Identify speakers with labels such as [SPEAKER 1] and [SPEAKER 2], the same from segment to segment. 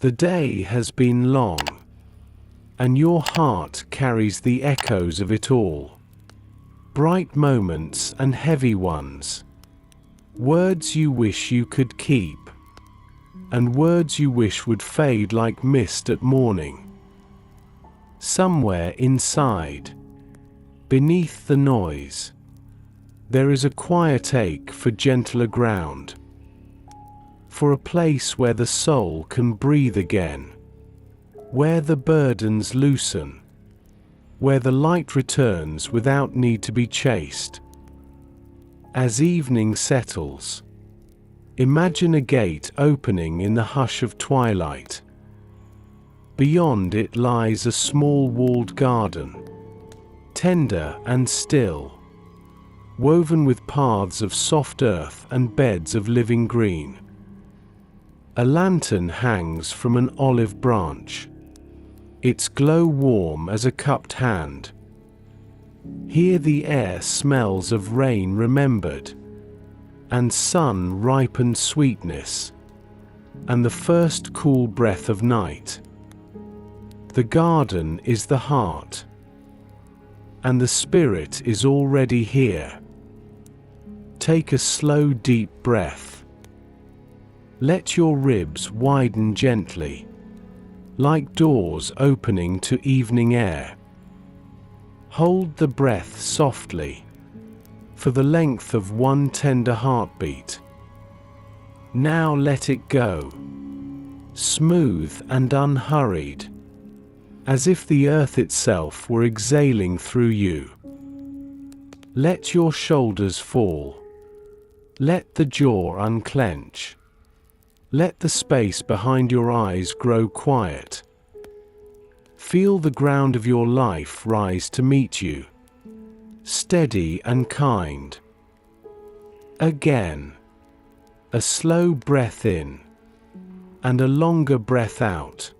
[SPEAKER 1] The day has been long, and your heart carries the echoes of it all. Bright moments and heavy ones. Words you wish you could keep, and words you wish would fade like mist at morning. Somewhere inside, beneath the noise, there is a quiet ache for gentler ground, for a place where the soul can breathe again, where the burdens loosen, where the light returns without need to be chased. As evening settles, imagine a gate opening in the hush of twilight. Beyond it lies a small walled garden, tender and still, woven with paths of soft earth and beds of living green. A lantern hangs from an olive branch, its glow warm as a cupped hand. Here the air smells of rain remembered, and sun ripened sweetness, and the first cool breath of night. The garden is the heart, and the spirit is already here. Take a slow, deep breath. Let your ribs widen gently, like doors opening to evening air. Hold the breath softly, for the length of one tender heartbeat. Now let it go, smooth and unhurried, as if the earth itself were exhaling through you. Let your shoulders fall. Let the jaw unclench. Let the space behind your eyes grow quiet. Feel the ground of your life rise to meet you, steady and kind. Again, a slow breath in, and a longer breath out,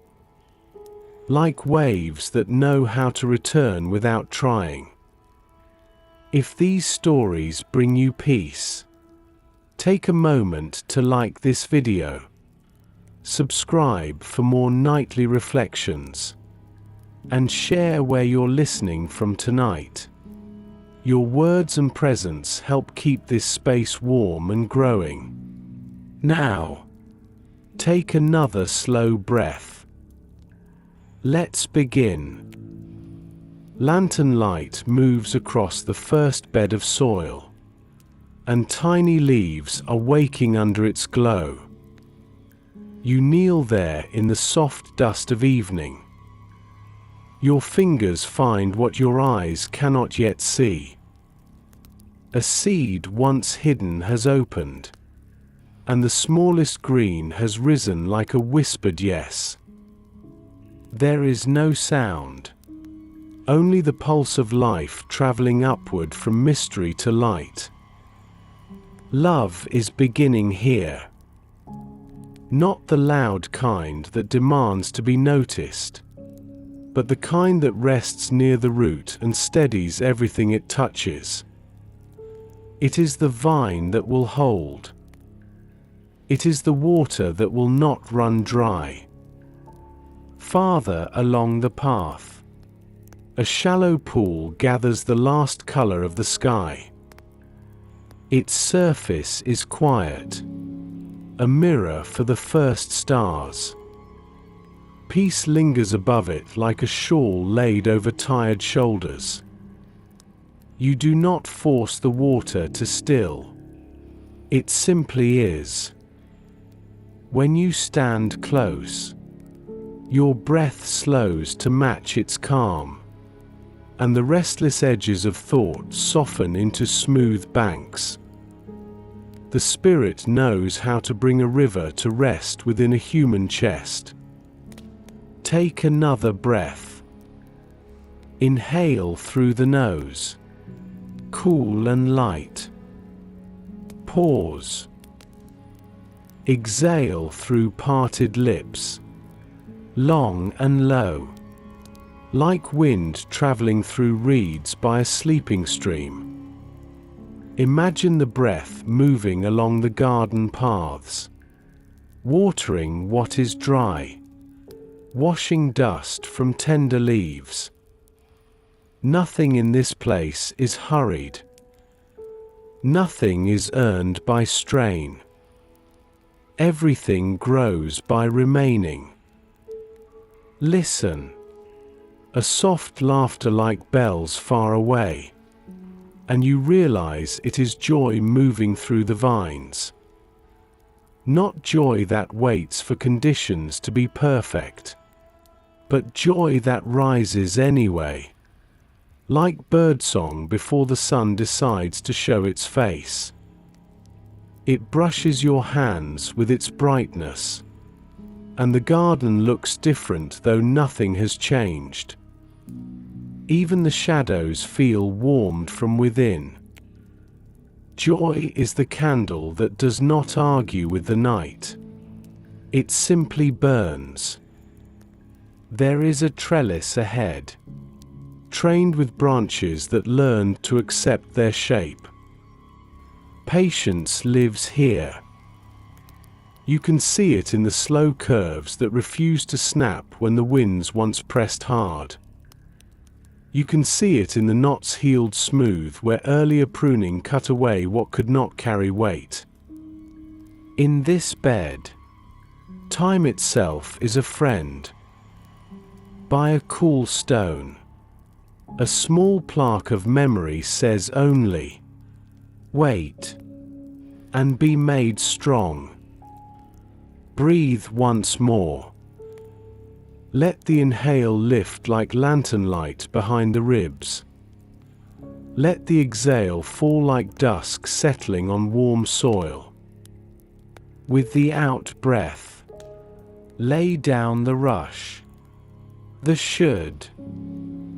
[SPEAKER 1] like waves that know how to return without trying. If these stories bring you peace, take a moment to like this video, subscribe for more nightly reflections, and share where you're listening from tonight. Your words and presence help keep this space warm and growing. Now, take another slow breath. Let's begin. Lantern light moves across the first bed of soil, and tiny leaves are waking under its glow. You kneel there in the soft dust of evening. Your fingers find what your eyes cannot yet see. A seed once hidden has opened, and the smallest green has risen like a whispered yes. There is no sound, only the pulse of life traveling upward from mystery to light. Love is beginning here. Not the loud kind that demands to be noticed, but the kind that rests near the root and steadies everything it touches. It is the vine that will hold. It is the water that will not run dry. Farther along the path, a shallow pool gathers the last color of the sky. Its surface is quiet, a mirror for the first stars. Peace lingers above it like a shawl laid over tired shoulders. You do not force the water to still. It simply is. When you stand close, your breath slows to match its calm, and the restless edges of thought soften into smooth banks. The spirit knows how to bring a river to rest within a human chest. Take another breath. Inhale through the nose, cool and light. Pause. Exhale through parted lips, long and low, like wind traveling through reeds by a sleeping stream. Imagine the breath moving along the garden paths, watering what is dry, washing dust from tender leaves. Nothing in this place is hurried. Nothing is earned by strain. Everything grows by remaining. Listen. A soft laughter like bells far away, and you realize it is joy moving through the vines. Not joy that waits for conditions to be perfect, but joy that rises anyway, like birdsong before the sun decides to show its face. It brushes your hands with its brightness, and the garden looks different though nothing has changed. Even the shadows feel warmed from within. Joy is the candle that does not argue with the night. It simply burns. There is a trellis ahead, trained with branches that learned to accept their shape. Patience lives here. You can see it in the slow curves that refuse to snap when the winds once pressed hard. You can see it in the knots healed smooth where earlier pruning cut away what could not carry weight. In this bed, time itself is a friend. By a cool stone, a small plaque of memory says only, "Wait, and be made strong." Breathe once more. Let the inhale lift like lantern light behind the ribs. Let the exhale fall like dusk settling on warm soil. With the out breath, lay down the rush, the should,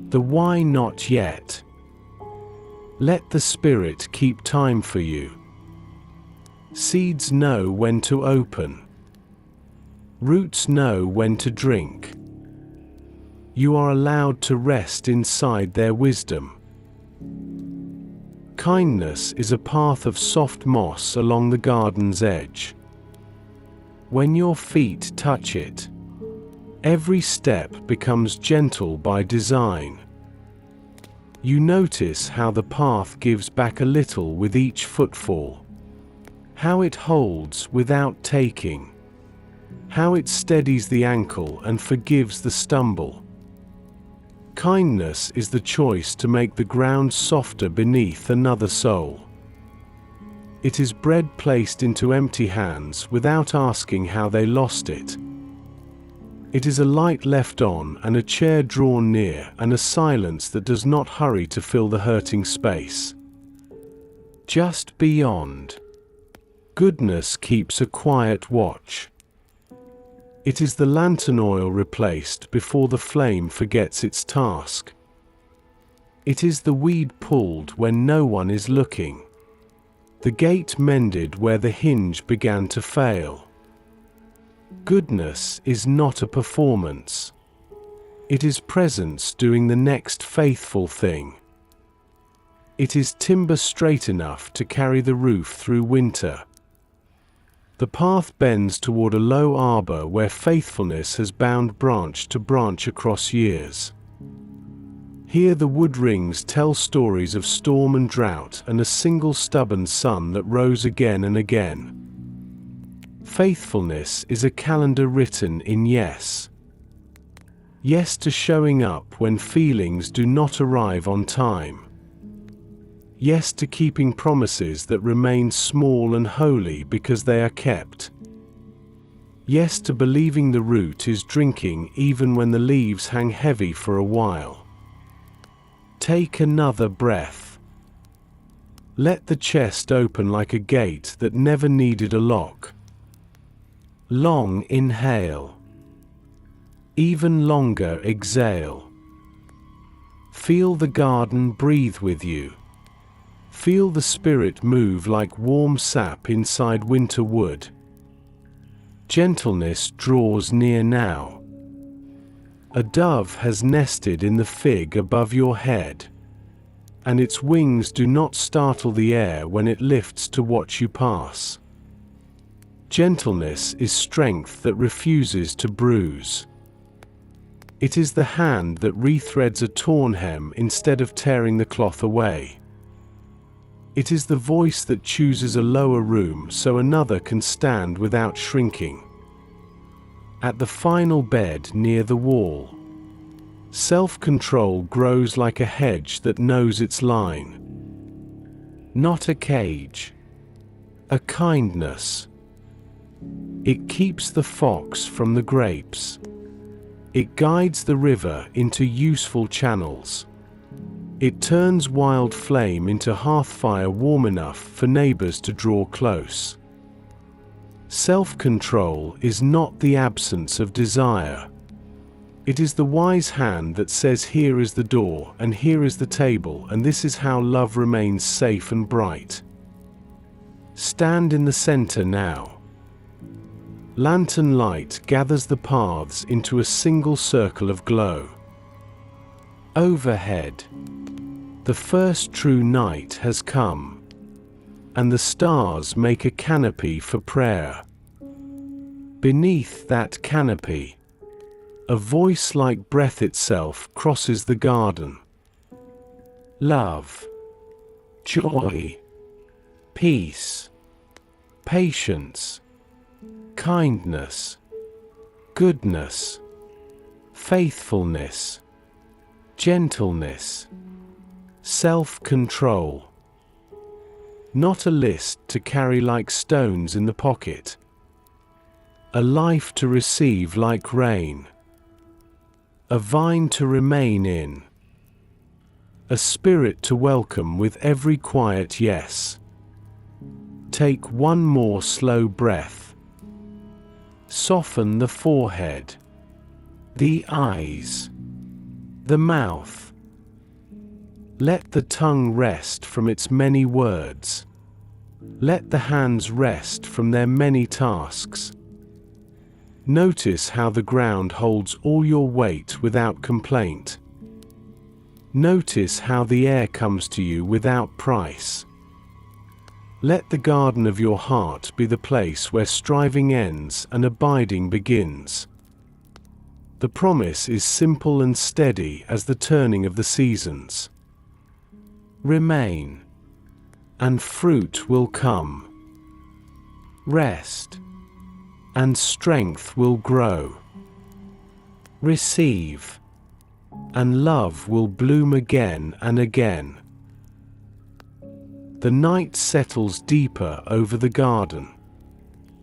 [SPEAKER 1] the why not yet. Let the spirit keep time for you. Seeds know when to open. Roots know when to drink. You are allowed to rest inside their wisdom. Kindness is a path of soft moss along the garden's edge. When your feet touch it, every step becomes gentle by design. You notice how the path gives back a little with each footfall, how it holds without taking, how it steadies the ankle and forgives the stumble. Kindness is the choice to make the ground softer beneath another soul. It is bread placed into empty hands without asking how they lost it. It is a light left on and a chair drawn near and a silence that does not hurry to fill the hurting space. Just beyond, goodness keeps a quiet watch. It is the lantern oil replaced before the flame forgets its task. It is the weed pulled when no one is looking. The gate mended where the hinge began to fail. Goodness is not a performance. It is presence doing the next faithful thing. It is timber straight enough to carry the roof through winter. The path bends toward a low arbor where faithfulness has bound branch to branch across years. Here the wood rings tell stories of storm and drought and a single stubborn sun that rose again and again. Faithfulness is a calendar written in yes. Yes to showing up when feelings do not arrive on time. Yes to keeping promises that remain small and holy because they are kept. Yes to believing the root is drinking even when the leaves hang heavy for a while. Take another breath. Let the chest open like a gate that never needed a lock. Long inhale. Even longer exhale. Feel the garden breathe with you. Feel the spirit move like warm sap inside winter wood. Gentleness draws near now. A dove has nested in the fig above your head, and its wings do not startle the air when it lifts to watch you pass. Gentleness is strength that refuses to bruise. It is the hand that rethreads a torn hem instead of tearing the cloth away. It is the voice that chooses a lower room so another can stand without shrinking. At the final bed near the wall, self-control grows like a hedge that knows its line. Not a cage, a kindness. It keeps the fox from the grapes. It guides the river into useful channels. It turns wild flame into hearthfire warm enough for neighbors to draw close. Self-control is not the absence of desire. It is the wise hand that says, here is the door, and here is the table, and this is how love remains safe and bright. Stand in the center now. Lantern light gathers the paths into a single circle of glow. Overhead, the first true night has come, and the stars make a canopy for prayer. Beneath that canopy, a voice like breath itself crosses the garden. Love, joy, peace, patience, kindness, goodness, faithfulness, gentleness, self-control. Not a list to carry like stones in the pocket. A life to receive like rain. A vine to remain in. A spirit to welcome with every quiet yes. Take one more slow breath. Soften the forehead, the eyes, the mouth. Let the tongue rest from its many words. Let the hands rest from their many tasks. Notice how the ground holds all your weight without complaint. Notice how the air comes to you without price. Let the garden of your heart be the place where striving ends and abiding begins. The promise is simple and steady as the turning of the seasons. Remain, and fruit will come. Rest, and strength will grow. Receive, and love will bloom again and again. The night settles deeper over the garden,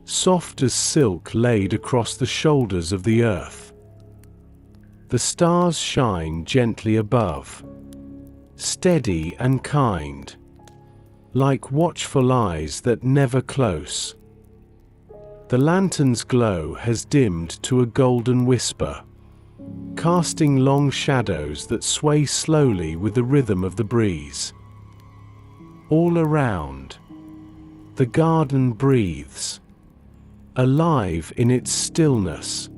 [SPEAKER 1] soft as silk laid across the shoulders of the earth. The stars shine gently above, steady and kind, like watchful eyes that never close. The lantern's glow has dimmed to a golden whisper, casting long shadows that sway slowly with the rhythm of the breeze. All around, the garden breathes, alive in its stillness.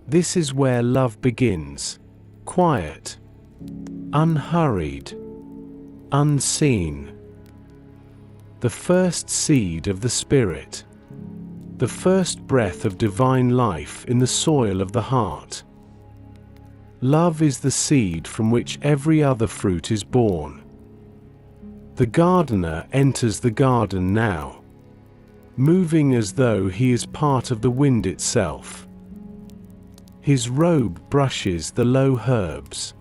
[SPEAKER 1] This is where love begins, quiet, unhurried, unseen. The first seed of the Spirit, the first breath of divine life in the soil of the heart. Love is the seed from which every other fruit is born. The gardener enters the garden now, moving as though he is part of the wind itself. His robe brushes the low herbs,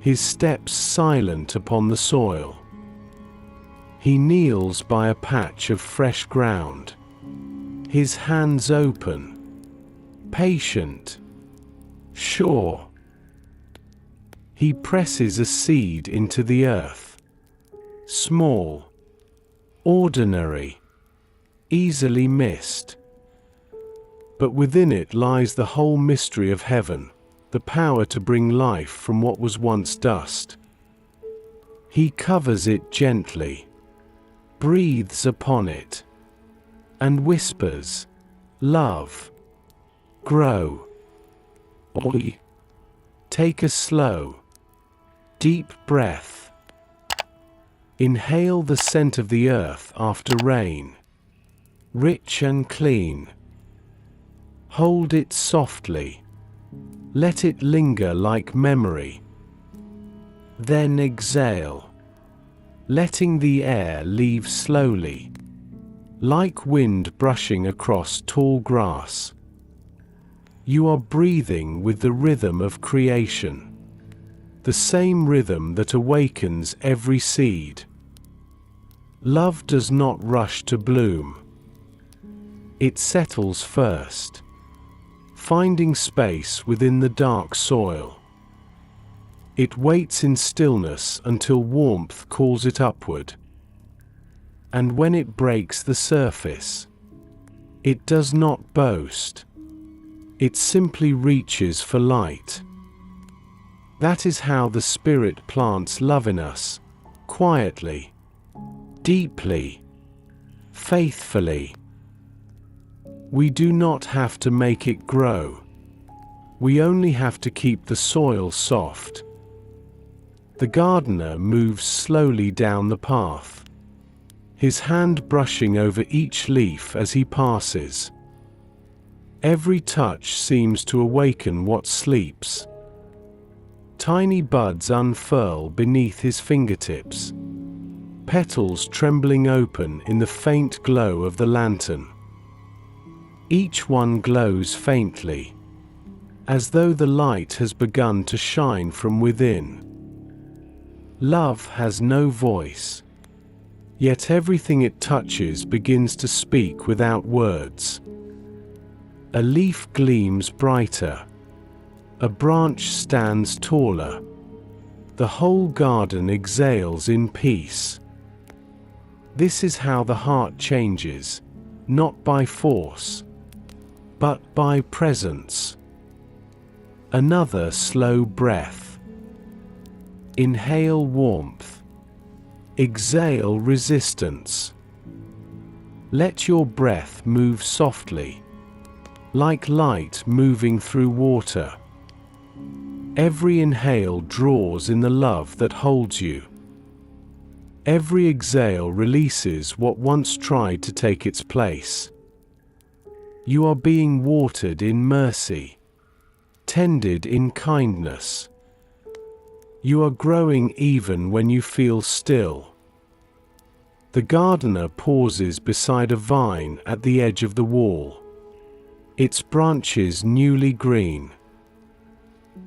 [SPEAKER 1] his steps silent upon the soil. He kneels by a patch of fresh ground, his hands open, patient, sure. He presses a seed into the earth, small, ordinary, easily missed. But within it lies the whole mystery of heaven, the power to bring life from what was once dust. He covers it gently, breathes upon it, and whispers, "Love, grow." Oi. Take a slow, deep breath. Inhale the scent of the earth after rain, rich and clean. Hold it softly, Let it linger like memory. Then exhale, letting the air leave slowly, like wind brushing across tall grass. You are breathing with the rhythm of creation, the same rhythm that awakens every seed. Love does not rush to bloom. It settles first, finding space within the dark soil. It waits in stillness until warmth calls it upward. And when it breaks the surface, it does not boast. It simply reaches for light. That is how the Spirit plants love in us, quietly, deeply, faithfully. We do not have to make it grow. We only have to keep the soil soft. The gardener moves slowly down the path, his hand brushing over each leaf as he passes. Every touch seems to awaken what sleeps. Tiny buds unfurl beneath his fingertips, petals trembling open in the faint glow of the lantern. Each one glows faintly, as though the light has begun to shine from within. Love has no voice, yet everything it touches begins to speak without words. A leaf gleams brighter, a branch stands taller, the whole garden exhales in peace. This is how the heart changes, not by force, but by presence. Another slow breath. Inhale warmth. Exhale resistance. Let your breath move softly, like light moving through water. Every inhale draws in the love that holds you. Every exhale releases what once tried to take its place. You are being watered in mercy, tended in kindness. You are growing even when you feel still. The gardener pauses beside a vine at the edge of the wall, its branches newly green.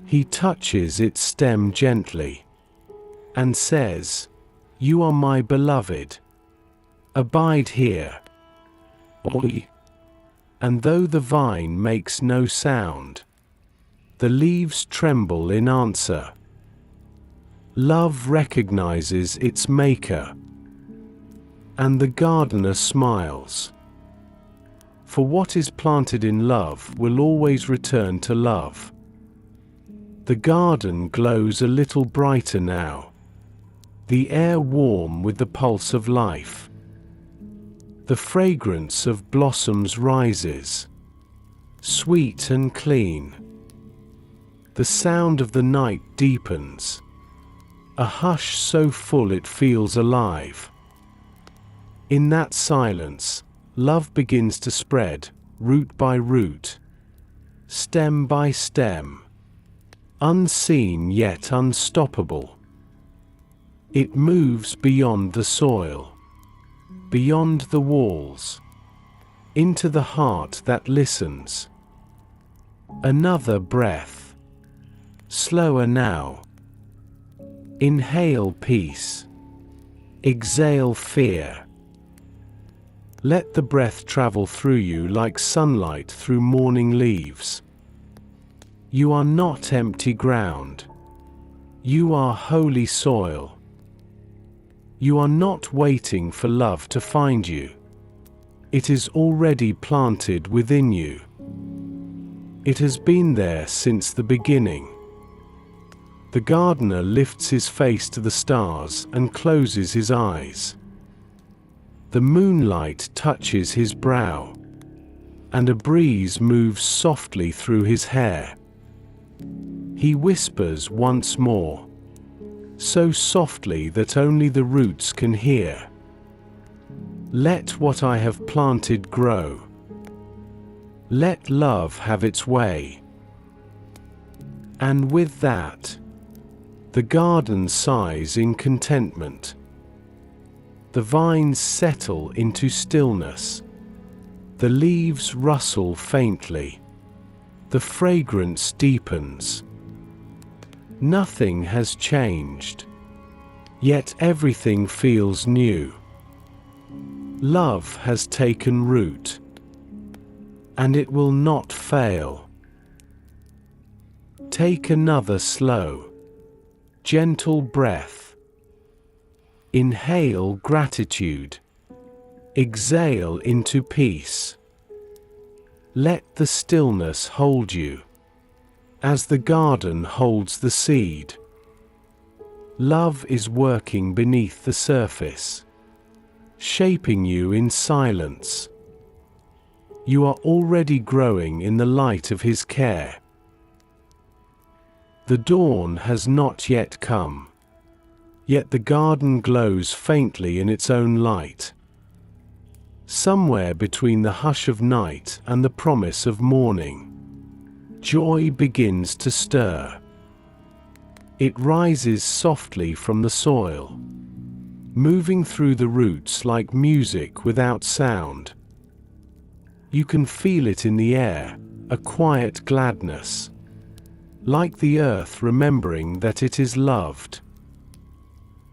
[SPEAKER 1] He touches its stem gently and says, "You are my beloved. Abide here." And though the vine makes no sound, the leaves tremble in answer. Love recognizes its maker, and the gardener smiles. For what is planted in love will always return to love. The garden glows a little brighter now, the air warm with the pulse of life. The fragrance of blossoms rises, sweet and clean. The sound of the night deepens, a hush so full it feels alive. In that silence, love begins to spread, root by root, stem by stem, unseen yet unstoppable. It moves beyond the soil, beyond the walls, into the heart that listens. Another breath, slower now. Inhale peace, exhale fear. Let the breath travel through you like sunlight through morning leaves. You are not empty ground. You are holy soil. You are not waiting for love to find you. It is already planted within you. It has been there since the beginning. The gardener lifts his face to the stars and closes his eyes. The moonlight touches his brow, and a breeze moves softly through his hair. He whispers once more, so softly that only the roots can hear. Let what I have planted grow. Let love have its way. And with that, the garden sighs in contentment. The vines settle into stillness. The leaves rustle faintly. The fragrance deepens. Nothing has changed, yet everything feels new. Love has taken root, and it will not fail. Take another slow, gentle breath. Inhale gratitude. Exhale into peace. Let the stillness hold you, as the garden holds the seed. Love is working beneath the surface, shaping you in silence. You are already growing in the light of His care. The dawn has not yet come, yet the garden glows faintly in its own light. Somewhere between the hush of night and the promise of morning, joy begins to stir. It rises softly from the soil, moving through the roots like music without sound. You can feel it in the air, a quiet gladness, like the earth remembering that it is loved.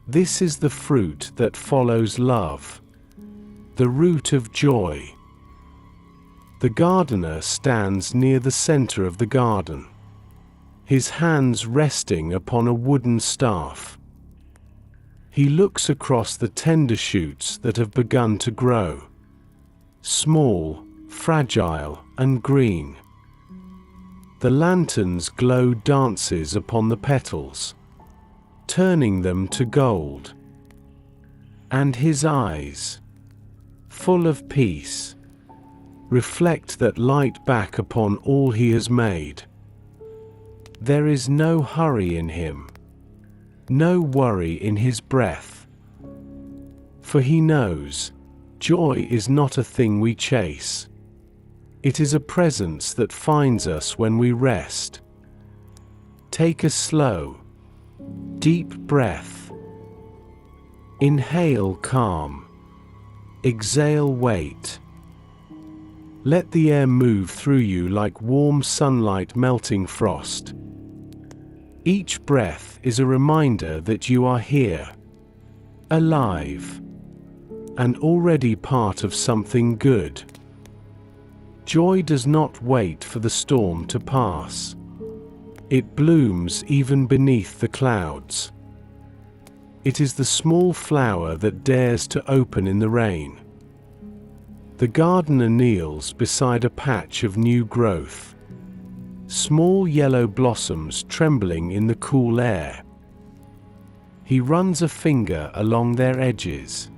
[SPEAKER 1] This is the fruit that follows love, the root of joy. The gardener stands near the center of the garden, his hands resting upon a wooden staff. He looks across the tender shoots that have begun to grow, small, fragile, and green. The lantern's glow dances upon the petals, turning them to gold. And his eyes, full of peace, reflect that light back upon all He has made. There is no hurry in Him, no worry in His breath. For He knows, joy is not a thing we chase. It is a presence that finds us when we rest. Take a slow, deep breath. Inhale calm. Exhale weight. Let the air move through you like warm sunlight melting frost. Each breath is a reminder that you are here, alive, and already part of something good. Joy does not wait for the storm to pass. It blooms even beneath the clouds. It is the small flower that dares to open in the rain. The gardener kneels beside a patch of new growth, small yellow blossoms trembling in the cool air. He runs a finger along their edges,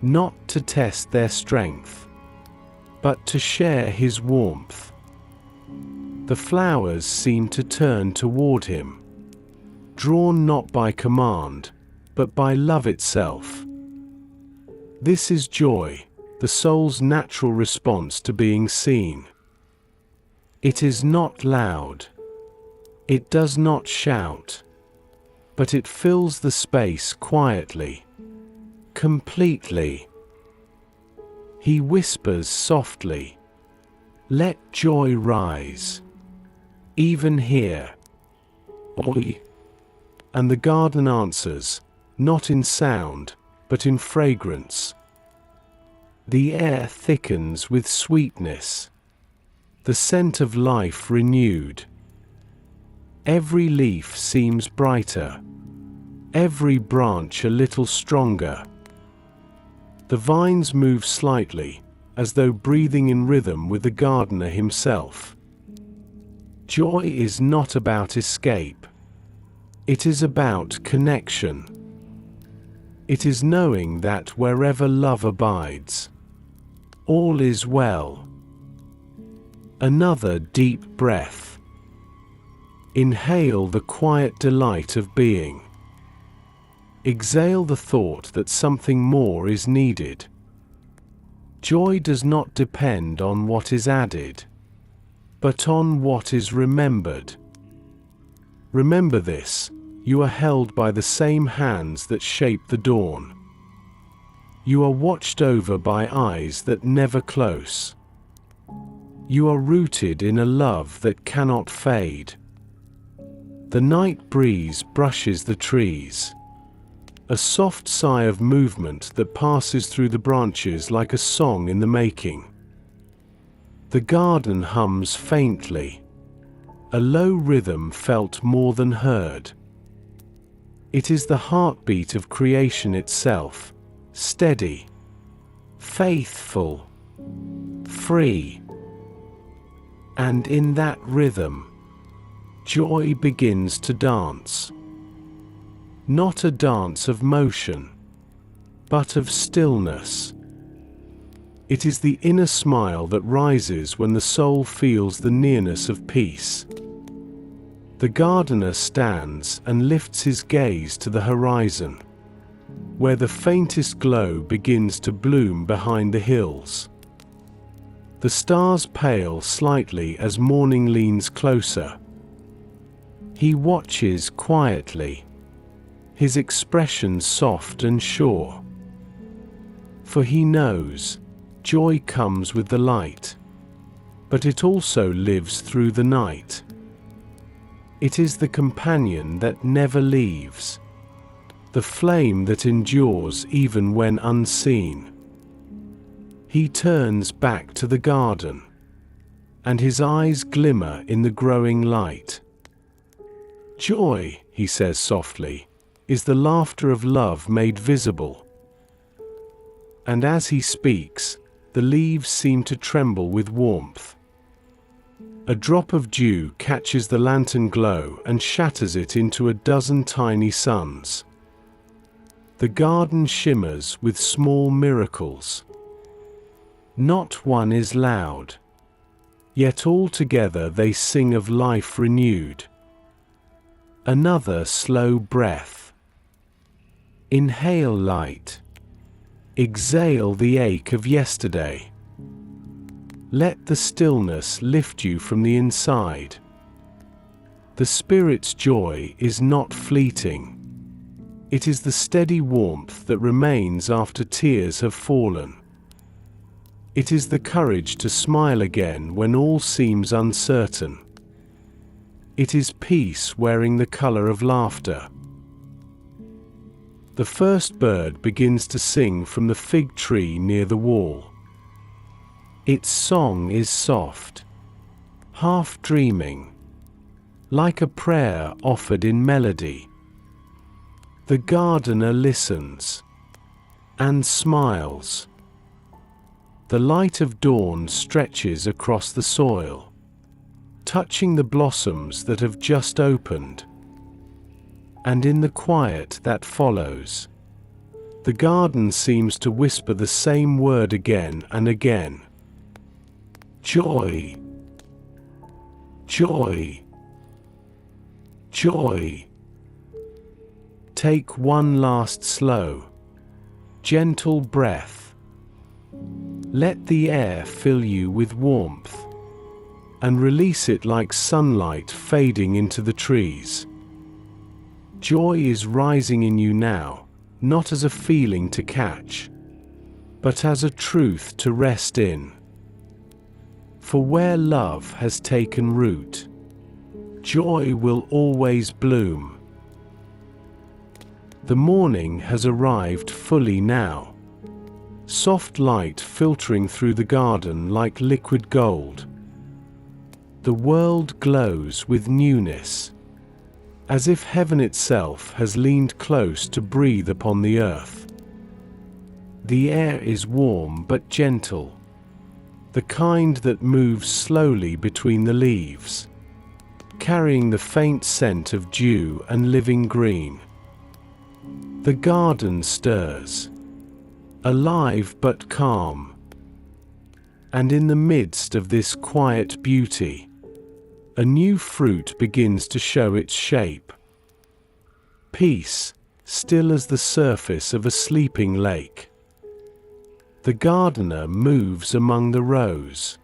[SPEAKER 1] not to test their strength, but to share His warmth. The flowers seem to turn toward Him, drawn not by command, but by love itself. This is joy, the soul's natural response to being seen. It is not loud. It does not shout. But it fills the space quietly, completely. He whispers softly, "Let joy rise, even here." Oi. And the garden answers, not in sound, but in fragrance. The air thickens with sweetness, the scent of life renewed. Every leaf seems brighter, every branch a little stronger. The vines move slightly, as though breathing in rhythm with the gardener himself. Joy is not about escape. It is about connection. It is knowing that wherever love abides, all is well. Another deep breath. Inhale the quiet delight of being. Exhale the thought that something more is needed. Joy does not depend on what is added, but on what is remembered. Remember this: you are held by the same hands that shape the dawn. You are watched over by eyes that never close. You are rooted in a love that cannot fade. The night breeze brushes the trees, a soft sigh of movement that passes through the branches like a song in the making. The garden hums faintly, a low rhythm felt more than heard. It is the heartbeat of creation itself, steady, faithful, free. And in that rhythm, joy begins to dance. Not a dance of motion, but of stillness. It is the inner smile that rises when the soul feels the nearness of peace. The gardener stands and lifts his gaze to the horizon, where the faintest glow begins to bloom behind the hills. The stars pale slightly as morning leans closer. He watches quietly, his expression soft and sure. For he knows, joy comes with the light, but it also lives through the night. It is the companion that never leaves, the flame that endures even when unseen. He turns back to the garden, and his eyes glimmer in the growing light. Joy, he says softly, is the laughter of love made visible. And as he speaks, the leaves seem to tremble with warmth. A drop of dew catches the lantern glow and shatters it into a dozen tiny suns. The garden shimmers with small miracles. Not one is loud, yet all together they sing of life renewed. Another slow breath. Inhale light. Exhale the ache of yesterday. Let the stillness lift you from the inside. The Spirit's joy is not fleeting. It is the steady warmth that remains after tears have fallen. It is the courage to smile again when all seems uncertain. It is peace wearing the color of laughter. The first bird begins to sing from the fig tree near the wall. Its song is soft, half dreaming, like a prayer offered in melody. The gardener listens and smiles. The light of dawn stretches across the soil, touching the blossoms that have just opened. And in the quiet that follows, the garden seems to whisper the same word again and again. Joy, joy, joy. Take one last slow, gentle breath. Let the air fill you with warmth, and release it like sunlight fading into the trees. Joy is rising in you now, not as a feeling to catch, but as a truth to rest in. For where love has taken root, joy will always bloom. The morning has arrived fully now, soft light filtering through the garden like liquid gold. The world glows with newness, as if heaven itself has leaned close to breathe upon the earth. The air is warm but gentle, the kind that moves slowly between the leaves, carrying the faint scent of dew and living green. The garden stirs, alive but calm. And in the midst of this quiet beauty, a new fruit begins to show its shape. Peace, still as the surface of a sleeping lake. The gardener moves among the rows,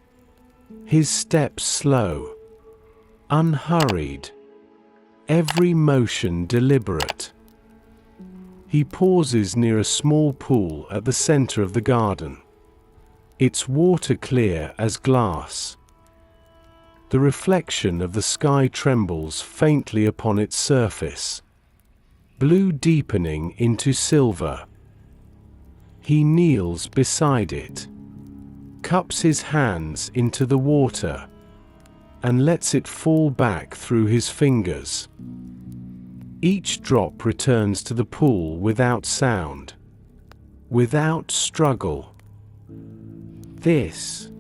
[SPEAKER 1] his steps slow, unhurried, every motion deliberate. He pauses near a small pool at the center of the garden. Its water clear as glass. The reflection of the sky trembles faintly upon its surface, blue deepening into silver. He kneels beside it, cups his hands into the water, and lets it fall back through his fingers. Each drop returns to the pool without sound, without struggle. This,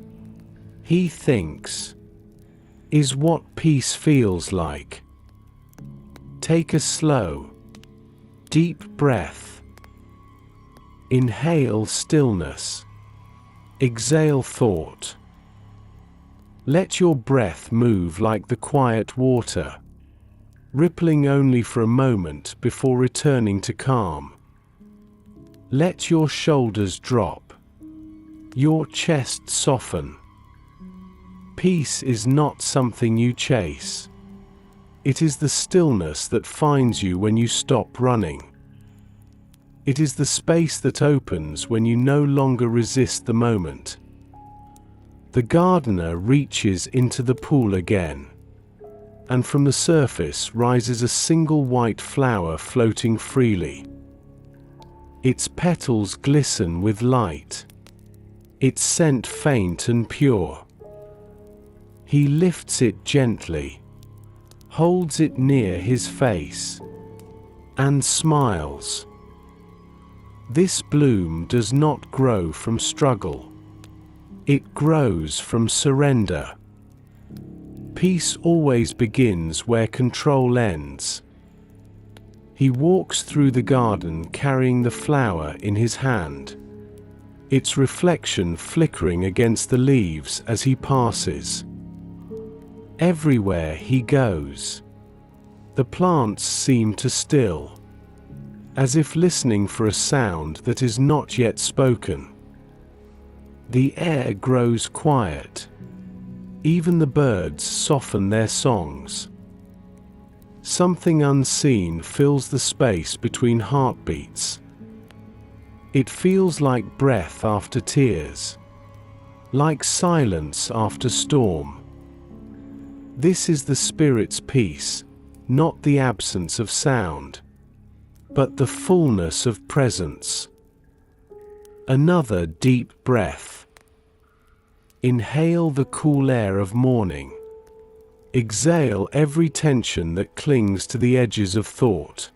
[SPEAKER 1] he thinks, is what peace feels like. Take a slow, deep breath. Inhale stillness. Exhale thought. Let your breath move like the quiet water, rippling only for a moment before returning to calm. Let your shoulders drop, your chest soften. Peace is not something you chase. It is the stillness that finds you when you stop running. It is the space that opens when you no longer resist the moment. The gardener reaches into the pool again, and from the surface rises a single white flower floating freely. Its petals glisten with light, its scent faint and pure. He lifts it gently, holds it near his face, and smiles. This bloom does not grow from struggle. It grows from surrender. Peace always begins where control ends. He walks through the garden carrying the flower in his hand, its reflection flickering against the leaves as he passes. Everywhere he goes, the plants seem to still, as if listening for a sound that is not yet spoken. The air grows quiet. Even the birds soften their songs. Something unseen fills the space between heartbeats. It feels like breath after tears, like silence after storm. This is the spirit's peace, not the absence of sound, but the fullness of presence. Another deep breath. Inhale the cool air of morning. Exhale every tension that clings to the edges of thought.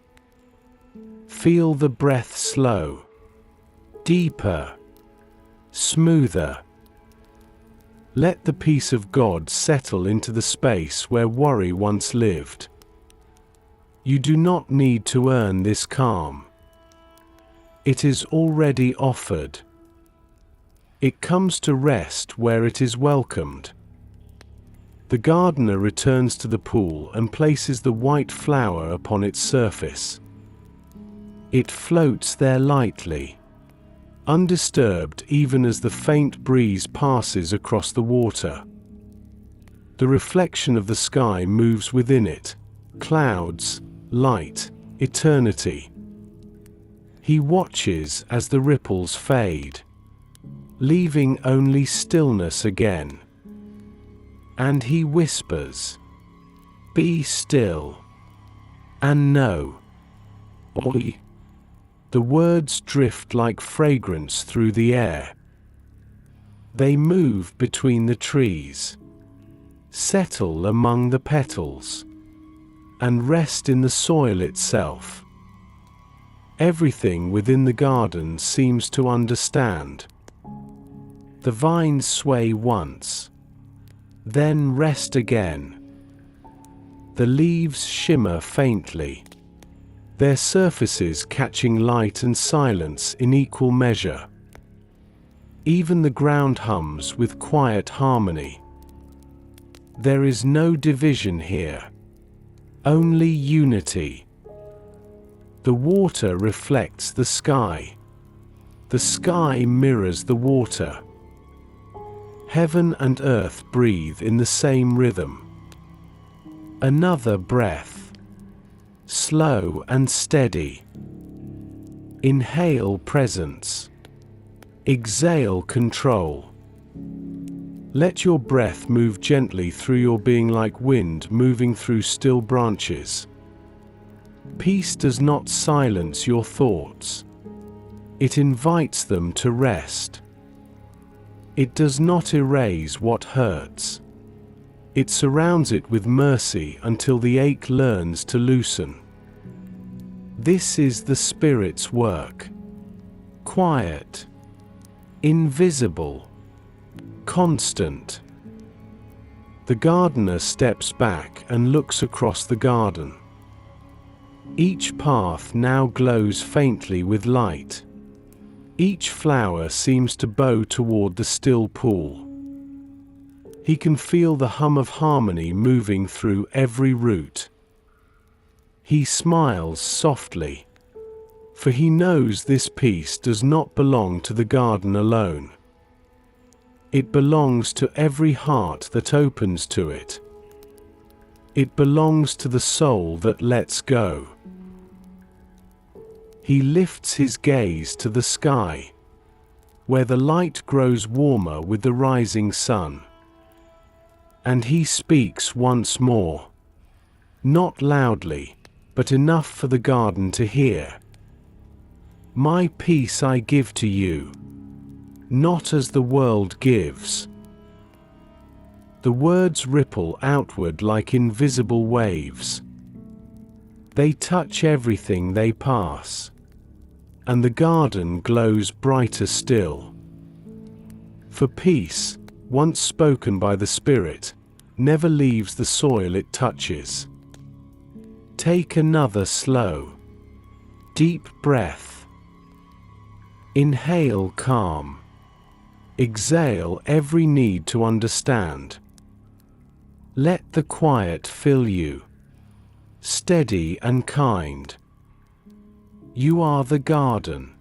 [SPEAKER 1] Feel the breath slow, deeper, smoother. Let the peace of God settle into the space where worry once lived. You do not need to earn this calm. It is already offered. It comes to rest where it is welcomed. The gardener returns to the pool and places the white flower upon its surface. It floats there lightly, undisturbed even as the faint breeze passes across the water. The reflection of the sky moves within it, clouds, light, eternity. He watches as the ripples fade, leaving only stillness again. And he whispers, "Be still, and know." Oi. The words drift like fragrance through the air. They move between the trees, settle among the petals, and rest in the soil itself. Everything within the garden seems to understand. The vines sway once, then rest again. The leaves shimmer faintly, their surfaces catching light and silence in equal measure. Even the ground hums with quiet harmony. There is no division here, only unity. The water reflects the sky. The sky mirrors the water. Heaven and earth breathe in the same rhythm. Another breath. slow and steady. Inhale presence. Exhale control. Let your breath move gently through your being like wind moving through still branches. Peace does not silence your thoughts. It invites them to rest. It does not erase what hurts. It surrounds it with mercy until the ache learns to loosen. This is the Spirit's work. Quiet, invisible, constant. The gardener steps back and looks across the garden. Each path now glows faintly with light. Each flower seems to bow toward the still pool. He can feel the hum of harmony moving through every root. He smiles softly, for he knows this peace does not belong to the garden alone. It belongs to every heart that opens to it. It belongs to the soul that lets go. He lifts his gaze to the sky, where the light grows warmer with the rising sun. And he speaks once more, not loudly, but enough for the garden to hear. My peace I give to you, not as the world gives. The words ripple outward like invisible waves. They touch everything they pass, and the garden glows brighter still. For peace, once spoken by the Spirit, never leaves the soil it touches. Take another slow, deep breath. Inhale calm. Exhale every need to understand. Let the quiet fill you, steady and kind. You are the garden,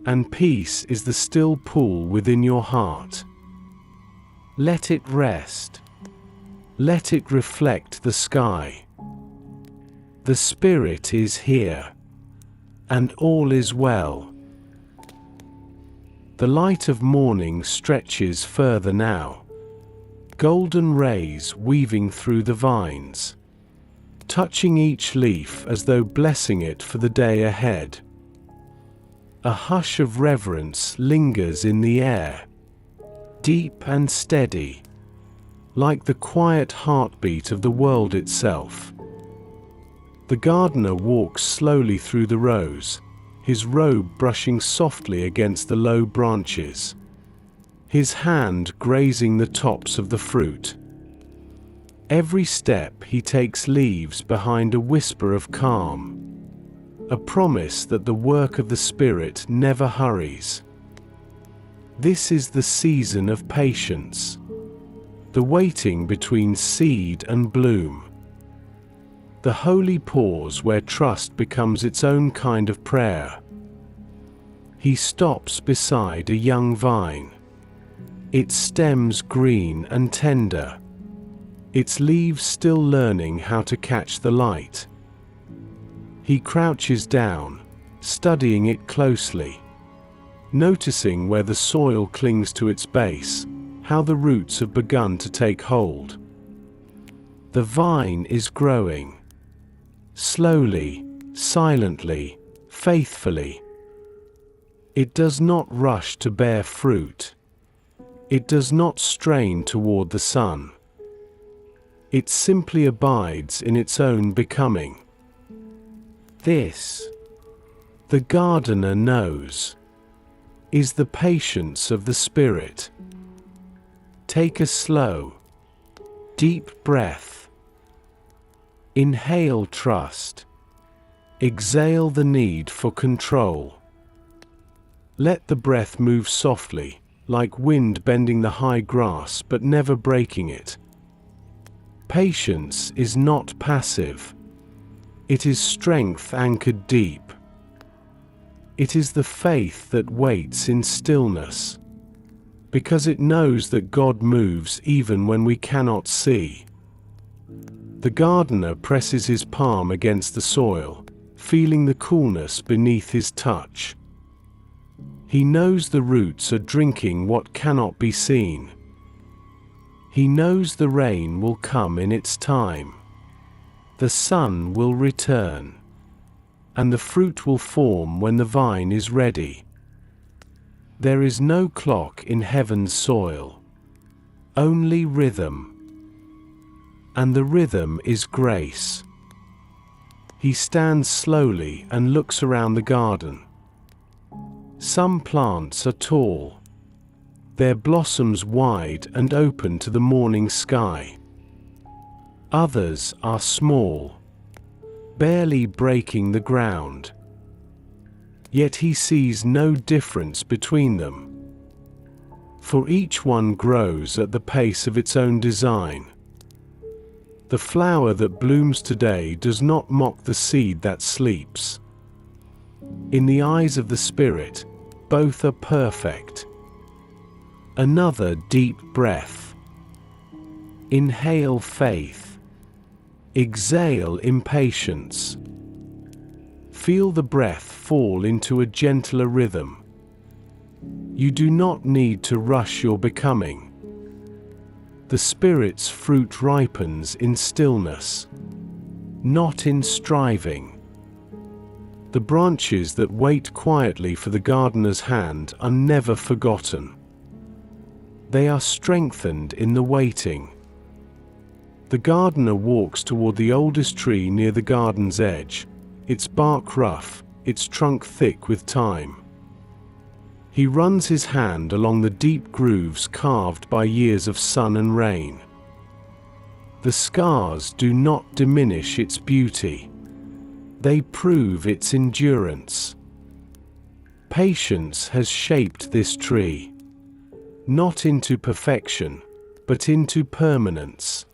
[SPEAKER 1] and peace is the still pool within your heart. Let it rest. Let it reflect the sky. The Spirit is here, and all is well. The light of morning stretches further now, golden rays weaving through the vines, touching each leaf as though blessing it for the day ahead. A hush of reverence lingers in the air, deep and steady, like the quiet heartbeat of the world itself. The gardener walks slowly through the rows, his robe brushing softly against the low branches, his hand grazing the tops of the fruit. Every step he takes leaves behind a whisper of calm, a promise that the work of the Spirit never hurries. This is the season of patience, the waiting between seed and bloom, the holy pause where trust becomes its own kind of prayer. He stops beside a young vine, its stems green and tender, its leaves still learning how to catch the light. He crouches down, studying it closely, noticing where the soil clings to its base, how the roots have begun to take hold. The vine is growing, slowly, silently, faithfully. It does not rush to bear fruit. It does not strain toward the sun. It simply abides in its own becoming. This, the gardener knows, is the patience of the Spirit. Take a slow, deep breath. Inhale trust. Exhale the need for control. Let the breath move softly, like wind bending the high grass but never breaking it. Patience is not passive. It is strength anchored deep. It is the faith that waits in stillness, because it knows that God moves even when we cannot see. The gardener presses his palm against the soil, feeling the coolness beneath his touch. He knows the roots are drinking what cannot be seen. He knows the rain will come in its time. The sun will return, and the fruit will form when the vine is ready. There is no clock in heaven's soil, only rhythm. And the rhythm is grace. He stands slowly and looks around the garden. Some plants are tall, their blossoms wide and open to the morning sky. Others are small, barely breaking the ground. Yet he sees no difference between them, for each one grows at the pace of its own design. The flower that blooms today does not mock the seed that sleeps. In the eyes of the Spirit, both are perfect. Another deep breath. Inhale faith. Exhale impatience. Feel the breath fall into a gentler rhythm. You do not need to rush your becoming. The Spirit's fruit ripens in stillness, not in striving. The branches that wait quietly for the gardener's hand are never forgotten. They are strengthened in the waiting. The gardener walks toward the oldest tree near the garden's edge, its bark rough, its trunk thick with time. He runs his hand along the deep grooves carved by years of sun and rain. The scars do not diminish its beauty. They prove its endurance. Patience has shaped this tree, not into perfection, but into permanence.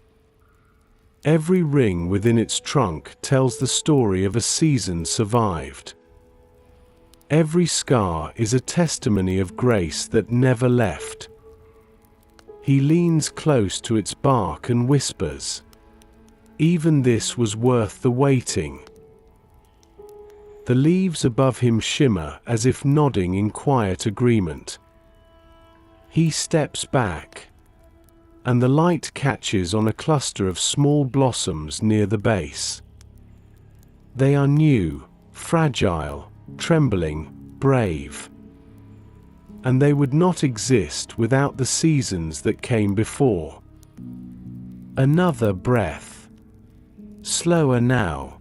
[SPEAKER 1] Every ring within its trunk tells the story of a season survived. Every scar is a testimony of grace that never left. He leans close to its bark and whispers, "Even this was worth the waiting." The leaves above him shimmer as if nodding in quiet agreement. He steps back, and the light catches on a cluster of small blossoms near the base. They are new, fragile, trembling, brave. And they would not exist without the seasons that came before. Another breath. Slower now.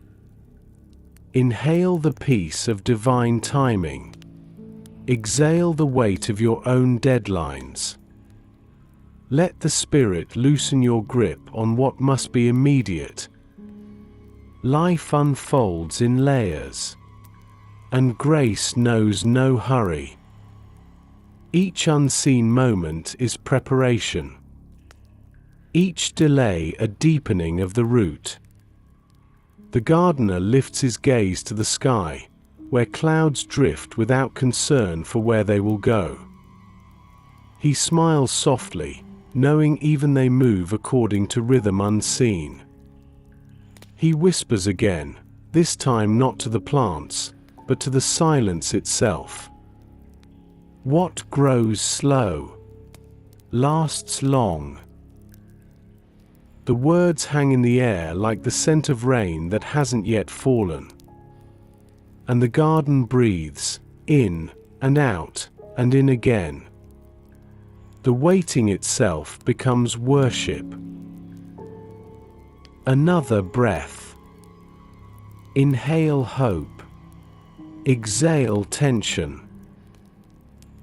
[SPEAKER 1] Inhale the peace of divine timing. Exhale the weight of your own deadlines. Let the Spirit loosen your grip on what must be immediate. Life unfolds in layers, and grace knows no hurry. Each unseen moment is preparation. Each delay a deepening of the root. The gardener lifts his gaze to the sky, where clouds drift without concern for where they will go. He smiles softly, knowing even they move according to rhythm unseen. He whispers again, this time not to the plants, but to the silence itself. What grows slow lasts long. The words hang in the air like the scent of rain that hasn't yet fallen. And the garden breathes, in and out, and in again. The waiting itself becomes worship. Another breath. Inhale hope. Exhale tension.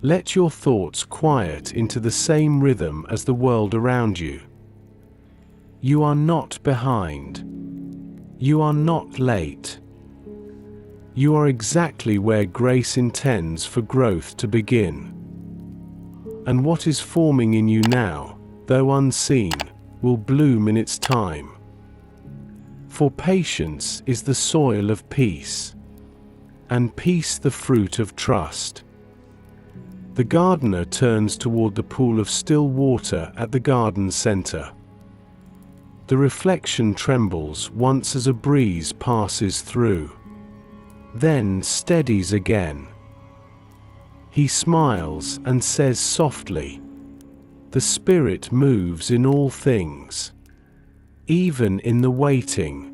[SPEAKER 1] Let your thoughts quiet into the same rhythm as the world around you. You are not behind. You are not late. You are exactly where grace intends for growth to begin. And what is forming in you now, though unseen, will bloom in its time. For patience is the soil of peace, and peace the fruit of trust. The gardener turns toward the pool of still water at the garden center. The reflection trembles once as a breeze passes through, then steadies again. He smiles and says softly, "The Spirit moves in all things, even in the waiting."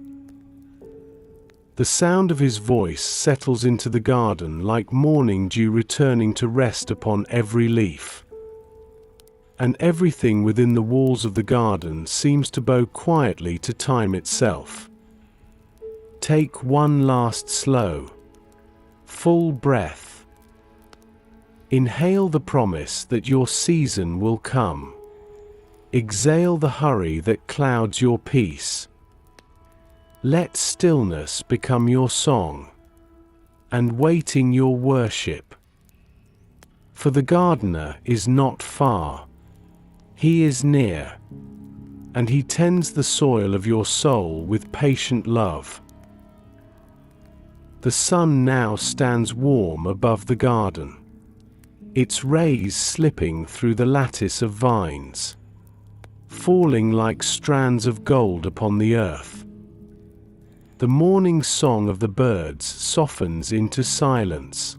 [SPEAKER 1] The sound of his voice settles into the garden like morning dew returning to rest upon every leaf. And everything within the walls of the garden seems to bow quietly to time itself. Take one last slow, full breath. Inhale the promise that your season will come. Exhale the hurry that clouds your peace. Let stillness become your song, and waiting your worship. For the gardener is not far. He is near, and he tends the soil of your soul with patient love. The sun now stands warm above the garden, its rays slipping through the lattice of vines, falling like strands of gold upon the earth. The morning song of the birds softens into silence,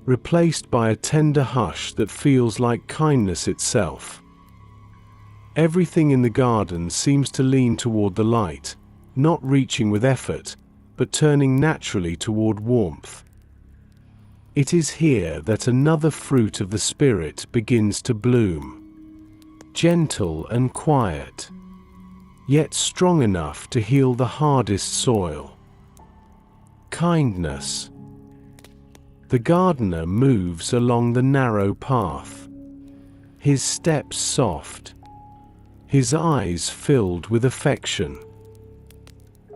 [SPEAKER 1] replaced by a tender hush that feels like kindness itself. Everything in the garden seems to lean toward the light, not reaching with effort, but turning naturally toward warmth. It is here that another fruit of the Spirit begins to bloom, gentle and quiet, yet strong enough to heal the hardest soil. Kindness. The gardener moves along the narrow path, his steps soft, his eyes filled with affection.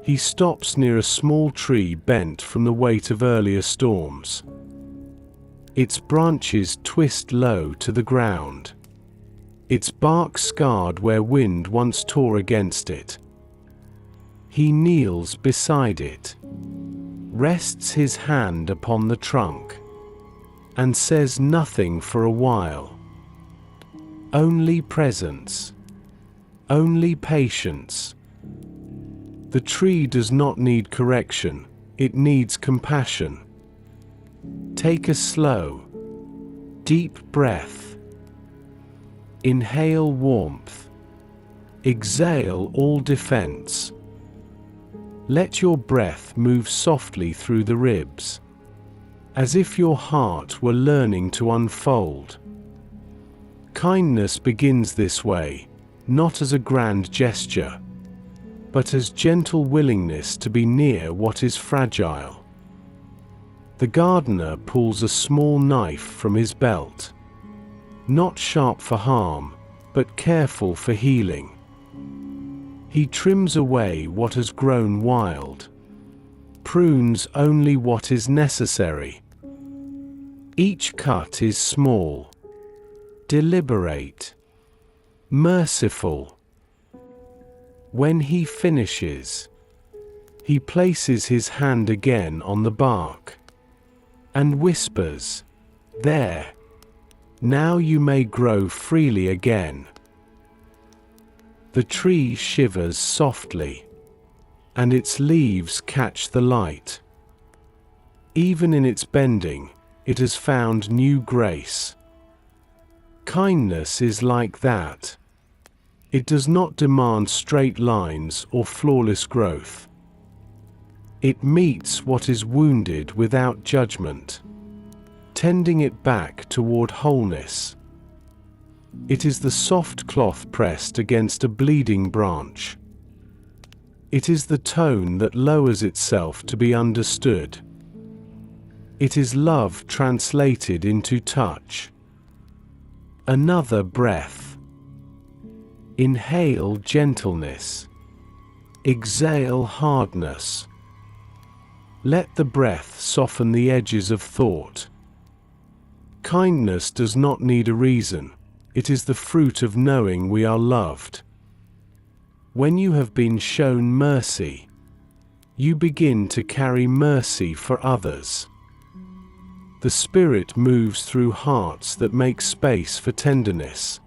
[SPEAKER 1] He stops near a small tree bent from the weight of earlier storms. Its branches twist low to the ground, its bark scarred where wind once tore against it. He kneels beside it, rests his hand upon the trunk, and says nothing for a while. Only presence. Only patience. The tree does not need correction, it needs compassion. Take a slow, deep breath. Inhale warmth. Exhale all defense. Let your breath move softly through the ribs, as if your heart were learning to unfold. Kindness begins this way, not as a grand gesture, but as gentle willingness to be near what is fragile. The gardener pulls a small knife from his belt, not sharp for harm, but careful for healing. He trims away what has grown wild, prunes only what is necessary. Each cut is small, deliberate, merciful. When he finishes, he places his hand again on the bark and whispers, "There, now you may grow freely again." The tree shivers softly, and its leaves catch the light. Even in its bending, it has found new grace. Kindness is like that. It does not demand straight lines or flawless growth. It meets what is wounded without judgment, tending it back toward wholeness. It is the soft cloth pressed against a bleeding branch. It is the tone that lowers itself to be understood. It is love translated into touch. Another breath. Inhale gentleness. Exhale hardness. Let the breath soften the edges of thought. Kindness does not need a reason. It is the fruit of knowing we are loved. When you have been shown mercy, you begin to carry mercy for others. The Spirit moves through hearts that make space for tenderness.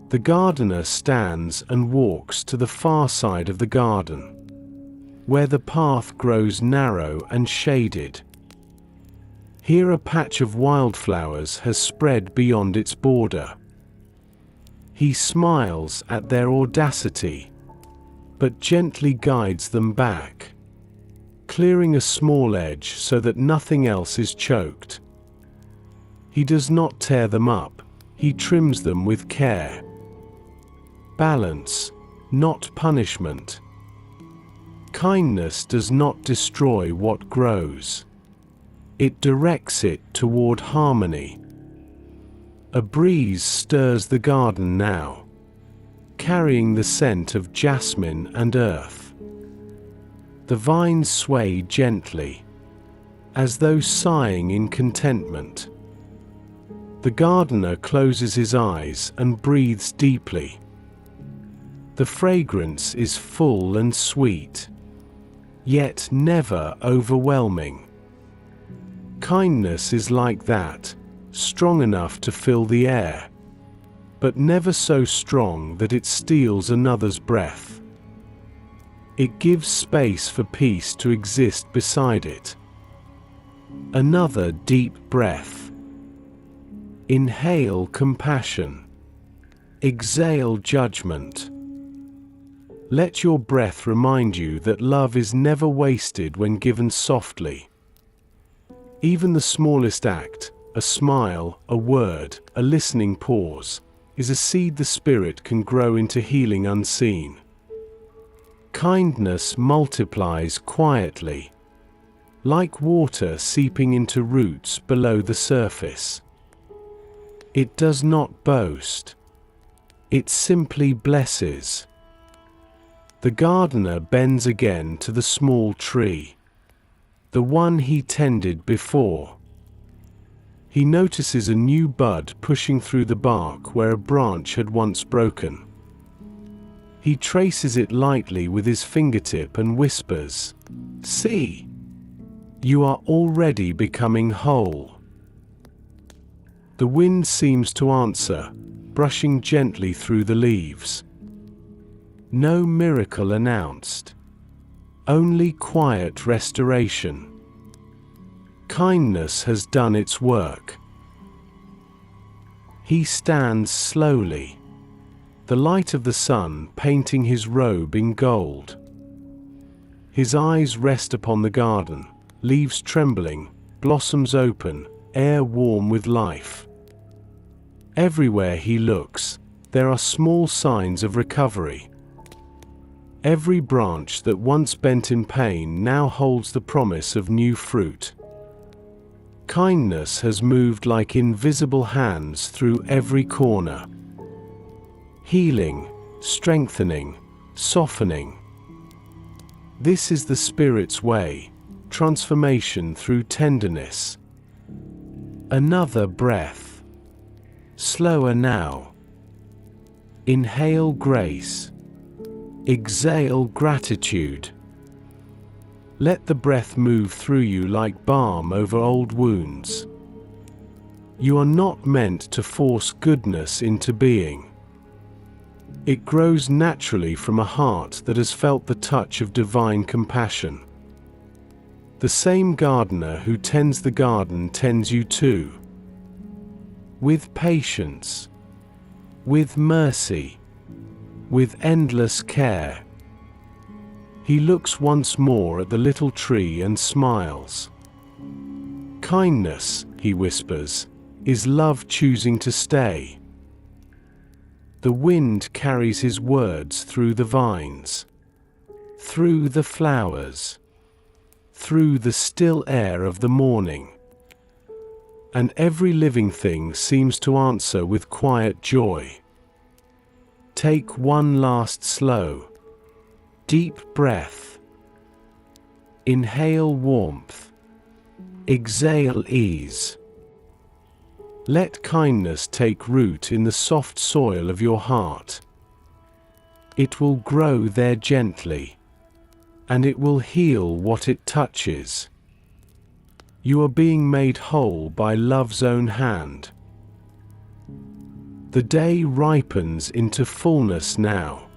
[SPEAKER 1] The gardener stands and walks to the far side of the garden, where the path grows narrow and shaded. Here a patch of wildflowers has spread beyond its border. He smiles at their audacity, but gently guides them back, clearing a small edge so that nothing else is choked. He does not tear them up, he trims them with care. Balance, not punishment. Kindness does not destroy what grows. It directs it toward harmony. A breeze stirs the garden now, carrying the scent of jasmine and earth. The vines sway gently, as though sighing in contentment. The gardener closes his eyes and breathes deeply. The fragrance is full and sweet, yet never overwhelming. Kindness is like that, strong enough to fill the air, but never so strong that it steals another's breath. It gives space for peace to exist beside it. Another deep breath. Inhale compassion. Exhale judgment. Let your breath remind you that love is never wasted when given softly. Even the smallest act, a smile, a word, a listening pause, is a seed the spirit can grow into healing unseen. Kindness multiplies quietly, like water seeping into roots below the surface. It does not boast. It simply blesses. The gardener bends again to the small tree, the one he tended before. He notices a new bud pushing through the bark where a branch had once broken. He traces it lightly with his fingertip and whispers, "See, you are already becoming whole." The wind seems to answer, brushing gently through the leaves. No miracle announced, only quiet restoration. Kindness has done its work. He stands slowly, the light of the sun painting his robe in gold. His eyes rest upon the garden, leaves trembling, blossoms open, air warm with life. Everywhere he looks, there are small signs of recovery. Every branch that once bent in pain now holds the promise of new fruit. Kindness has moved like invisible hands through every corner. Healing, strengthening, softening. This is the Spirit's way, transformation through tenderness. Another breath. Slower now. Inhale grace. Exhale gratitude. Let the breath move through you like balm over old wounds. You are not meant to force goodness into being. It grows naturally from a heart that has felt the touch of divine compassion. The same gardener who tends the garden tends you too. With patience, with mercy, with endless care. He looks once more at the little tree and smiles. Kindness, he whispers, is love choosing to stay. The wind carries his words through the vines, through the flowers, through the still air of the morning. And every living thing seems to answer with quiet joy. Take one last slow, deep breath. Inhale warmth. Exhale ease. Let kindness take root in the soft soil of your heart. It will grow there gently, and it will heal what it touches. You are being made whole by love's own hand. The day ripens into fullness now.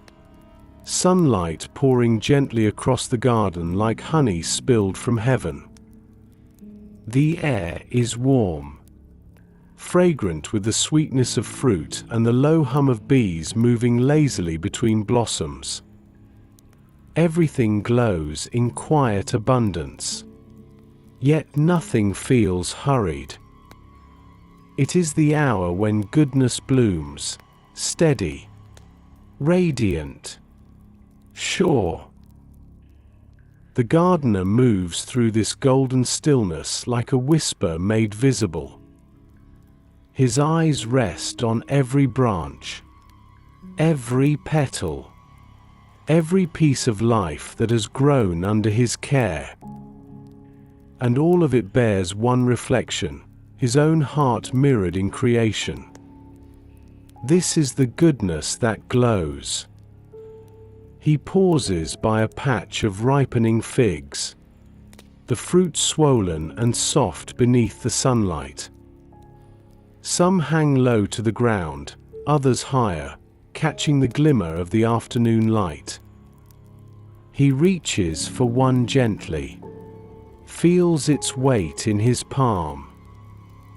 [SPEAKER 1] Sunlight pouring gently across the garden like honey spilled from heaven. The air is warm, fragrant with the sweetness of fruit and the low hum of bees moving lazily between blossoms. Everything glows in quiet abundance, yet nothing feels hurried. It is the hour when goodness blooms, steady, radiant, sure. The gardener moves through this golden stillness like a whisper made visible. His eyes rest on every branch, every petal, every piece of life that has grown under his care. And all of it bears one reflection, his own heart mirrored in creation. This is the goodness that glows. He pauses by a patch of ripening figs, the fruit swollen and soft beneath the sunlight. Some hang low to the ground, others higher, catching the glimmer of the afternoon light. He reaches for one gently, feels its weight in his palm,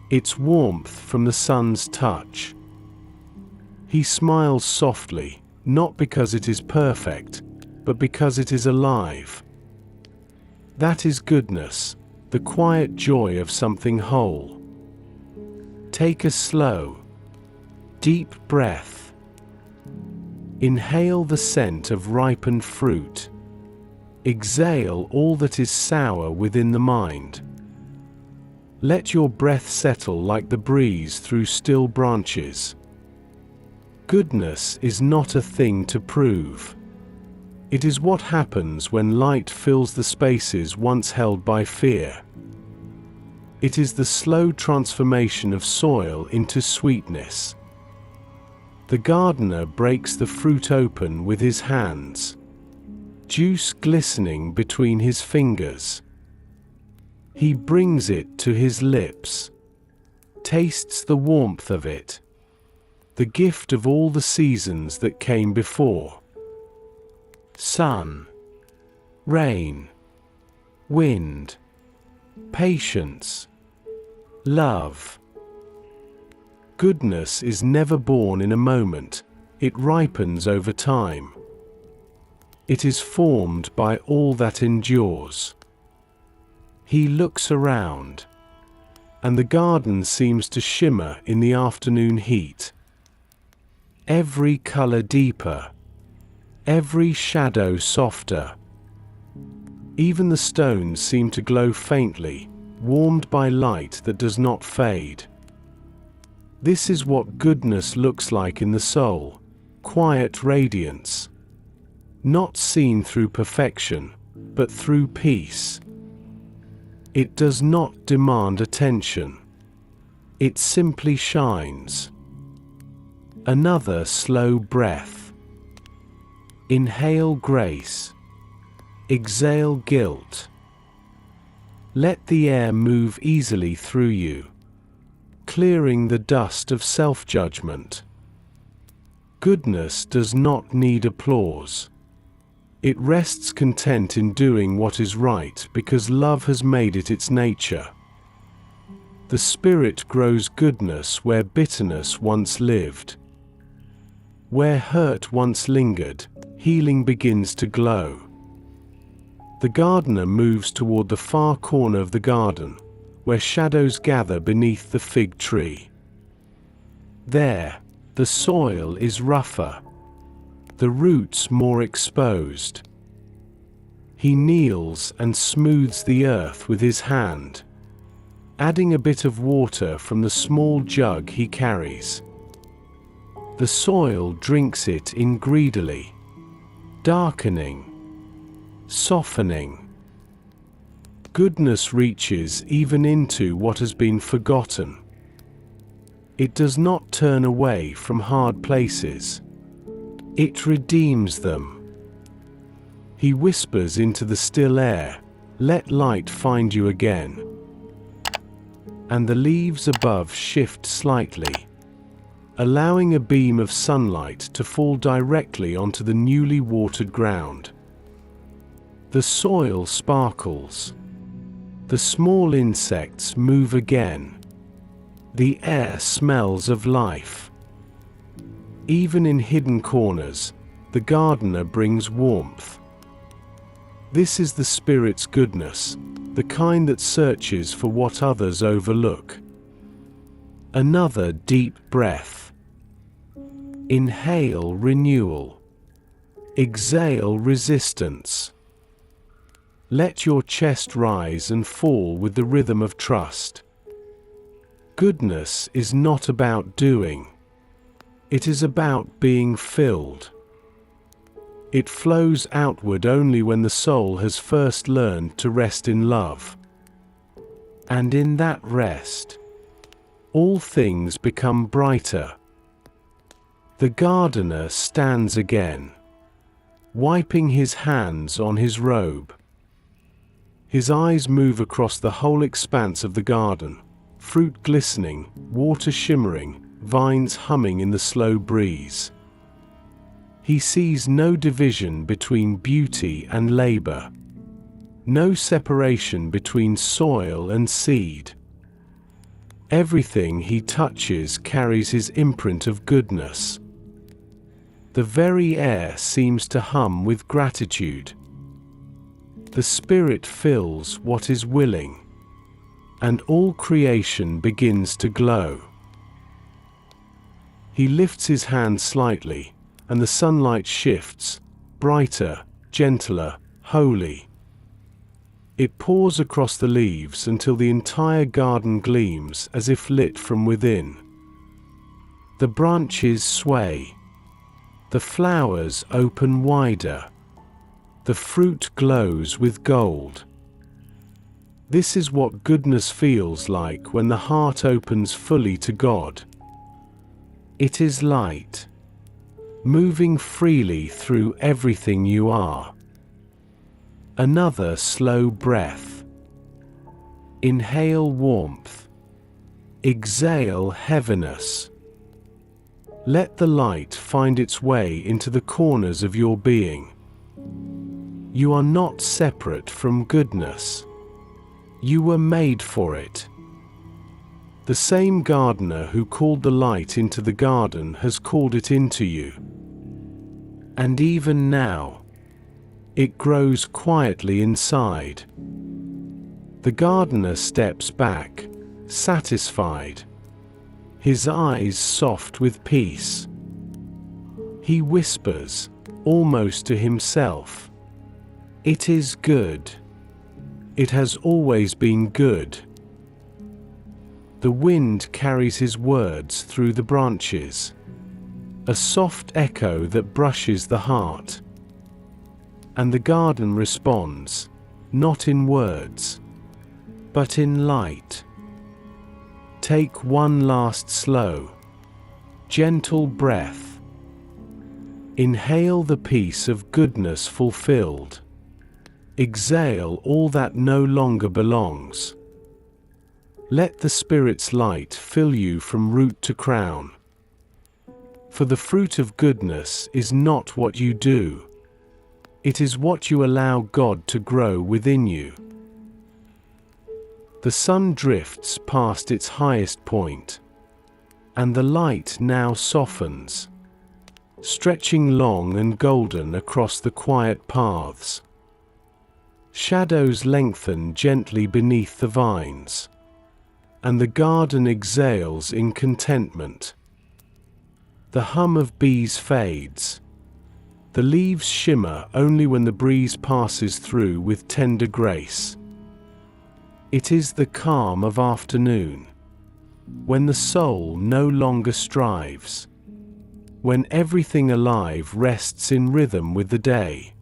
[SPEAKER 1] its warmth from the sun's touch. He smiles softly, not because it is perfect, but because it is alive. That is goodness, the quiet joy of something whole. Take a slow, deep breath. Inhale the scent of ripened fruit. Exhale all that is sour within the mind. Let your breath settle like the breeze through still branches. Goodness is not a thing to prove. It is what happens when light fills the spaces once held by fear. It is the slow transformation of soil into sweetness. The gardener breaks the fruit open with his hands, juice glistening between his fingers. He brings it to his lips, tastes the warmth of it, the gift of all the seasons that came before. Sun, rain, wind, patience, love. Goodness is never born in a moment, it ripens over time. It is formed by all that endures. He looks around, and the garden seems to shimmer in the afternoon heat. Every color deeper, every shadow softer. Even the stones seem to glow faintly, warmed by light that does not fade. This is what goodness looks like in the soul, quiet radiance. Not seen through perfection, but through peace. It does not demand attention. It simply shines. Another slow breath. Inhale grace. Exhale guilt. Let the air move easily through you, clearing the dust of self-judgment. Goodness does not need applause. It rests content in doing what is right because love has made it its nature. The Spirit grows goodness where bitterness once lived. Where hurt once lingered, healing begins to glow. The gardener moves toward the far corner of the garden, where shadows gather beneath the fig tree. There, the soil is rougher, the roots more exposed. He kneels and smooths the earth with his hand, adding a bit of water from the small jug he carries. The soil drinks it in greedily, darkening, softening. Goodness reaches even into what has been forgotten. It does not turn away from hard places. It redeems them. He whispers into the still air, "Let light find you again." And the leaves above shift slightly. allowing a beam of sunlight to fall directly onto the newly watered ground. The soil sparkles. The small insects move again. The air smells of life. Even in hidden corners, the gardener brings warmth. This is the Spirit's goodness, the kind that searches for what others overlook. Another deep breath. Inhale renewal. Exhale resistance. Let your chest rise and fall with the rhythm of trust. Goodness is not about doing. It is about being filled. It flows outward only when the soul has first learned to rest in love. And in that rest, all things become brighter. The gardener stands again, wiping his hands on his robe. His eyes move across the whole expanse of the garden, fruit glistening, water shimmering, vines humming in the slow breeze. He sees no division between beauty and labor, no separation between soil and seed. Everything he touches carries his imprint of goodness. The very air seems to hum with gratitude. The Spirit fills what is willing, and all creation begins to glow. He lifts his hand slightly, and the sunlight shifts, brighter, gentler, holy. It pours across the leaves until the entire garden gleams as if lit from within. The branches sway. The flowers open wider. The fruit glows with gold. This is what goodness feels like when the heart opens fully to God. It is light, moving freely through everything you are. Another slow breath. Inhale warmth. Exhale heaviness. Let the light find its way into the corners of your being. You are not separate from goodness. You were made for it. The same gardener who called the light into the garden has called it into you. And even now, it grows quietly inside. The gardener steps back, satisfied, his eyes soft with peace. He whispers, almost to himself, "It is good. It has always been good." The wind carries his words through the branches, a soft echo that brushes the heart. And the garden responds, not in words, but in light. Take one last slow, gentle breath. Inhale the peace of goodness fulfilled. Exhale all that no longer belongs. Let the Spirit's light fill you from root to crown. For the fruit of goodness is not what you do. It is what you allow God to grow within you. The sun drifts past its highest point, and the light now softens, stretching long and golden across the quiet paths. Shadows lengthen gently beneath the vines, and the garden exhales in contentment. The hum of bees fades. The leaves shimmer only when the breeze passes through with tender grace. It is the calm of afternoon, when the soul no longer strives, when everything alive rests in rhythm with the day.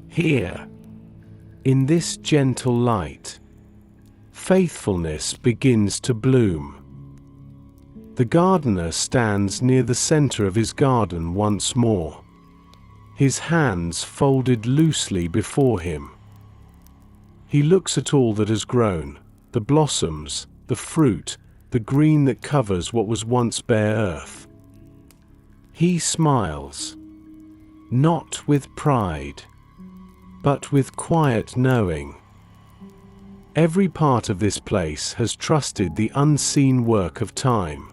[SPEAKER 1] Here, in this gentle light, faithfulness begins to bloom. The gardener stands near the center of his garden once more, his hands folded loosely before him. He looks at all that has grown, the blossoms, the fruit, the green that covers what was once bare earth. He smiles, not with pride, but with quiet knowing. Every part of this place has trusted the unseen work of time.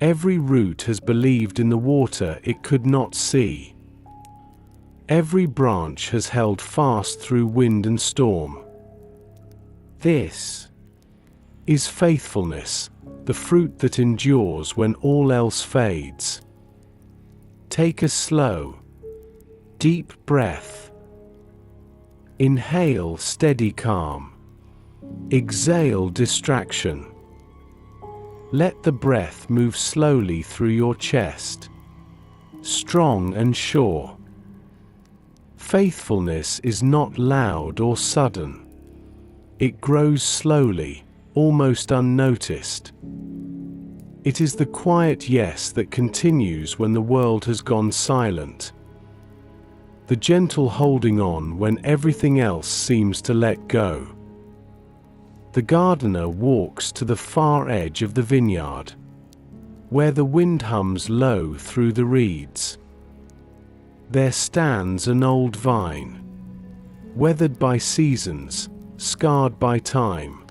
[SPEAKER 1] Every root has believed in the water it could not see. Every branch has held fast through wind and storm. This is faithfulness, the fruit that endures when all else fades. Take a slow, deep breath. Inhale steady calm. Exhale distraction. Let the breath move slowly through your chest, strong and sure. Faithfulness is not loud or sudden. It grows slowly, almost unnoticed. It is the quiet yes that continues when the world has gone silent. The gentle holding on when everything else seems to let go. The gardener walks to the far edge of the vineyard, where the wind hums low through the reeds. There stands an old vine, weathered by seasons, scarred by time.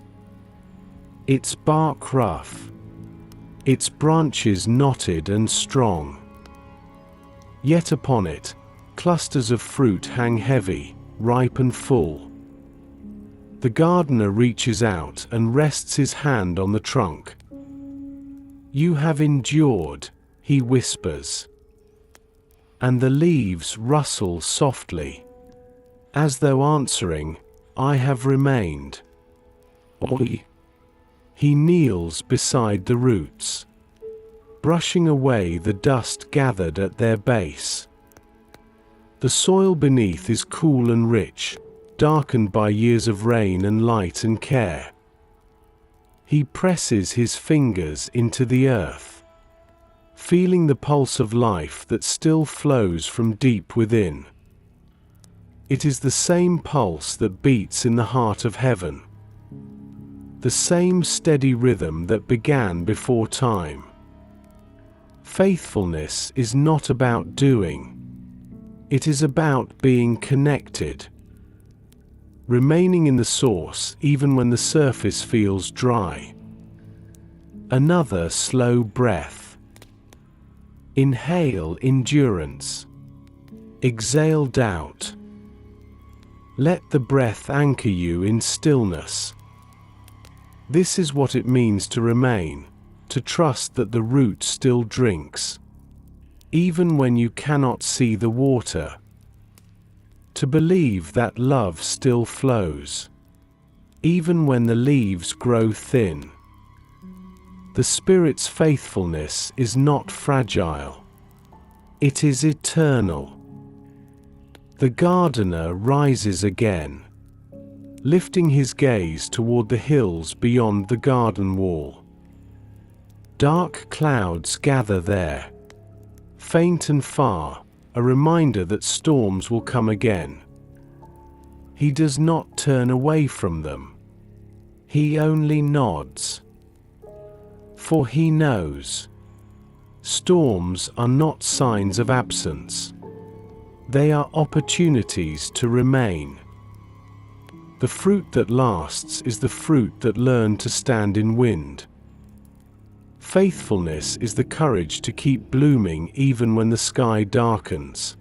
[SPEAKER 1] Its bark rough, its branches knotted and strong. Yet upon it, clusters of fruit hang heavy, ripe and full. The gardener reaches out and rests his hand on the trunk. "You have endured," he whispers. And the leaves rustle softly, as though answering, "I have remained." Oi. He kneels beside the roots, brushing away the dust gathered at their base. The soil beneath is cool and rich, darkened by years of rain and light and care. He presses his fingers into the earth, feeling the pulse of life that still flows from deep within. It is the same pulse that beats in the heart of heaven, the same steady rhythm that began before time. Faithfulness is not about doing. It is about being connected, remaining in the source even when the surface feels dry. Another slow breath. Inhale endurance. Exhale doubt. Let the breath anchor you in stillness. This is what it means to remain, to trust that the root still drinks, even when you cannot see the water. To believe that love still flows, even when the leaves grow thin. The Spirit's faithfulness is not fragile. It is eternal. The gardener rises again, lifting his gaze toward the hills beyond the garden wall. Dark clouds gather there, faint and far, a reminder that storms will come again. He does not turn away from them. He only nods. For he knows, storms are not signs of absence. They are opportunities to remain. The fruit that lasts is the fruit that learned to stand in wind. Faithfulness is the courage to keep blooming even when the sky darkens.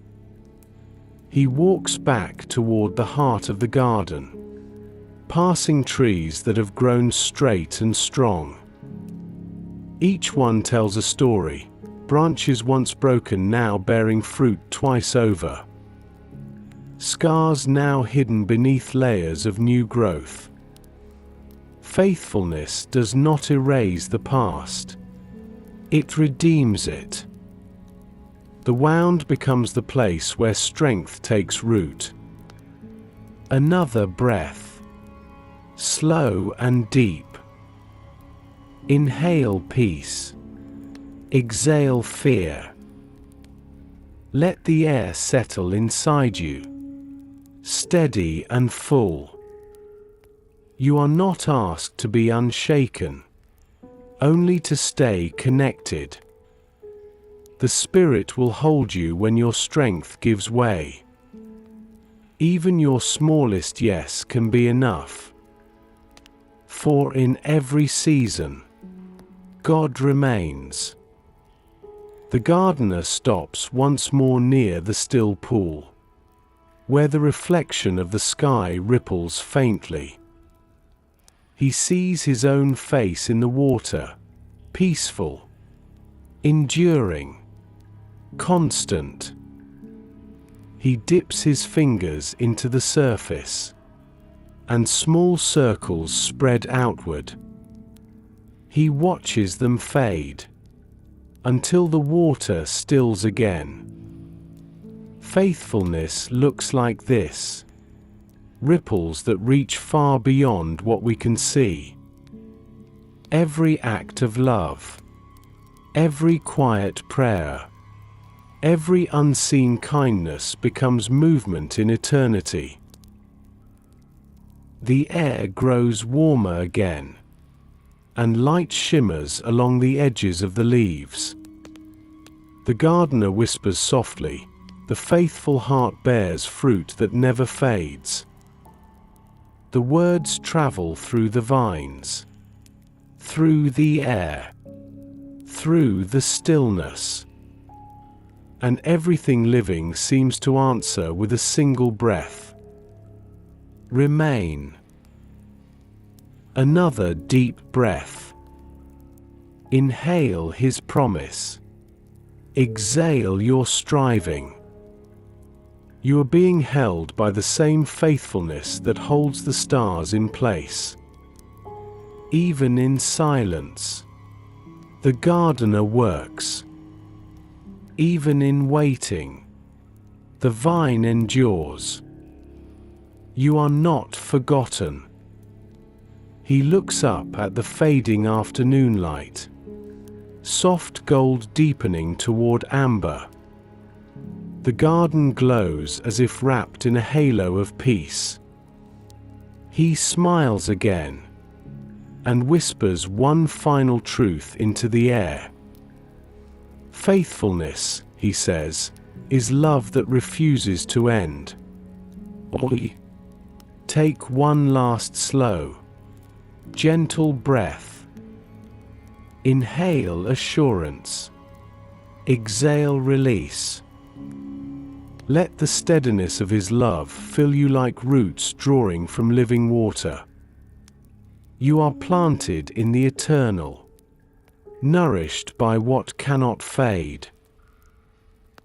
[SPEAKER 1] He walks back toward the heart of the garden, passing trees that have grown straight and strong. Each one tells a story, branches once broken now bearing fruit twice over. Scars now hidden beneath layers of new growth. Faithfulness does not erase the past. It redeems it. The wound becomes the place where strength takes root. Another breath. Slow and deep. Inhale peace. Exhale fear. Let the air settle inside you, steady and full. You are not asked to be unshaken. only to stay connected. The Spirit will hold you when your strength gives way. Even your smallest yes can be enough. For in every season, God remains. The gardener stops once more near the still pool, where the reflection of the sky ripples faintly. He sees his own face in the water, peaceful, enduring, constant. He dips his fingers into the surface, and small circles spread outward. He watches them fade, until the water stills again. Faithfulness looks like this: ripples that reach far beyond what we can see. Every act of love, every quiet prayer, every unseen kindness becomes movement in eternity. The air grows warmer again, and light shimmers along the edges of the leaves. The gardener whispers softly, "The faithful heart bears fruit that never fades." The words travel through the vines, through the air, through the stillness, and everything living seems to answer with a single breath: remain. Another deep breath. Inhale his promise. Exhale your striving. You are being held by the same faithfulness that holds the stars in place. Even in silence, the gardener works. Even in waiting, the vine endures. You are not forgotten. He looks up at the fading afternoon light, soft gold deepening toward amber. The garden glows as if wrapped in a halo of peace. He smiles again, and whispers one final truth into the air. Faithfulness, he says, is love that refuses to end. Oi. Take one last slow, gentle breath. Inhale assurance. Exhale release. Let the steadiness of his love fill you like roots drawing from living water. You are planted in the eternal, nourished by what cannot fade.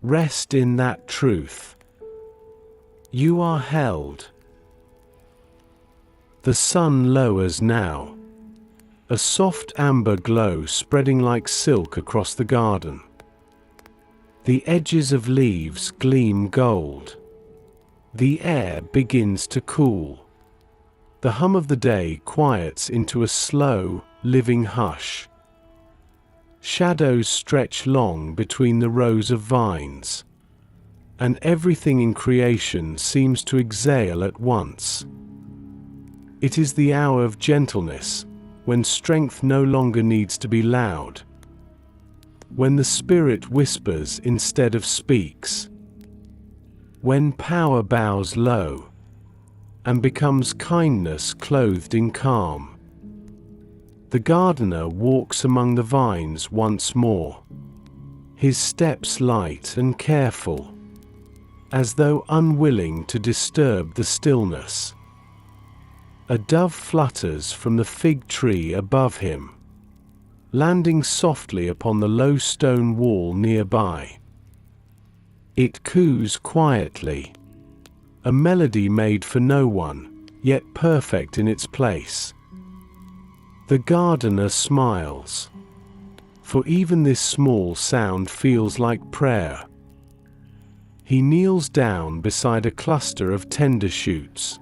[SPEAKER 1] Rest in that truth. You are held. The sun lowers now, a soft amber glow spreading like silk across the garden. The edges of leaves gleam gold. The air begins to cool. The hum of the day quiets into a slow, living hush. Shadows stretch long between the rows of vines, and everything in creation seems to exhale at once. It is the hour of gentleness, when strength no longer needs to be loud. When the Spirit whispers instead of speaks. When power bows low, and becomes kindness clothed in calm. The gardener walks among the vines once more, his steps light and careful, as though unwilling to disturb the stillness. A dove flutters from the fig tree above him, landing softly upon the low stone wall nearby. It coos quietly, a melody made for no one, yet perfect in its place. The gardener smiles, for even this small sound feels like prayer. He kneels down beside a cluster of tender shoots,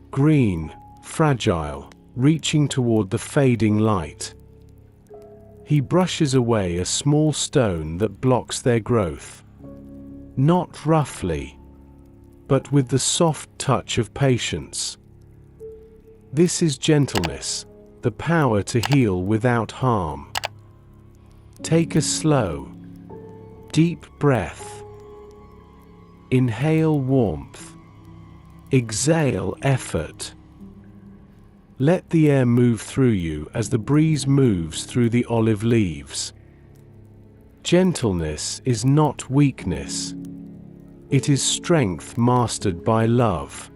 [SPEAKER 1] green, fragile, reaching toward the fading light. He brushes away a small stone that blocks their growth, not roughly, but with the soft touch of patience. This is gentleness, the power to heal without harm. Take a slow, deep breath. Inhale warmth. Exhale effort. Let the air move through you as the breeze moves through the olive leaves. Gentleness is not weakness. It is strength mastered by love.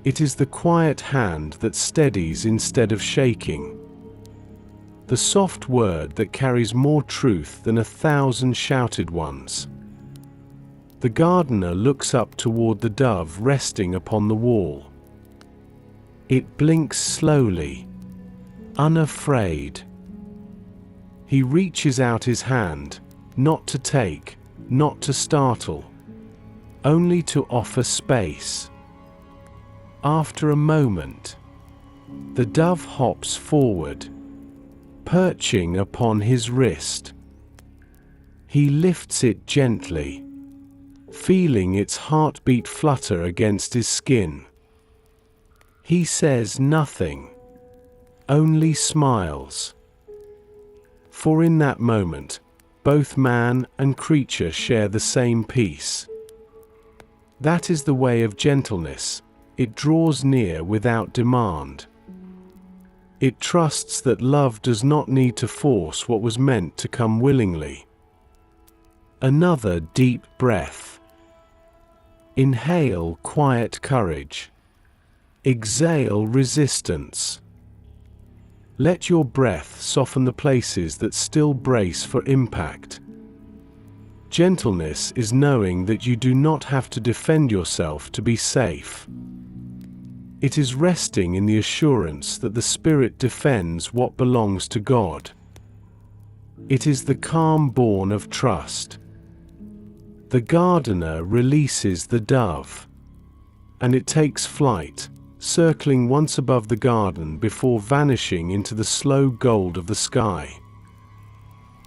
[SPEAKER 1] It is the quiet hand that steadies instead of shaking. The soft word that carries more truth than 1,000 shouted ones. The gardener looks up toward the dove resting upon the wall. It blinks slowly, unafraid. He reaches out his hand, not to take, not to startle, only to offer space. After a moment, the dove hops forward, perching upon his wrist. He lifts it gently, feeling its heartbeat flutter against his skin. He says nothing, only smiles. For in that moment, both man and creature share the same peace. That is the way of gentleness. It draws near without demand. It trusts that love does not need to force what was meant to come willingly. Another deep breath. Inhale quiet courage. Exhale resistance. Let your breath soften the places that still brace for impact. Gentleness is knowing that you do not have to defend yourself to be safe. It is resting in the assurance that the Spirit defends what belongs to God. It is the calm born of trust. The gardener releases the dove, and it takes flight, circling once above the garden before vanishing into the slow gold of the sky.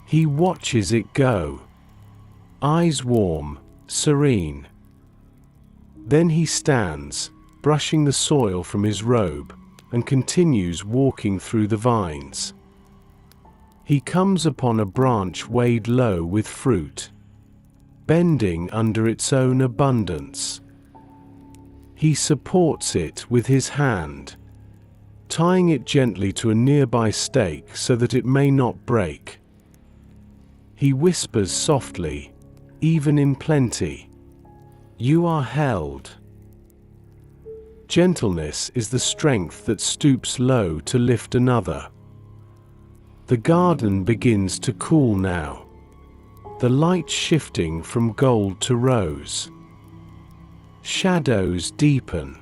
[SPEAKER 1] He watches it go, eyes warm, serene. Then he stands, brushing the soil from his robe, and continues walking through the vines. He comes upon a branch weighed low with fruit, bending under its own abundance. He supports it with his hand, tying it gently to a nearby stake so that it may not break. He whispers softly, even in plenty, "You are held." Gentleness is the strength that stoops low to lift another. The garden begins to cool now, the light shifting from gold to rose. Shadows deepen.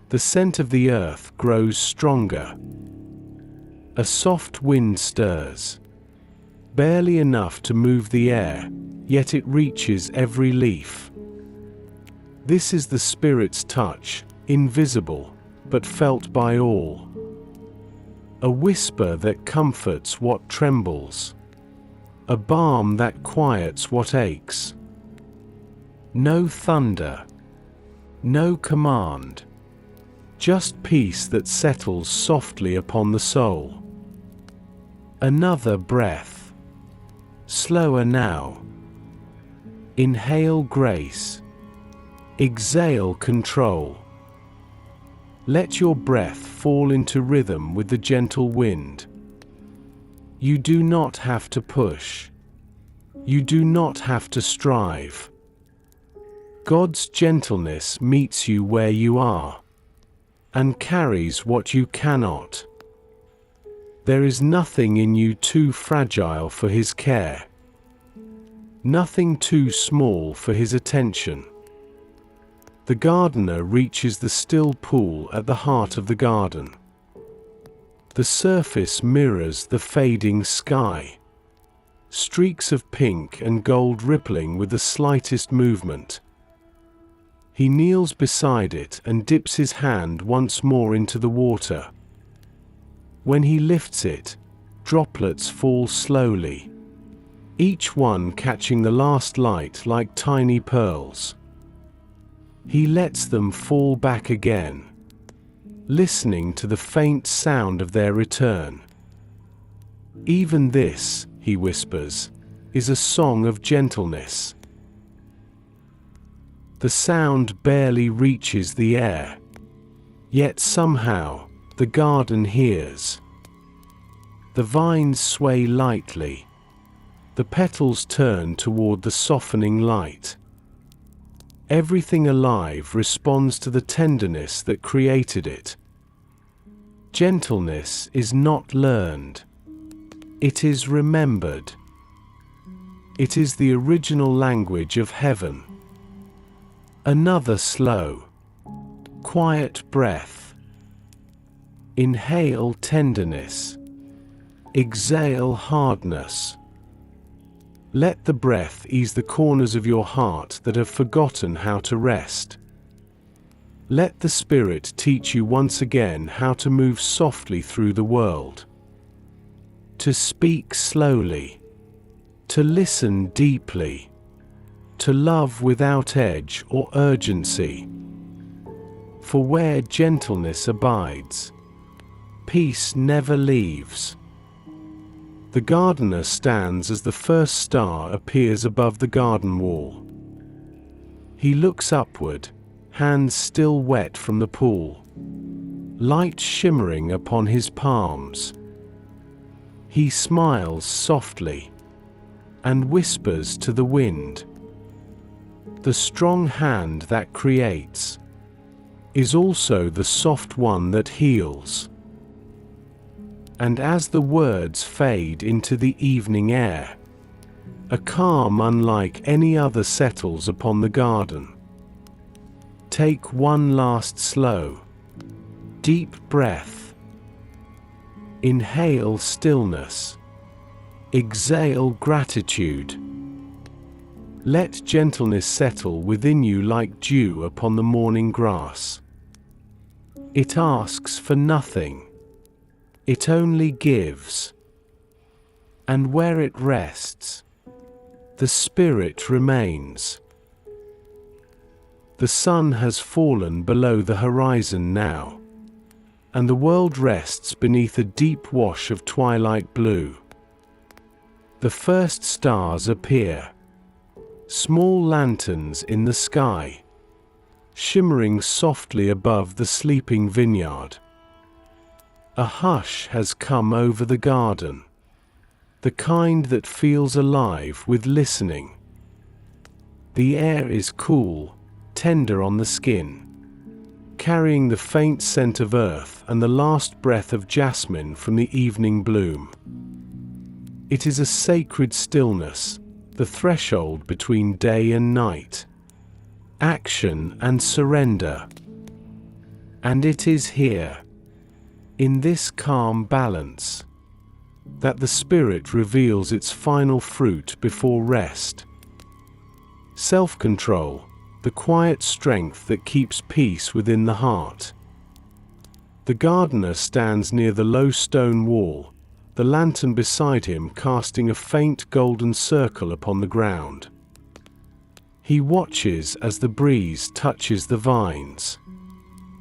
[SPEAKER 1] The scent of the earth grows stronger. A soft wind stirs, barely enough to move the air, yet it reaches every leaf. This is the Spirit's touch, invisible, but felt by all. A whisper that comforts what trembles. A balm that quiets what aches. No thunder. No command. Just peace that settles softly upon the soul. Another breath. Slower now. Inhale grace. Exhale control. Let your breath fall into rhythm with the gentle wind. You do not have to push. You do not have to strive. God's gentleness meets you where you are, and carries what you cannot. There is nothing in you too fragile for His care, nothing too small for His attention. The gardener reaches the still pool at the heart of the garden. The surface mirrors the fading sky, streaks of pink and gold rippling with the slightest movement. He kneels beside it and dips his hand once more into the water. When he lifts it, droplets fall slowly, each one catching the last light like tiny pearls. He lets them fall back again, listening to the faint sound of their return. Even this, he whispers, is a song of gentleness. The sound barely reaches the air, yet somehow the garden hears. The vines sway lightly, the petals turn toward the softening light. Everything alive responds to the tenderness that created it. Gentleness is not learned. It is remembered. It is the original language of heaven. Another slow, quiet breath. Inhale tenderness. Exhale hardness. Let the breath ease the corners of your heart that have forgotten how to rest. Let the Spirit teach you once again how to move softly through the world. To speak slowly. To listen deeply. To love without edge or urgency. For where gentleness abides, peace never leaves. The gardener stands as the first star appears above the garden wall. He looks upward, hands still wet from the pool, light shimmering upon his palms. He smiles softly and whispers to the wind. The strong hand that creates is also the soft one that heals. And as the words fade into the evening air, a calm unlike any other settles upon the garden. Take one last slow, deep breath. Inhale stillness. Exhale gratitude. Let gentleness settle within you like dew upon the morning grass. It asks for nothing. It only gives. And where it rests, the Spirit remains. The sun has fallen below the horizon now, and the world rests beneath a deep wash of twilight blue. The first stars appear, small lanterns in the sky, shimmering softly above the sleeping vineyard. A hush has come over the garden, the kind that feels alive with listening. The air is cool, tender on the skin, carrying the faint scent of earth and the last breath of jasmine from the evening bloom. It is a sacred stillness, the threshold between day and night, action and surrender. And it is here, in this calm balance, that the Spirit reveals its final fruit before rest. Self-control, the quiet strength that keeps peace within the heart. The gardener stands near the low stone wall, the lantern beside him casting a faint golden circle upon the ground. He watches as the breeze touches the vines.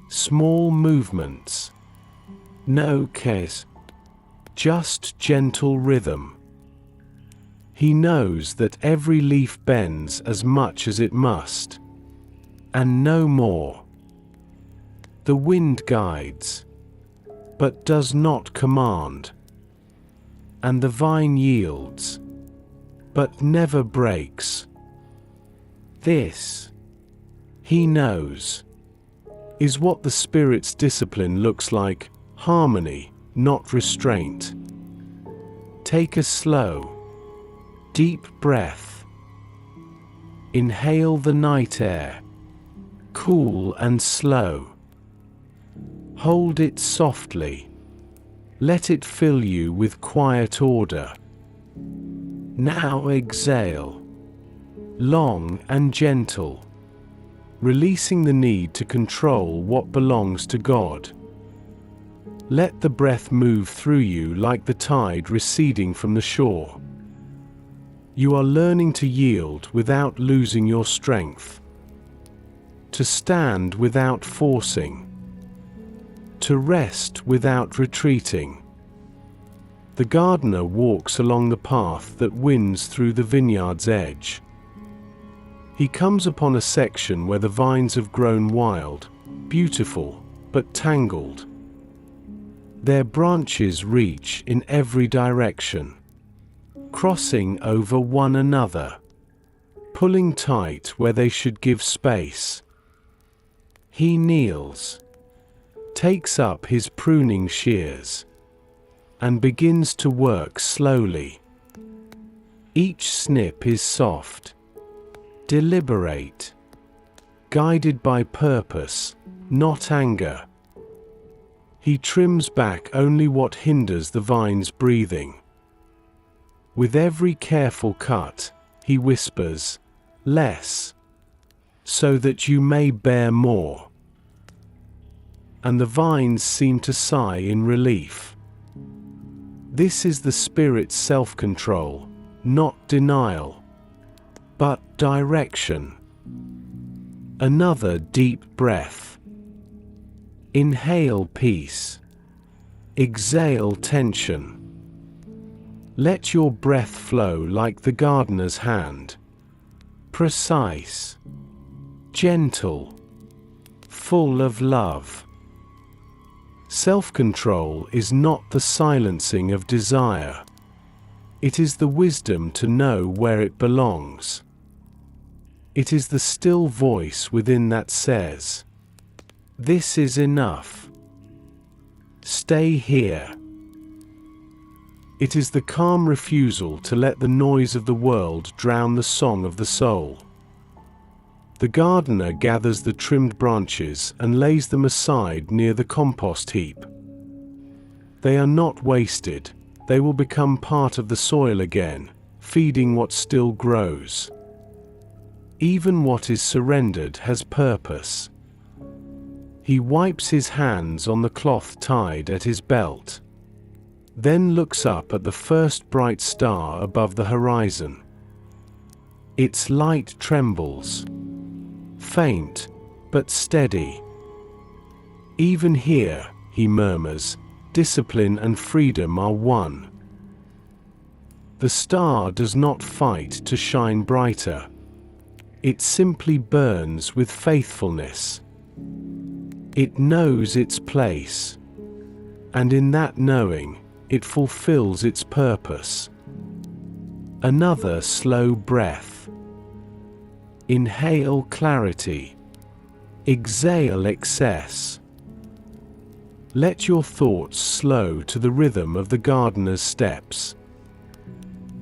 [SPEAKER 1] Small movements. No case, just gentle rhythm. He knows that every leaf bends as much as it must, and no more. The wind guides, but does not command, and the vine yields, but never breaks. This, he knows, is what the Spirit's discipline looks like. Harmony, not restraint. Take a slow, deep breath. Inhale the night air, cool and slow. Hold it softly. Let it fill you with quiet order. Now exhale, long and gentle, releasing the need to control what belongs to God. Let the breath move through you like the tide receding from the shore. You are learning to yield without losing your strength, to stand without forcing, to rest without retreating. The gardener walks along the path that winds through the vineyard's edge. He comes upon a section where the vines have grown wild, beautiful, but tangled. Their branches reach in every direction, crossing over one another, pulling tight where they should give space. He kneels, takes up his pruning shears, and begins to work slowly. Each snip is soft, deliberate, guided by purpose, not anger. He trims back only what hinders the vine's breathing. With every careful cut, he whispers, "Less, so that you may bear more." And the vines seem to sigh in relief. This is the Spirit's self-control, not denial, but direction. Another deep breath. Inhale peace. Exhale tension. Let your breath flow like the gardener's hand. Precise, gentle, full of love. Self-control is not the silencing of desire. It is the wisdom to know where it belongs. It is the still voice within that says, "This is enough. Stay here." It is the calm refusal to let the noise of the world drown the song of the soul. The gardener gathers the trimmed branches and lays them aside near the compost heap. They are not wasted, they will become part of the soil again, feeding what still grows. Even what is surrendered has purpose. He wipes his hands on the cloth tied at his belt, then looks up at the first bright star above the horizon. Its light trembles, faint, but steady. "Even here," he murmurs, "discipline and freedom are one." The star does not fight to shine brighter. It simply burns with faithfulness. It knows its place, and in that knowing, it fulfills its purpose. Another slow breath. Inhale clarity. Exhale excess. Let your thoughts slow to the rhythm of the gardener's steps.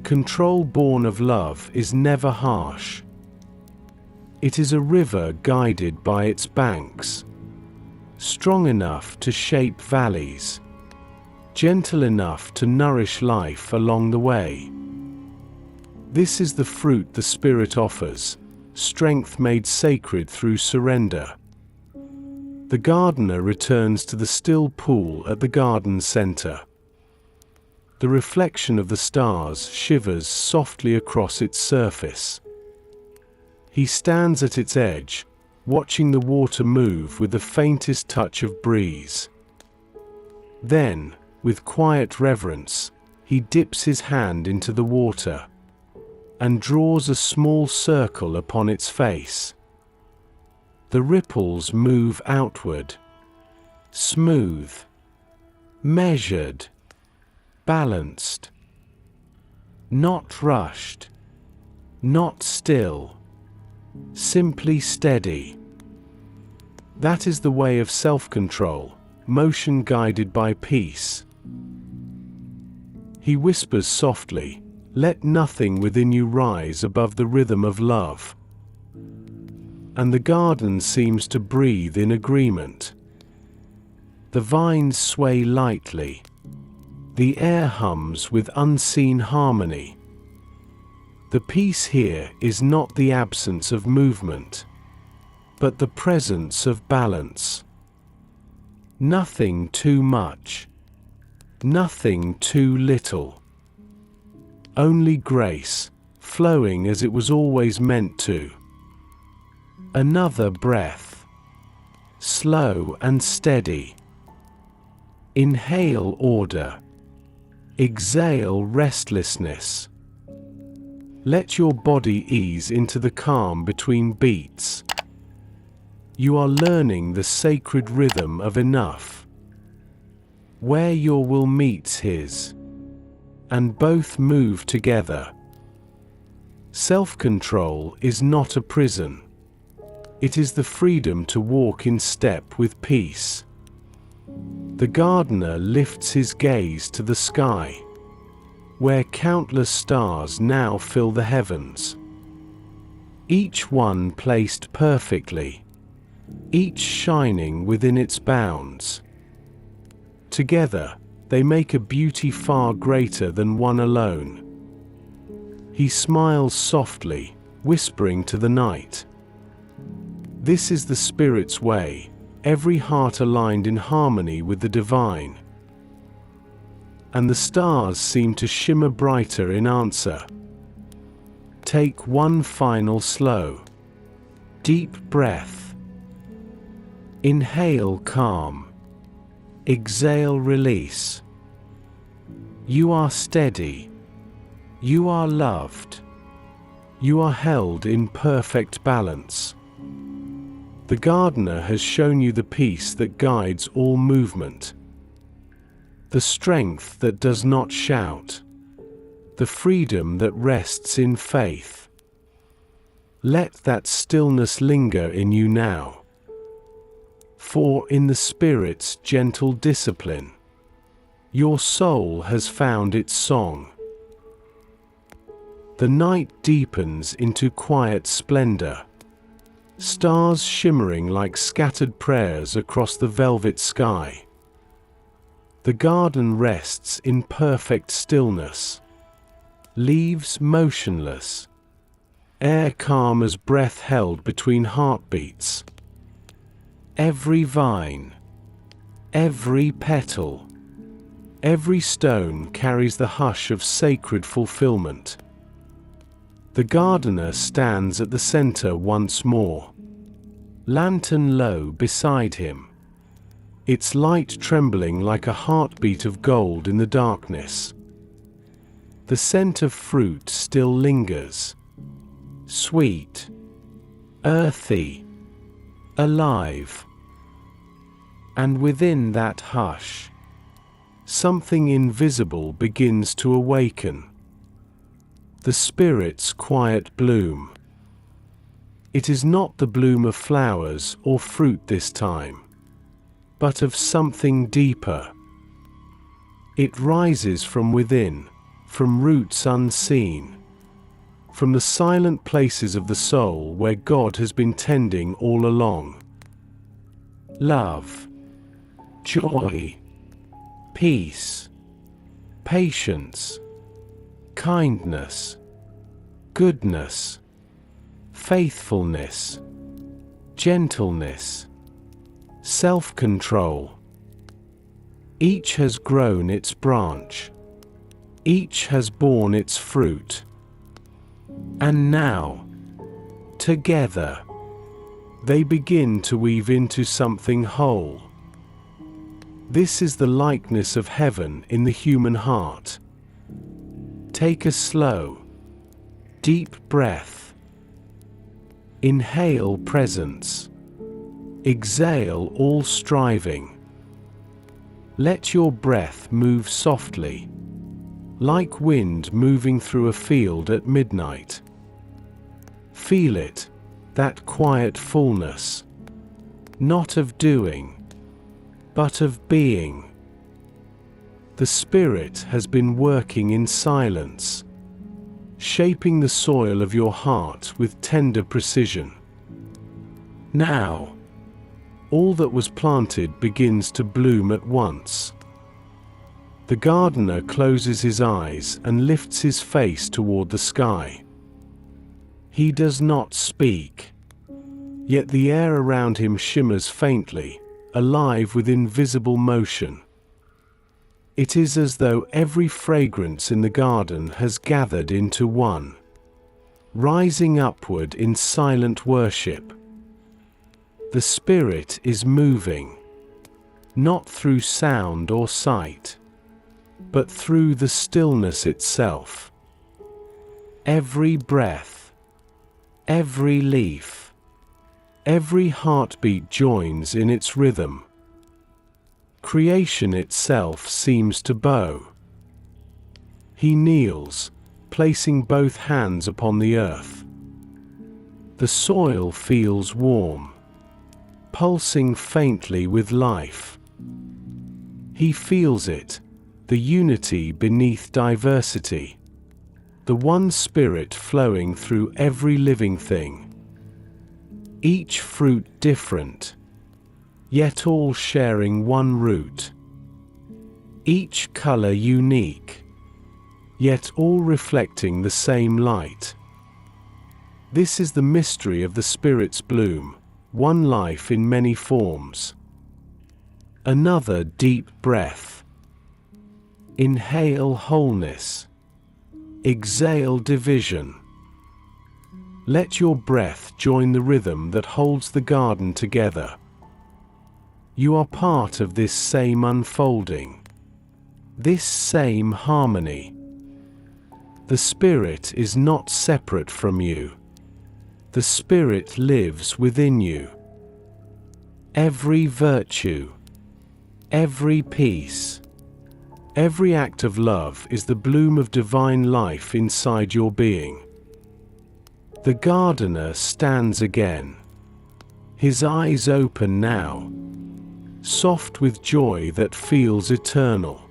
[SPEAKER 1] Control born of love is never harsh. It is a river guided by its banks, strong enough to shape valleys, gentle enough to nourish life along the way. This is the fruit the Spirit offers, strength made sacred through surrender. The gardener returns to the still pool at the garden center. The reflection of the stars shivers softly across its surface. He stands at its edge, watching the water move with the faintest touch of breeze. Then, with quiet reverence, he dips his hand into the water and draws a small circle upon its face. The ripples move outward, smooth, measured, balanced, not rushed, not still, simply steady. That is the way of self-control, motion guided by peace. He whispers softly, "Let nothing within you rise above the rhythm of love." And the garden seems to breathe in agreement. The vines sway lightly. The air hums with unseen harmony. The peace here is not the absence of movement, but the presence of balance. Nothing too much, nothing too little. Only grace, flowing as it was always meant to. Another breath, slow and steady. Inhale order. Exhale restlessness. Let your body ease into the calm between beats. You are learning the sacred rhythm of enough, where your will meets his, and both move together. Self-control is not a prison. It is the freedom to walk in step with peace. The gardener lifts his gaze to the sky, where countless stars now fill the heavens. Each one placed perfectly, each shining within its bounds. Together, they make a beauty far greater than one alone. He smiles softly, whispering to the night. This is the Spirit's way, every heart aligned in harmony with the divine. And the stars seem to shimmer brighter in answer. Take one final slow, deep breath. Inhale calm. Exhale release. You are steady. You are loved. You are held in perfect balance. The gardener has shown you the peace that guides all movement, the strength that does not shout, the freedom that rests in faith. Let that stillness linger in you now. For in the Spirit's gentle discipline, your soul has found its song. The night deepens into quiet splendor, stars shimmering like scattered prayers across the velvet sky. The garden rests in perfect stillness, leaves motionless, air calm as breath held between heartbeats. Every vine, every petal, every stone carries the hush of sacred fulfillment. The gardener stands at the center once more, lantern low beside him, its light trembling like a heartbeat of gold in the darkness. The scent of fruit still lingers, sweet, earthy, alive. And within that hush, something invisible begins to awaken. The Spirit's quiet bloom. It is not the bloom of flowers or fruit this time, but of something deeper. It rises from within, from roots unseen, from the silent places of the soul where God has been tending all along. Love, joy, peace, patience, kindness, goodness, faithfulness, gentleness, self-control. Each has grown its branch. Each has borne its fruit. And now, together, they begin to weave into something whole. This is the likeness of heaven in the human heart. Take a slow, deep breath. Inhale presence. Exhale all striving. Let your breath move softly, like wind moving through a field at midnight. Feel it, that quiet fullness, not of doing, but of being. The Spirit has been working in silence, shaping the soil of your heart with tender precision. Now, all that was planted begins to bloom at once. The gardener closes his eyes and lifts his face toward the sky. He does not speak, yet the air around him shimmers faintly, alive with invisible motion. It is as though every fragrance in the garden has gathered into one, rising upward in silent worship. The Spirit is moving, not through sound or sight, but through the stillness itself. Every breath, every leaf, every heartbeat joins in its rhythm. Creation itself seems to bow. He kneels, placing both hands upon the earth. The soil feels warm, pulsing faintly with life. He feels it, the unity beneath diversity, the one spirit flowing through every living thing. Each fruit different, yet all sharing one root. Each color unique, yet all reflecting the same light. This is the mystery of the Spirit's bloom, one life in many forms. Another deep breath. Inhale wholeness. Exhale division. Let your breath join the rhythm that holds the garden together. You are part of this same unfolding, this same harmony. The Spirit is not separate from you. The Spirit lives within you. Every virtue, every peace, every act of love is the bloom of divine life inside your being. The gardener stands again, his eyes open now, soft with joy that feels eternal.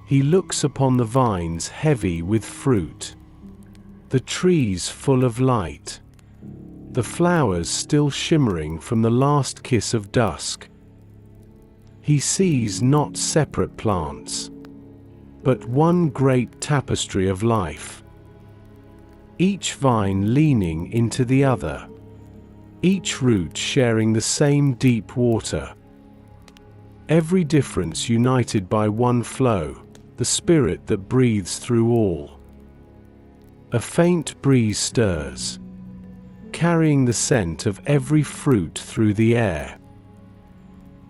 [SPEAKER 1] He looks upon the vines heavy with fruit, the trees full of light, the flowers still shimmering from the last kiss of dusk. He sees not separate plants, but one great tapestry of life. Each vine leaning into the other, each root sharing the same deep water. Every difference united by one flow, the Spirit that breathes through all. A faint breeze stirs, carrying the scent of every fruit through the air.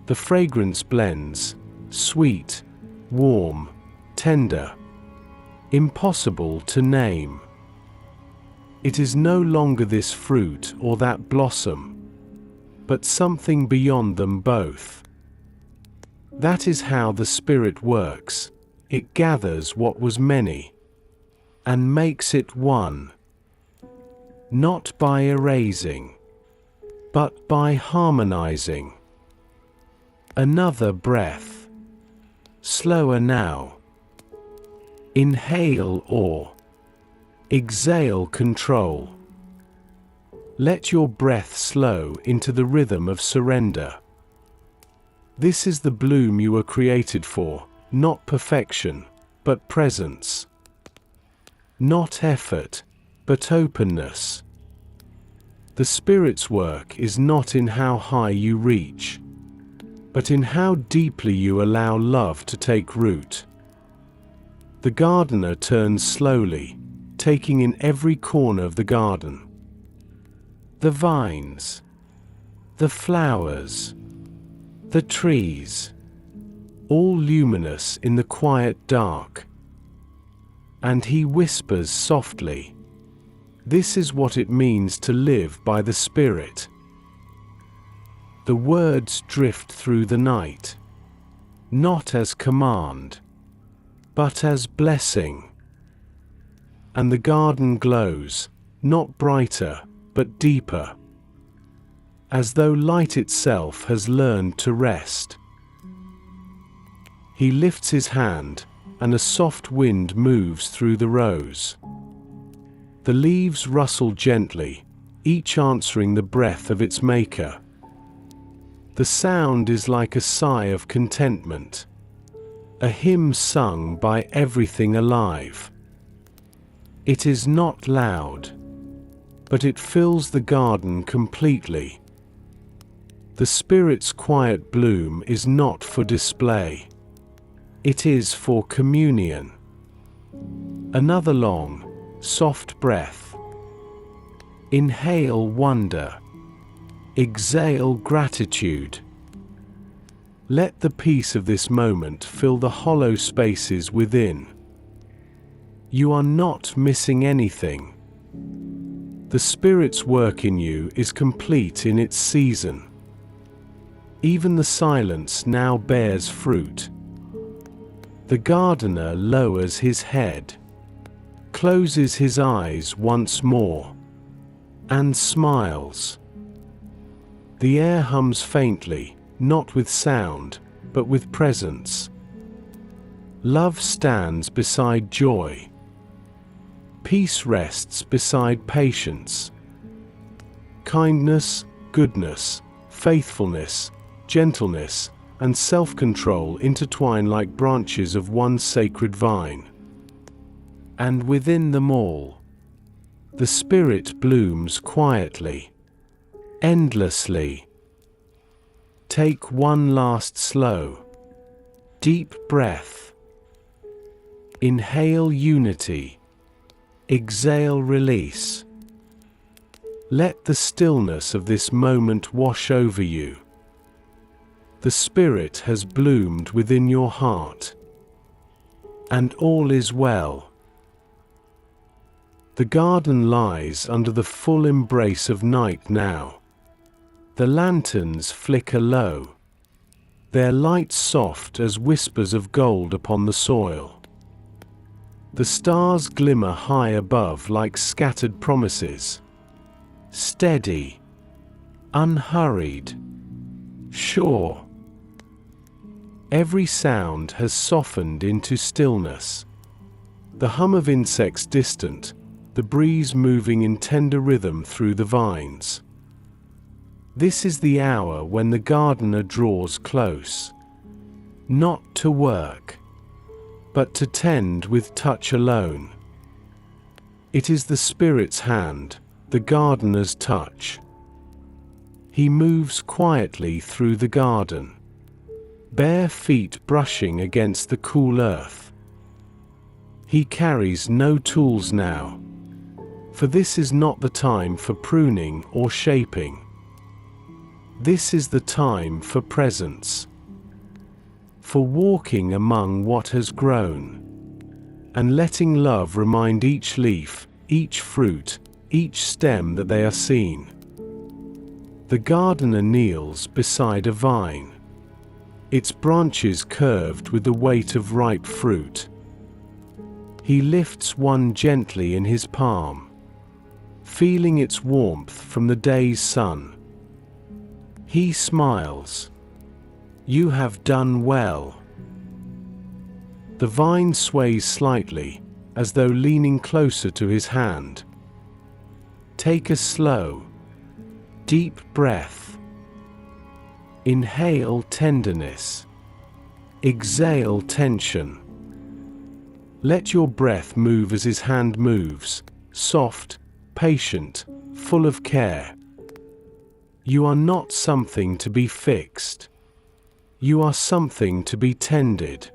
[SPEAKER 1] The fragrance blends, sweet, warm, tender, impossible to name. It is no longer this fruit or that blossom, but something beyond them both. That is how the Spirit works. It gathers what was many and makes it one, not by erasing, but by harmonizing. Another breath, slower now. Inhale awe, exhale control. Let your breath slow into the rhythm of surrender. This is the bloom you were created for, not perfection, but presence. Not effort, but openness. The Spirit's work is not in how high you reach, but in how deeply you allow love to take root. The gardener turns slowly, taking in every corner of the garden. The vines, the flowers, the trees, all luminous in the quiet dark. And he whispers softly, "This is what it means to live by the Spirit." The words drift through the night, not as command, but as blessing. And the garden glows, not brighter, but deeper, as though light itself has learned to rest. He lifts his hand, and a soft wind moves through the rows. The leaves rustle gently, each answering the breath of its maker. The sound is like a sigh of contentment, a hymn sung by everything alive. It is not loud, but it fills the garden completely. The Spirit's quiet bloom is not for display. It is for communion. Another long, soft breath. Inhale wonder. Exhale gratitude. Let the peace of this moment fill the hollow spaces within. You are not missing anything. The Spirit's work in you is complete in its season. Even the silence now bears fruit. The gardener lowers his head, closes his eyes once more, and smiles. The air hums faintly, not with sound, but with presence. Love stands beside joy. Peace rests beside patience. Kindness, goodness, faithfulness, gentleness, and self-control intertwine like branches of one sacred vine. And within them all, the Spirit blooms quietly, endlessly. Take one last slow, deep breath. Inhale unity. Exhale release. Let the stillness of this moment wash over you. The Spirit has bloomed within your heart, and all is well. The garden lies under the full embrace of night now. The lanterns flicker low, their light soft as whispers of gold upon the soil. The stars glimmer high above like scattered promises, steady, unhurried, sure. Every sound has softened into stillness. The hum of insects distant, the breeze moving in tender rhythm through the vines. This is the hour when the gardener draws close, not to work, but to tend with touch alone. It is the Spirit's hand, the gardener's touch. He moves quietly through the garden, bare feet brushing against the cool earth. He carries no tools now, for this is not the time for pruning or shaping. This is the time for presence, for walking among what has grown, and letting love remind each leaf, each fruit, each stem that they are seen. The gardener kneels beside a vine, its branches curved with the weight of ripe fruit. He lifts one gently in his palm, feeling its warmth from the day's sun. He smiles. You have done well. The vine sways slightly, as though leaning closer to his hand. Take a slow, deep breath. Inhale tenderness. Exhale tension. Let your breath move as his hand moves, soft, patient, full of care. You are not something to be fixed. You are something to be tended.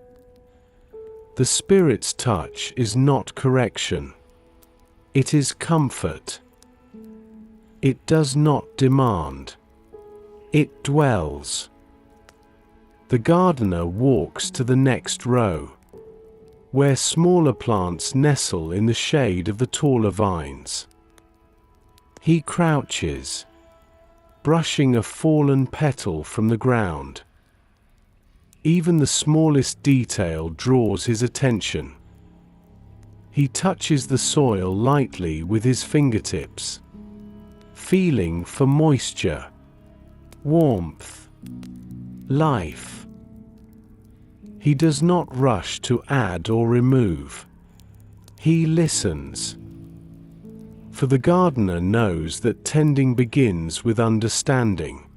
[SPEAKER 1] The Spirit's touch is not correction. It is comfort. It does not demand. It dwells. The gardener walks to the next row, where smaller plants nestle in the shade of the taller vines. He crouches, brushing a fallen petal from the ground. Even the smallest detail draws his attention. He touches the soil lightly with his fingertips, feeling for moisture, warmth, life. He does not rush to add or remove. He listens. For the gardener knows that tending begins with understanding.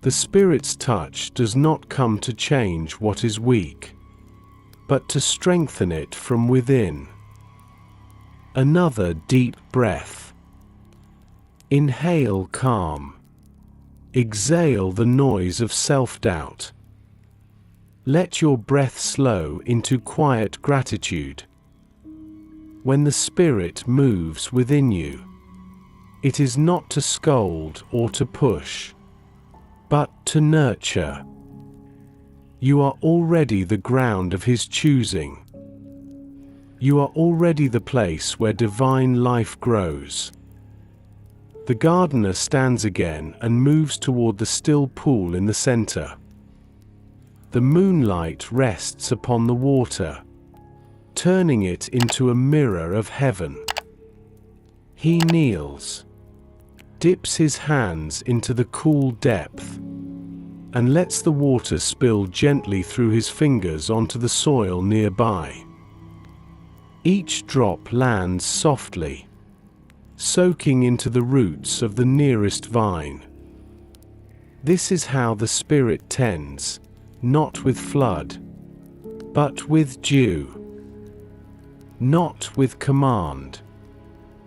[SPEAKER 1] The Spirit's touch does not come to change what is weak, but to strengthen it from within. Another deep breath. Inhale calm. Exhale the noise of self-doubt. Let your breath slow into quiet gratitude. When the Spirit moves within you, it is not to scold or to push, but to nurture. You are already the ground of His choosing. You are already the place where divine life grows. The gardener stands again and moves toward the still pool in the center. The moonlight rests upon the water, turning it into a mirror of heaven. He kneels, dips his hands into the cool depth, and lets the water spill gently through his fingers onto the soil nearby. Each drop lands softly, soaking into the roots of the nearest vine. This is how the Spirit tends, not with flood, but with dew. Not with command,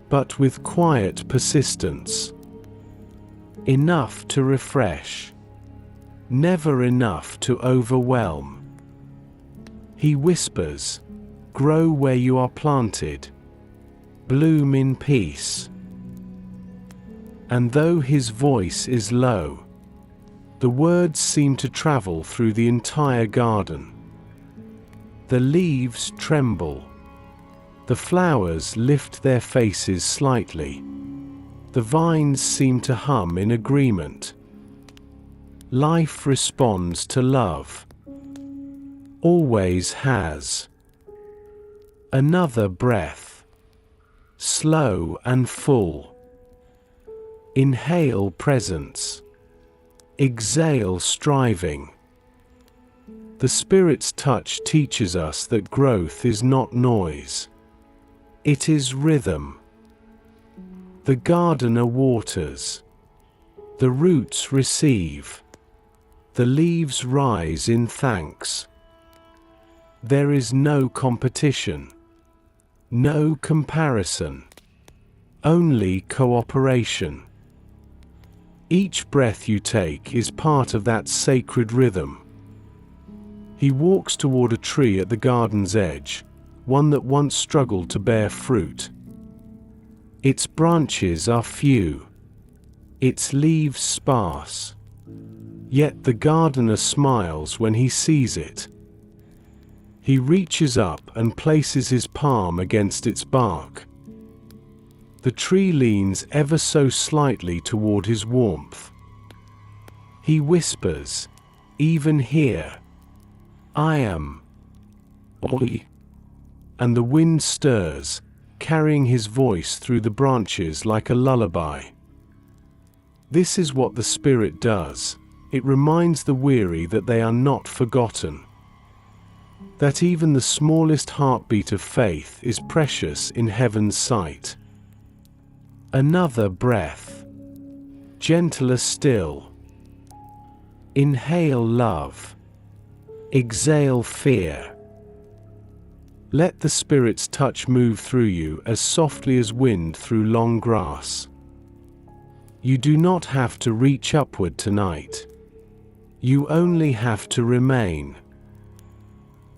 [SPEAKER 1] but with quiet persistence. Enough to refresh, never enough to overwhelm. He whispers, "Grow where you are planted. Bloom in peace." And though his voice is low, the words seem to travel through the entire garden. The leaves tremble. The flowers lift their faces slightly. The vines seem to hum in agreement. Life responds to love. Always has. Another breath. Slow and full. Inhale presence. Exhale striving. The Spirit's touch teaches us that growth is not noise. It is rhythm. The gardener waters. The roots receive. The leaves rise in thanks. There is no competition. No comparison. Only cooperation. Each breath you take is part of that sacred rhythm. He walks toward a tree at the garden's edge, one that once struggled to bear fruit. Its branches are few, its leaves sparse. Yet the gardener smiles when he sees it. He reaches up and places his palm against its bark. The tree leans ever so slightly toward his warmth. He whispers, "Even here, I am." Oi. And the wind stirs, carrying his voice through the branches like a lullaby. This is what the Spirit does. It reminds the weary that they are not forgotten. That even the smallest heartbeat of faith is precious in heaven's sight. Another breath. Gentler still. Inhale love. Exhale fear. Let the Spirit's touch move through you as softly as wind through long grass. You do not have to reach upward tonight. You only have to remain.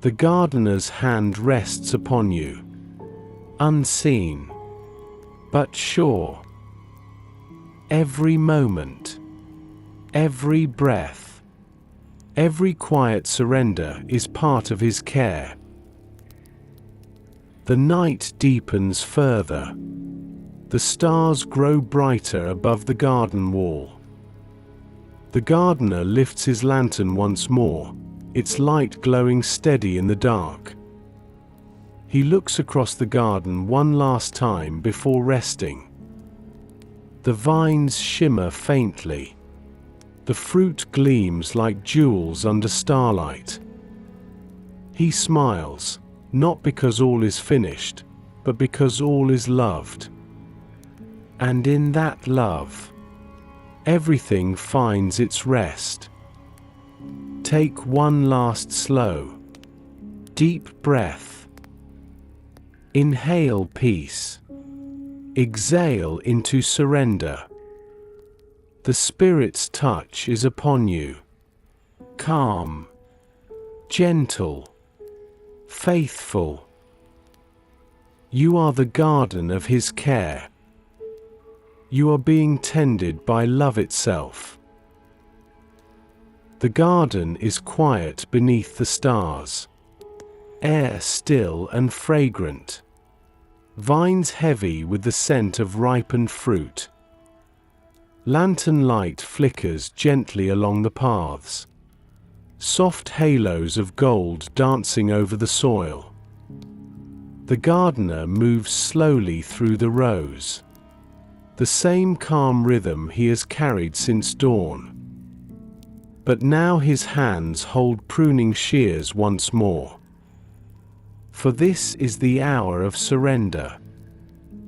[SPEAKER 1] The gardener's hand rests upon you, unseen, but sure. Every moment, every breath, every quiet surrender is part of his care. The night deepens further. The stars grow brighter above the garden wall. The gardener lifts his lantern once more, its light glowing steady in the dark. He looks across the garden one last time before resting. The vines shimmer faintly. The fruit gleams like jewels under starlight. He smiles, not because all is finished, but because all is loved. And in that love, everything finds its rest. Take one last slow, deep breath. Inhale peace. Exhale into surrender. The Spirit's touch is upon you. Calm, gentle, faithful. You are the garden of His care. You are being tended by love itself. The garden is quiet beneath the stars. Air still and fragrant. Vines heavy with the scent of ripened fruit. Lantern light flickers gently along the paths. Soft halos of gold dancing over the soil. The gardener moves slowly through the rows. The same calm rhythm he has carried since dawn. But now his hands hold pruning shears once more. For this is the hour of surrender.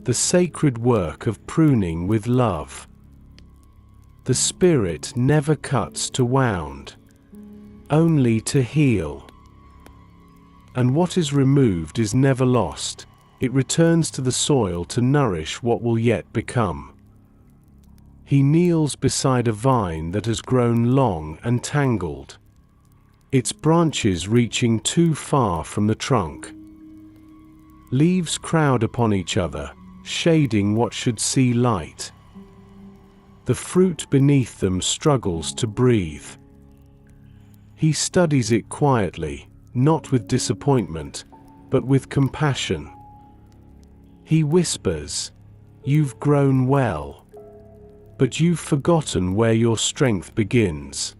[SPEAKER 1] The sacred work of pruning with love. The spirit never cuts to wound, only to heal. And what is removed is never lost. It returns to the soil to nourish what will yet become. He kneels beside a vine that has grown long and tangled, its branches reaching too far from the trunk. Leaves crowd upon each other, shading what should see light. The fruit beneath them struggles to breathe. He studies it quietly, not with disappointment, but with compassion. He whispers, "You've grown well. But you've forgotten where your strength begins."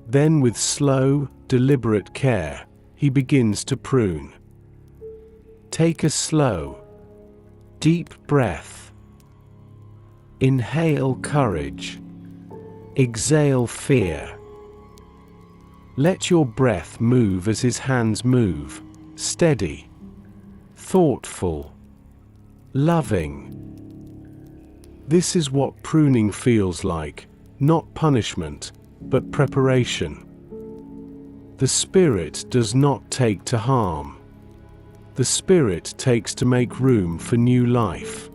[SPEAKER 1] Then with slow, deliberate care, he begins to prune. Take a slow, deep breath. Inhale courage. Exhale fear. Let your breath move as his hands move, steady, thoughtful, loving. This is what pruning feels like, not punishment, but preparation. The Spirit does not take to harm. The Spirit takes to make room for new life.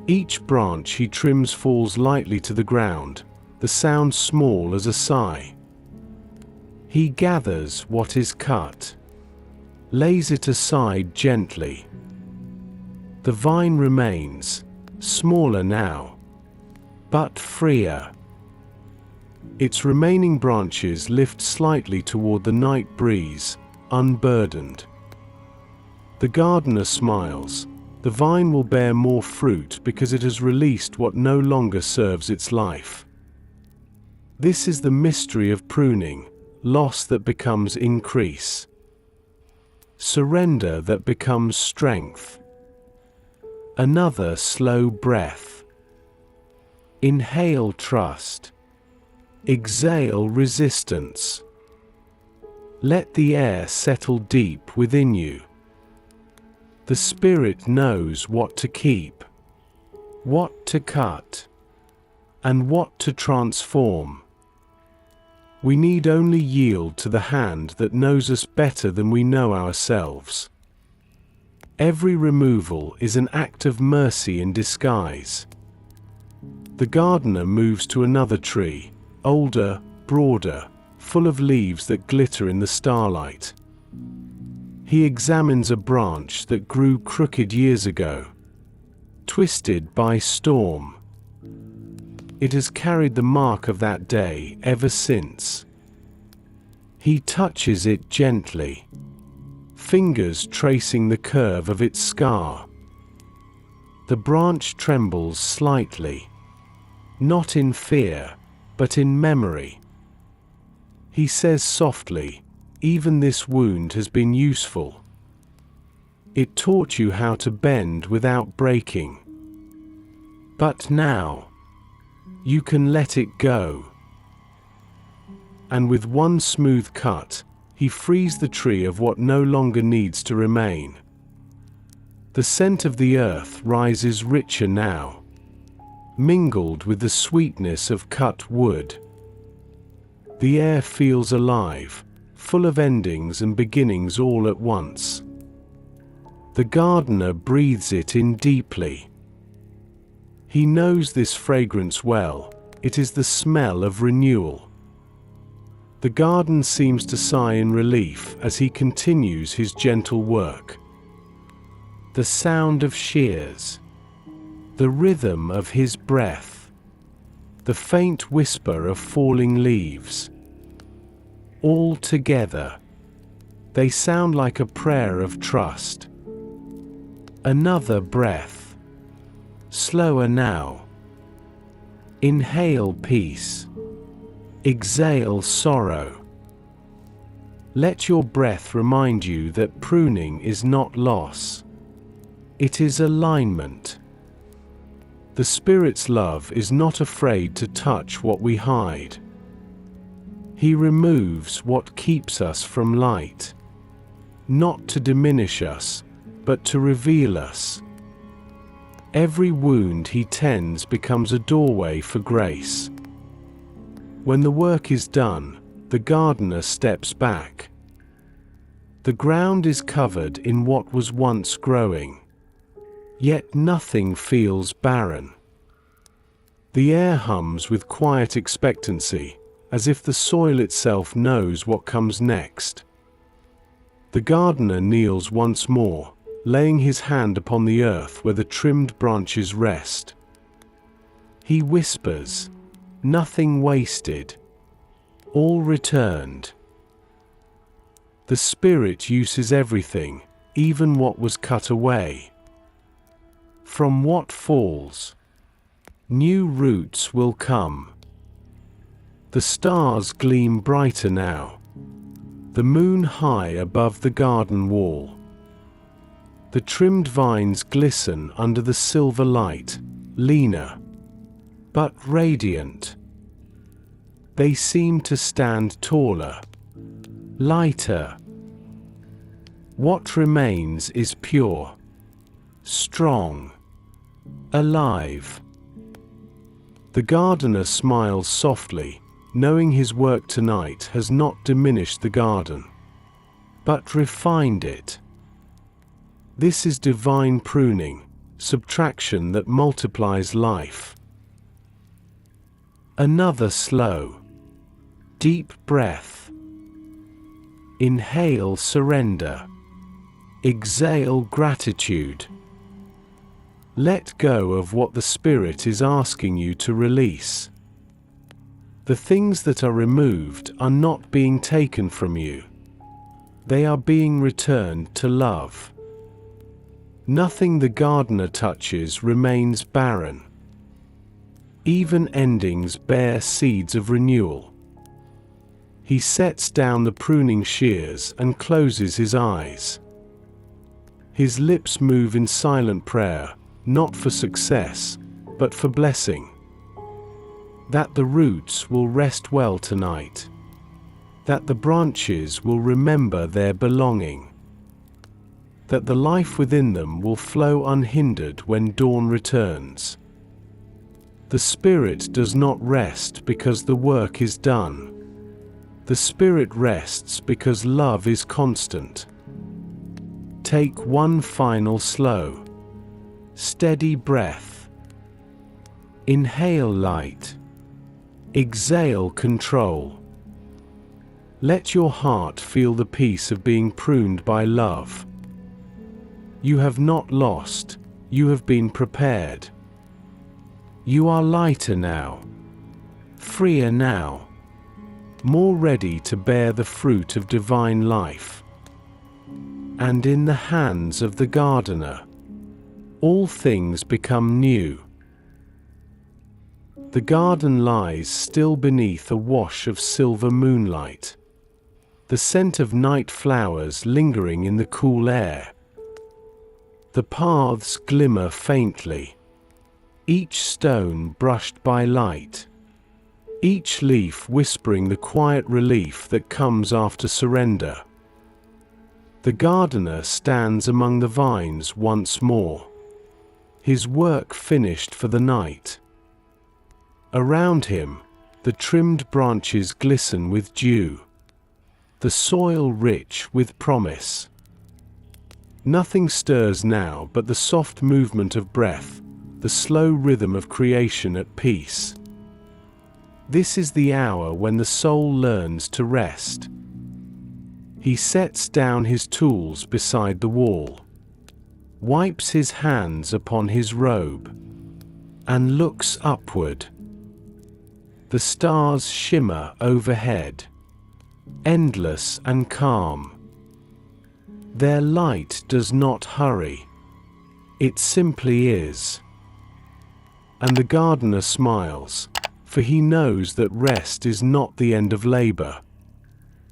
[SPEAKER 1] Each branch he trims falls lightly to the ground, the sound small as a sigh. He gathers what is cut, lays it aside gently. The vine remains, smaller now, but freer. Its remaining branches lift slightly toward the night breeze, unburdened. The gardener smiles. The vine will bear more fruit because it has released what no longer serves its life. This is the mystery of pruning, loss that becomes increase. Surrender that becomes strength. Another slow breath. Inhale trust. Exhale resistance. Let the air settle deep within you. The Spirit knows what to keep, what to cut, and what to transform. We need only yield to the hand that knows us better than we know ourselves. Every removal is an act of mercy in disguise. The gardener moves to another tree, older, broader, full of leaves that glitter in the starlight. He examines a branch that grew crooked years ago, twisted by storm. It has carried the mark of that day ever since. He touches it gently, fingers tracing the curve of its scar. The branch trembles slightly, not in fear, but in memory. He says softly, "Even this wound has been useful. It taught you how to bend without breaking. But now, you can let it go." And with one smooth cut, he frees the tree of what no longer needs to remain. The scent of the earth rises richer now, mingled with the sweetness of cut wood. The air feels alive, full of endings and beginnings all at once. The gardener breathes it in deeply. He knows this fragrance well. It is the smell of renewal. The garden seems to sigh in relief as he continues his gentle work. The sound of shears, the rhythm of his breath, the faint whisper of falling leaves. All together, they sound like a prayer of trust. Another breath. Slower now. Inhale peace. Exhale sorrow. Let your breath remind you that pruning is not loss. It is alignment. The Spirit's love is not afraid to touch what we hide. He removes what keeps us from light, not to diminish us, but to reveal us. Every wound He tends becomes a doorway for grace. When the work is done, the gardener steps back. The ground is covered in what was once growing. Yet nothing feels barren. The air hums with quiet expectancy, as if the soil itself knows what comes next. The gardener kneels once more, laying his hand upon the earth where the trimmed branches rest. He whispers, "Nothing wasted. All returned." The Spirit uses everything, even what was cut away. From what falls, new roots will come. The stars gleam brighter now, the moon high above the garden wall. The trimmed vines glisten under the silver light, leaner, but radiant. They seem to stand taller, lighter. What remains is pure, strong, alive. The gardener smiles softly, knowing his work tonight has not diminished the garden, but refined it. This is divine pruning, subtraction that multiplies life. Another slow, deep breath. Inhale surrender. Exhale gratitude. Let go of what the Spirit is asking you to release. The things that are removed are not being taken from you. They are being returned to love. Nothing the gardener touches remains barren. Even endings bear seeds of renewal. He sets down the pruning shears and closes his eyes. His lips move in silent prayer, not for success, but for blessing. That the roots will rest well tonight. That the branches will remember their belonging. That the life within them will flow unhindered when dawn returns. The Spirit does not rest because the work is done. The Spirit rests because love is constant. Take one final slow, steady breath. Inhale light. Exhale control. Let your heart feel the peace of being pruned by love. You have not lost, you have been prepared. You are lighter now, freer now, more ready to bear the fruit of divine life. And in the hands of the gardener, all things become new. The garden lies still beneath a wash of silver moonlight, the scent of night flowers lingering in the cool air. The paths glimmer faintly, each stone brushed by light, each leaf whispering the quiet relief that comes after surrender. The gardener stands among the vines once more, his work finished for the night. Around him, the trimmed branches glisten with dew, the soil rich with promise. Nothing stirs now but the soft movement of breath, the slow rhythm of creation at peace. This is the hour when the soul learns to rest. He sets down his tools beside the wall, wipes his hands upon his robe, and looks upward. The stars shimmer overhead, endless and calm. Their light does not hurry. It simply is. And the gardener smiles, for he knows that rest is not the end of labor.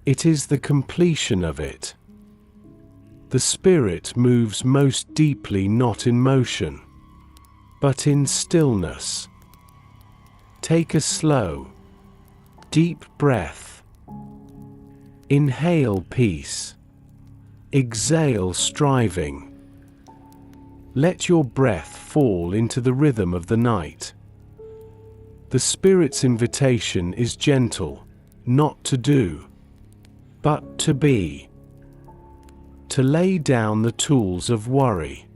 [SPEAKER 1] It is the completion of it. The spirit moves most deeply not in motion, but in stillness. Take a slow, deep breath. Inhale peace. Exhale striving. Let your breath fall into the rhythm of the night. The Spirit's invitation is gentle, not to do, but to be. To lay down the tools of worry.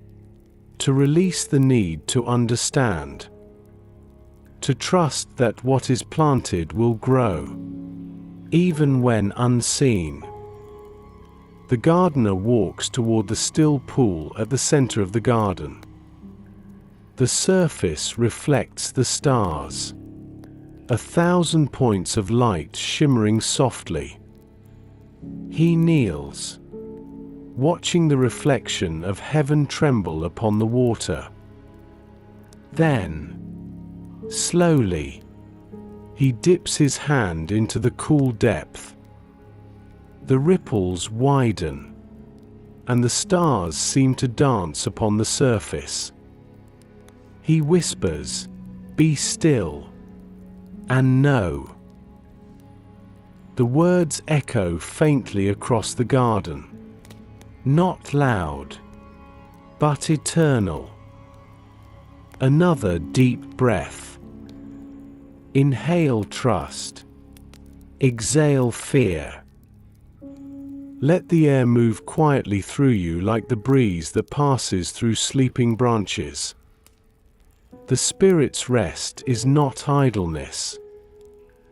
[SPEAKER 1] To release the need to understand. To trust that what is planted will grow, even when unseen. The gardener walks toward the still pool at the center of the garden. The surface reflects the stars. 1,000 points of light shimmering softly. He kneels, watching the reflection of heaven tremble upon the water. Then, slowly, he dips his hand into the cool depth. The ripples widen, and the stars seem to dance upon the surface. He whispers, "Be still, and know." The words echo faintly across the garden. Not loud, but eternal. Another deep breath. Inhale trust. Exhale fear. Let the air move quietly through you like the breeze that passes through sleeping branches. The Spirit's rest is not idleness.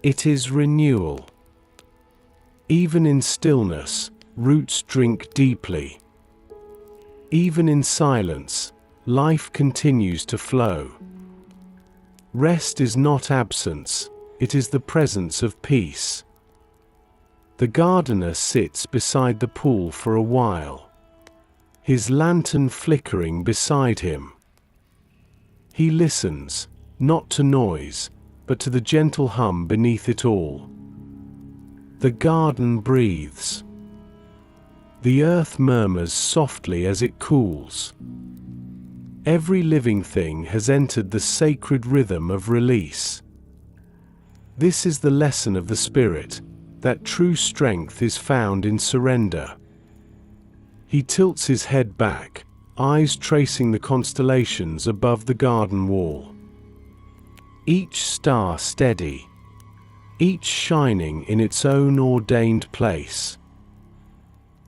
[SPEAKER 1] It is renewal. Even in stillness, roots drink deeply. Even in silence, life continues to flow. Rest is not absence, it is the presence of peace. The gardener sits beside the pool for a while, his lantern flickering beside him. He listens, not to noise, but to the gentle hum beneath it all. The garden breathes. The earth murmurs softly as it cools. Every living thing has entered the sacred rhythm of release. This is the lesson of the Spirit, that true strength is found in surrender. He tilts his head back, eyes tracing the constellations above the garden wall. Each star steady, each shining in its own ordained place.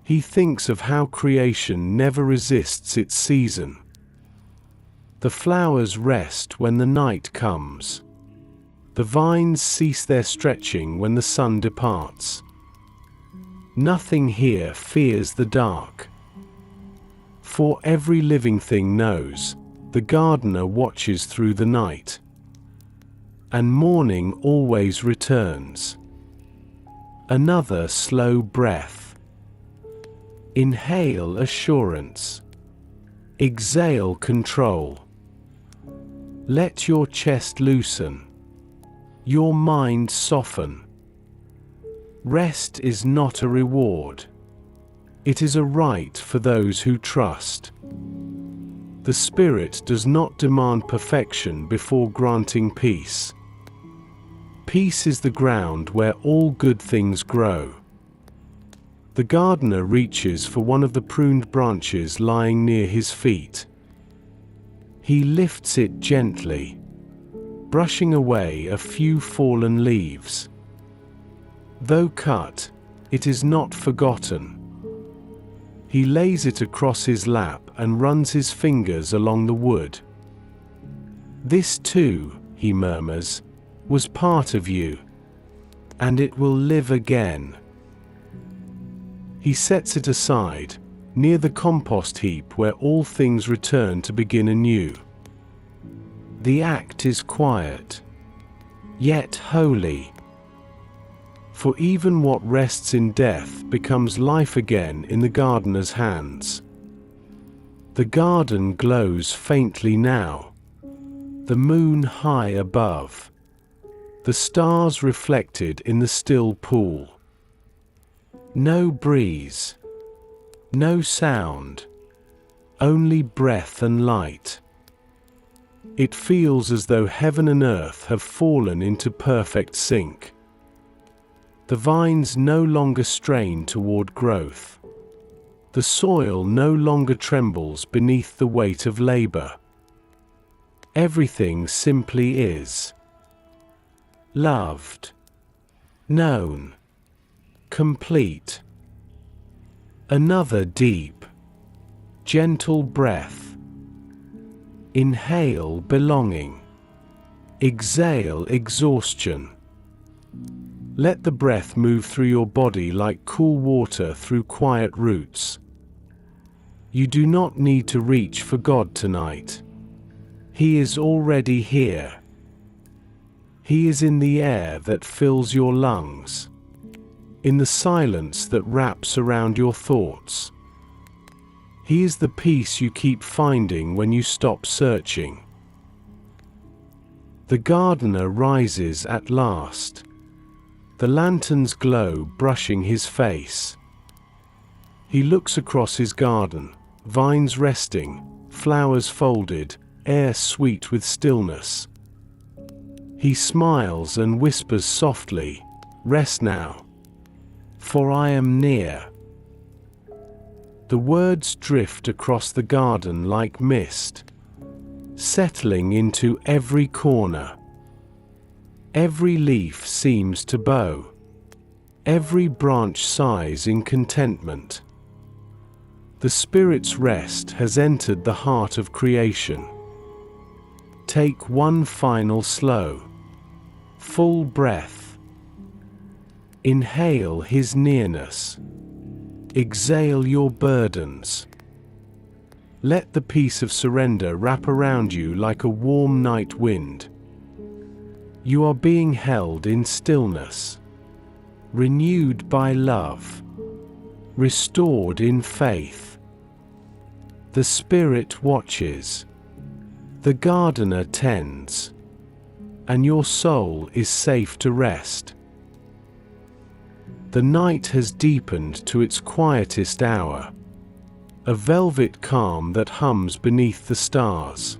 [SPEAKER 1] He thinks of how creation never resists its season. The flowers rest when the night comes. The vines cease their stretching when the sun departs. Nothing here fears the dark. For every living thing knows, the gardener watches through the night. And morning always returns. Another slow breath. Inhale assurance. Exhale control. Let your chest loosen. Your mind soften. Rest is not a reward. It is a right for those who trust. The Spirit does not demand perfection before granting peace. Peace is the ground where all good things grow. The gardener reaches for one of the pruned branches lying near his feet. He lifts it gently, brushing away a few fallen leaves. Though cut, it is not forgotten. He lays it across his lap and runs his fingers along the wood. "This too," he murmurs, "was part of you, and it will live again." He sets it aside, near the compost heap where all things return to begin anew. The act is quiet. yet holy. For even what rests in death becomes life again in the gardener's hands. The garden glows faintly now, the moon high above, the stars reflected in the still pool. No breeze, no sound, only breath and light. It feels as though heaven and earth have fallen into perfect sync. The vines no longer strain toward growth. The soil no longer trembles beneath the weight of labor. Everything simply is. Loved, known, complete. Another deep, gentle breath. Inhale belonging. Exhale exhaustion. Let the breath move through your body like cool water through quiet roots. You do not need to reach for God tonight. He is already here. He is in the air that fills your lungs, in the silence that wraps around your thoughts. He is the peace you keep finding when you stop searching. The gardener rises at last, the lantern's glow brushing his face. He looks across his garden, vines resting, flowers folded, air sweet with stillness. He smiles and whispers softly, "Rest now, for I am near." The words drift across the garden like mist, settling into every corner. Every leaf seems to bow. Every branch sighs in contentment. The Spirit's rest has entered the heart of creation. Take one final slow, full breath. Inhale His nearness. Exhale your burdens. Let the peace of surrender wrap around you like a warm night wind. You are being held in stillness, renewed by love, restored in faith. The Spirit watches, the gardener tends, and your soul is safe to rest. The night has deepened to its quietest hour, a velvet calm that hums beneath the stars.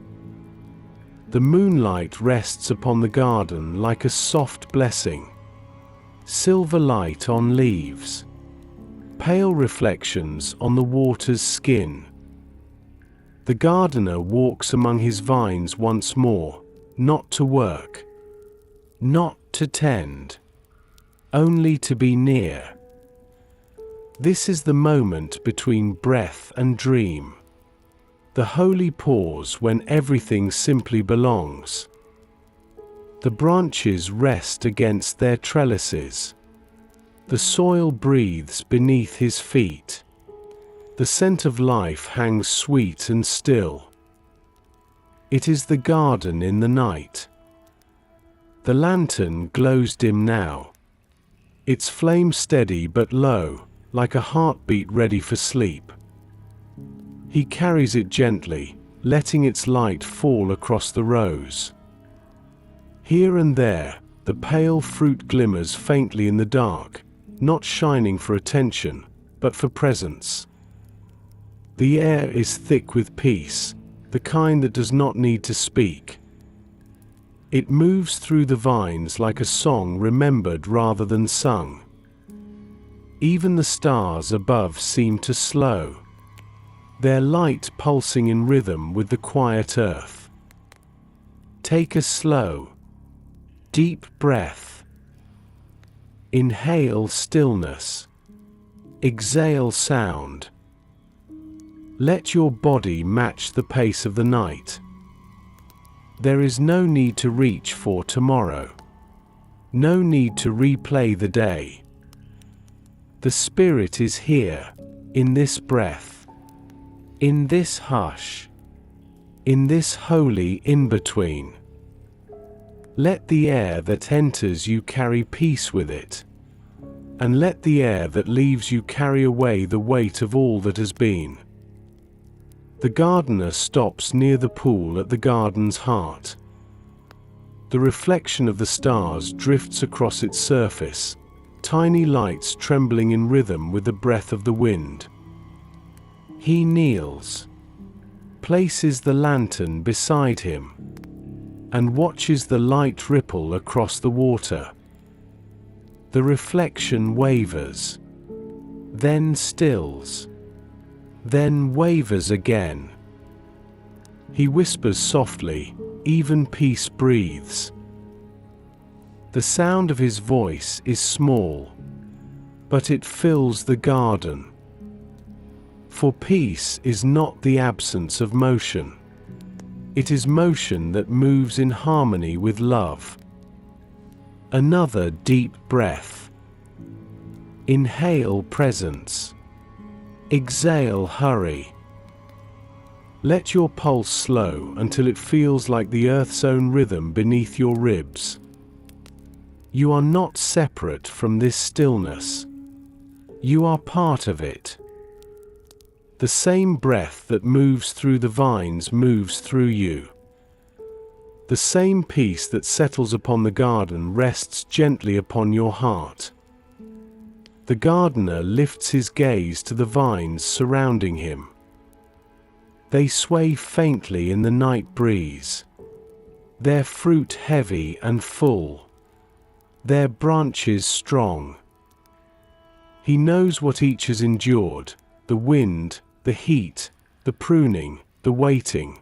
[SPEAKER 1] The moonlight rests upon the garden like a soft blessing, silver light on leaves, pale reflections on the water's skin. The gardener walks among his vines once more, not to work, not to tend, only to be near. This is the moment between breath and dream, the holy pause when everything simply belongs. The branches rest against their trellises. The soil breathes beneath his feet. The scent of life hangs sweet and still. It is the garden in the night. The lantern glows dim now, its flame steady but low, like a heartbeat ready for sleep. He carries it gently, letting its light fall across the rows. Here and there, the pale fruit glimmers faintly in the dark, not shining for attention, but for presence. The air is thick with peace, the kind that does not need to speak. It moves through the vines like a song remembered rather than sung. Even the stars above seem to slow, their light pulsing in rhythm with the quiet earth. Take a slow, deep breath. Inhale stillness. Exhale sound. Let your body match the pace of the night. There is no need to reach for tomorrow. No need to replay the day. The Spirit is here, in this breath, in this hush, in this holy in-between. Let the air that enters you carry peace with it, and let the air that leaves you carry away the weight of all that has been. The gardener stops near the pool at the garden's heart. The reflection of the stars drifts across its surface, tiny lights trembling in rhythm with the breath of the wind. He kneels, places the lantern beside him, and watches the light ripple across the water. The reflection wavers, then stills, then wavers again. He whispers softly, even peace breathes. The sound of his voice is small, but it fills the garden. For peace is not the absence of motion. It is motion that moves in harmony with love. Another deep breath. Inhale presence. Exhale hurry. Let your pulse slow until it feels like the earth's own rhythm beneath your ribs. You are not separate from this stillness. You are part of it. The same breath that moves through the vines moves through you. The same peace that settles upon the garden rests gently upon your heart. The gardener lifts his gaze to the vines surrounding him. They sway faintly in the night breeze, their fruit heavy and full, their branches strong. He knows what each has endured, the wind, the heat, the pruning, the waiting.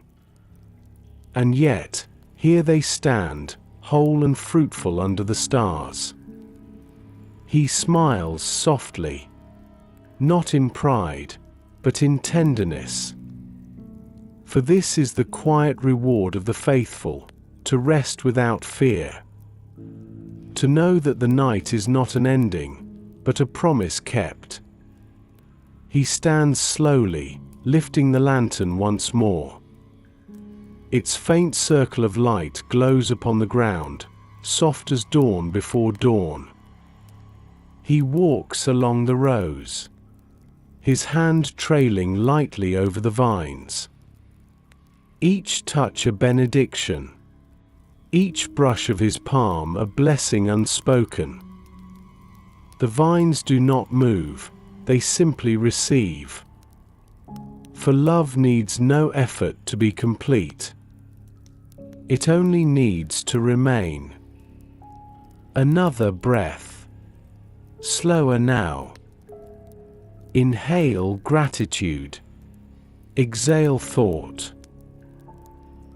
[SPEAKER 1] And yet, here they stand, whole and fruitful under the stars. He smiles softly, not in pride, but in tenderness. For this is the quiet reward of the faithful, to rest without fear. To know that the night is not an ending, but a promise kept. He stands slowly, lifting the lantern once more. Its faint circle of light glows upon the ground, soft as dawn before dawn. He walks along the rows, his hand trailing lightly over the vines. Each touch a benediction, each brush of his palm a blessing unspoken. The vines do not move, they simply receive. For love needs no effort to be complete. It only needs to remain. Another breath. Slower now. Inhale gratitude. Exhale thought.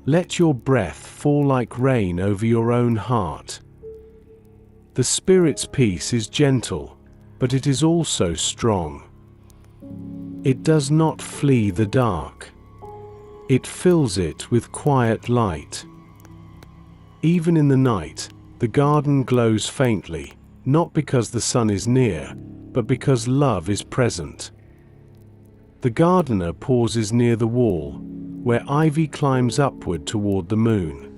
[SPEAKER 1] Let your breath fall like rain over your own heart. The Spirit's peace is gentle, but it is also strong. It does not flee the dark. It fills it with quiet light. Even in the night, the garden glows faintly, not because the sun is near, but because love is present. The gardener pauses near the wall, where ivy climbs upward toward the moon.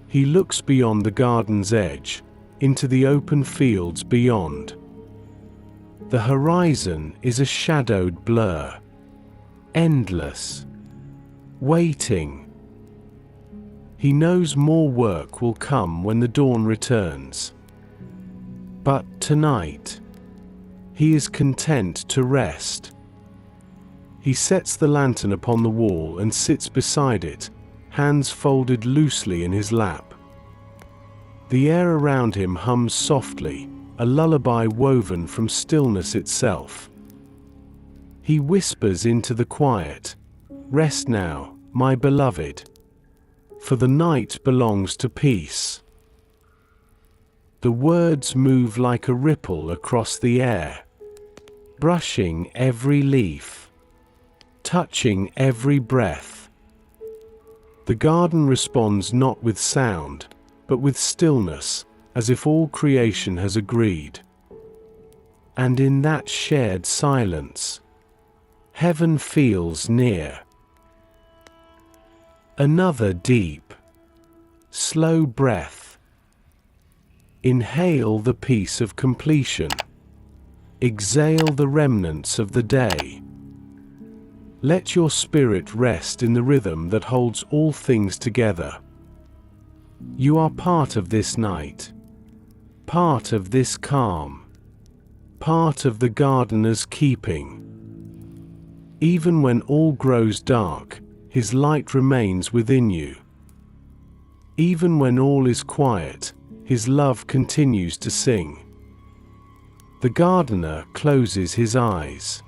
[SPEAKER 1] He looks beyond the garden's edge, into the open fields beyond. The horizon is a shadowed blur, endless, waiting. He knows more work will come when the dawn returns. But tonight, he is content to rest. He sets the lantern upon the wall and sits beside it, hands folded loosely in his lap. The air around him hums softly, a lullaby woven from stillness itself. He whispers into the quiet, "Rest now, my beloved, for the night belongs to peace." The words move like a ripple across the air, brushing every leaf, touching every breath. The garden responds not with sound, but with stillness, as if all creation has agreed. And in that shared silence, heaven feels near. Another deep, slow breath. Inhale the peace of completion. Exhale the remnants of the day. Let your spirit rest in the rhythm that holds all things together. You are part of this night, part of this calm, part of the gardener's keeping. Even when all grows dark, his light remains within you. Even when all is quiet, his love continues to sing. The gardener closes his eyes.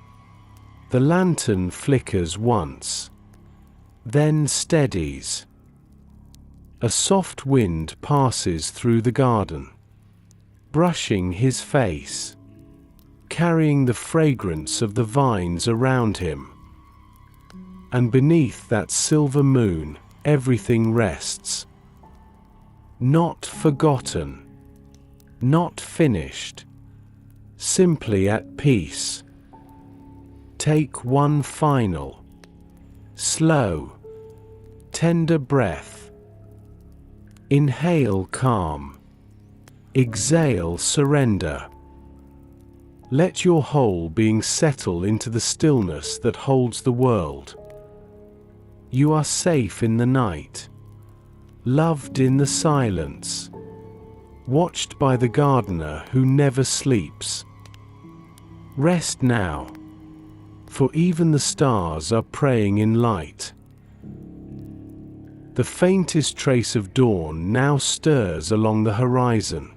[SPEAKER 1] The lantern flickers once, then steadies. A soft wind passes through the garden, brushing his face, carrying the fragrance of the vines around him. And beneath that silver moon, everything rests. Not forgotten, not finished, simply at peace. Take one final, slow, tender breath. Inhale calm. Exhale surrender. Let your whole being settle into the stillness that holds the world. You are safe in the night, loved in the silence, watched by the gardener who never sleeps. Rest now, for even the stars are praying in light. The faintest trace of dawn now stirs along the horizon,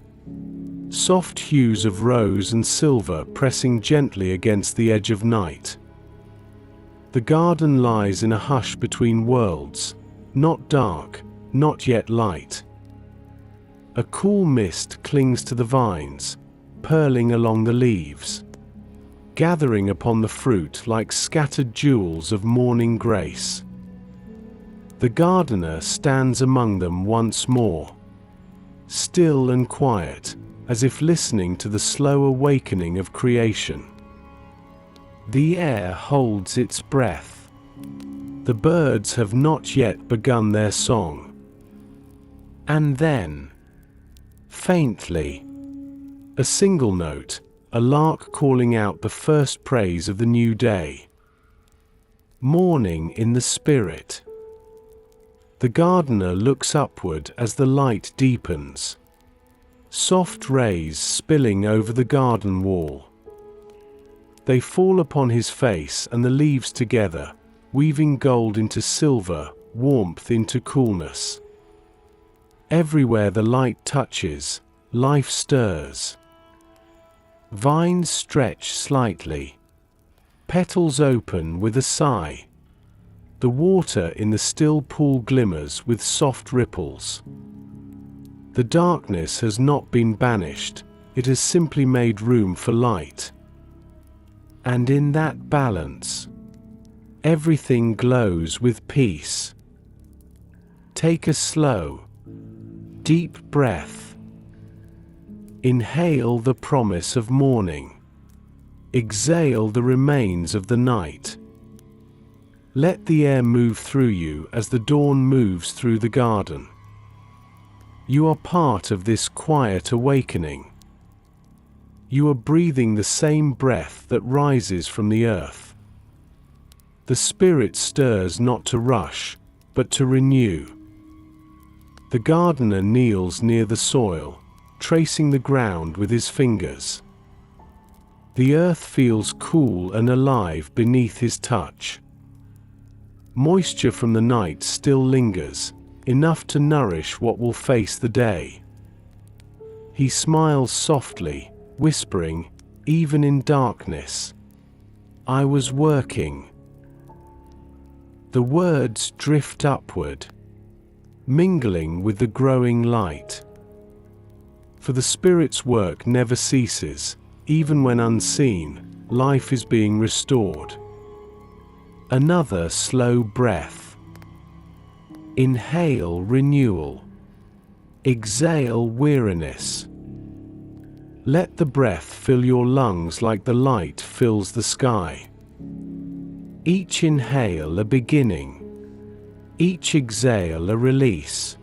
[SPEAKER 1] soft hues of rose and silver pressing gently against the edge of night. The garden lies in a hush between worlds, not dark, not yet light. A cool mist clings to the vines, purling along the leaves, gathering upon the fruit like scattered jewels of morning grace. The gardener stands among them once more, still and quiet, as if listening to the slow awakening of creation. The air holds its breath. The birds have not yet begun their song. And then, faintly, a single note, a lark calling out the first praise of the new day. Morning in the spirit. The gardener looks upward as the light deepens, soft rays spilling over the garden wall. They fall upon his face and the leaves together, weaving gold into silver, warmth into coolness. Everywhere the light touches, life stirs. Vines stretch slightly. Petals open with a sigh. The water in the still pool glimmers with soft ripples. The darkness has not been banished, it has simply made room for light. And in that balance, everything glows with peace. Take a slow, deep breath. Inhale the promise of morning. Exhale the remains of the night. Let the air move through you as the dawn moves through the garden. You are part of this quiet awakening. You are breathing the same breath that rises from the earth. The spirit stirs not to rush, but to renew. The gardener kneels near the soil, tracing the ground with his fingers. The earth feels cool and alive beneath his touch. Moisture from the night still lingers, enough to nourish what will face the day. He smiles softly, whispering, even in darkness, "I was working." The words drift upward, mingling with the growing light. For the Spirit's work never ceases, even when unseen, life is being restored. Another slow breath. Inhale renewal. Exhale weariness. Let the breath fill your lungs like the light fills the sky. Each inhale a beginning. Each exhale a release.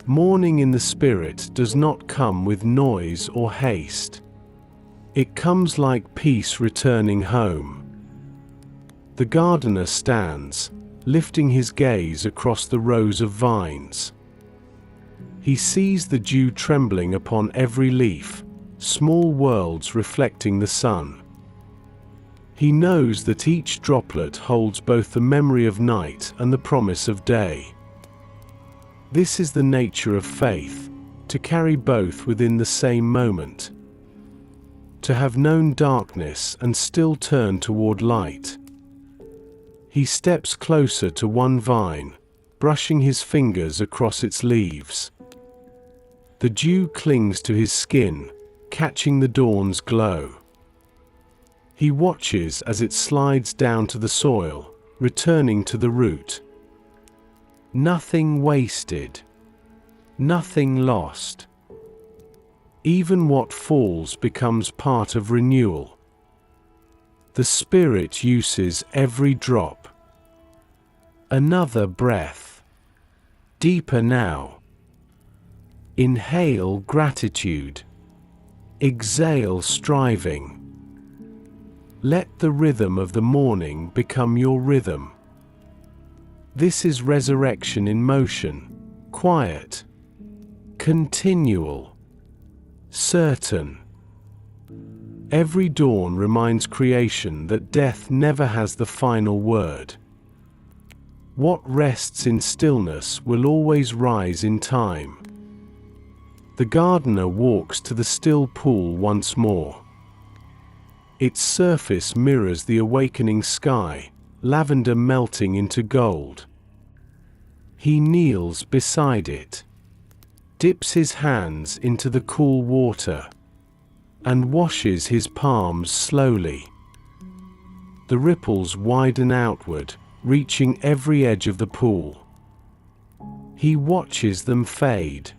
[SPEAKER 1] Morning in the Spirit does not come with noise or haste. It comes like peace returning home. The gardener stands, lifting his gaze across the rows of vines. He sees the dew trembling upon every leaf, small worlds reflecting the sun. He knows that each droplet holds both the memory of night and the promise of day. This is the nature of faith, to carry both within the same moment. To have known darkness and still turn toward light. He steps closer to one vine, brushing his fingers across its leaves. The dew clings to his skin, catching the dawn's glow. He watches as it slides down to the soil, returning to the root. Nothing wasted. Nothing lost. Even what falls becomes part of renewal. The Spirit uses every drop. Another breath. Deeper now. Inhale gratitude. Exhale striving. Let the rhythm of the morning become your rhythm. This is resurrection in motion, quiet, continual, certain. Every dawn reminds creation that death never has the final word. What rests in stillness will always rise in time. The gardener walks to the still pool once more. Its surface mirrors the awakening sky, lavender melting into gold. He kneels beside it, dips his hands into the cool water, and washes his palms slowly. The ripples widen outward, reaching every edge of the pool. He watches them fade,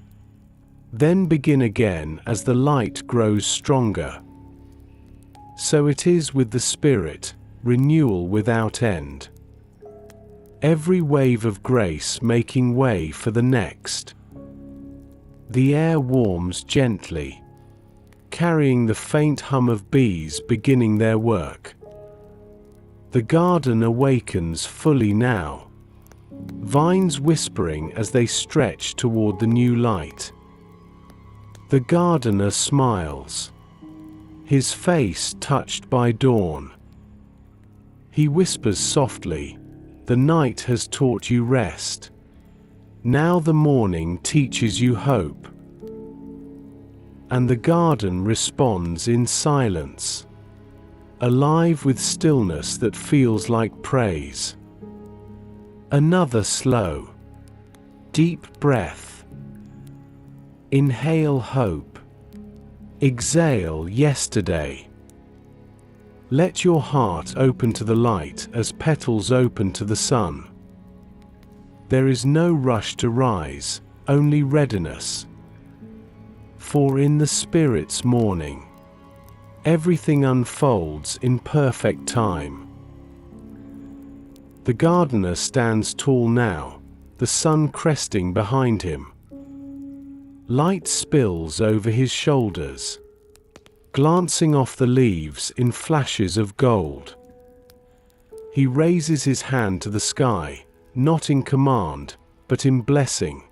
[SPEAKER 1] then begin again as the light grows stronger. So it is with the Spirit, renewal without end. Every wave of grace making way for the next. The air warms gently, carrying the faint hum of bees beginning their work. The garden awakens fully now, vines whispering as they stretch toward the new light. The gardener smiles, his face touched by dawn. He whispers softly, "The night has taught you rest. Now the morning teaches you hope." And the garden responds in silence, alive with stillness that feels like praise. Another slow, deep breath. Inhale hope. Exhale yesterday. Let your heart open to the light as petals open to the sun. There is no rush to rise, only readiness. For in the Spirit's morning, everything unfolds in perfect time. The gardener stands tall now, the sun cresting behind him. Light spills over his shoulders, glancing off the leaves in flashes of gold. He raises his hand to the sky, not in command, but in blessing.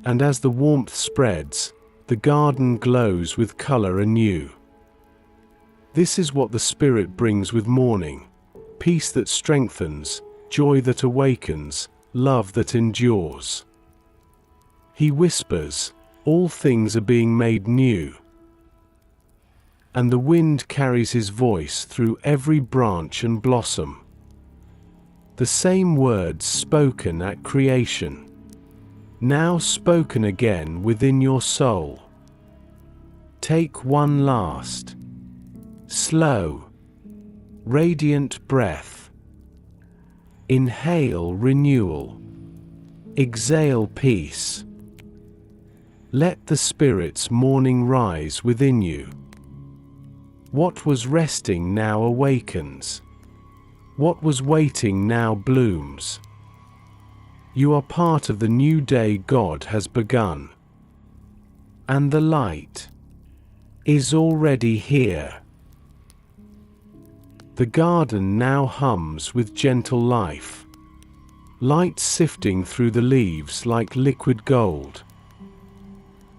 [SPEAKER 1] And as the warmth spreads, the garden glows with color anew. This is what the Spirit brings with morning: peace that strengthens, joy that awakens, love that endures. He whispers, "All things are being made new." And the wind carries his voice through every branch and blossom. The same words spoken at creation, now spoken again within your soul. Take one last, slow, radiant breath. Inhale renewal. Exhale peace. Let the Spirit's morning rise within you. What was resting now awakens. What was waiting now blooms. You are part of the new day God has begun. And the light is already here. The garden now hums with gentle life, light sifting through the leaves like liquid gold.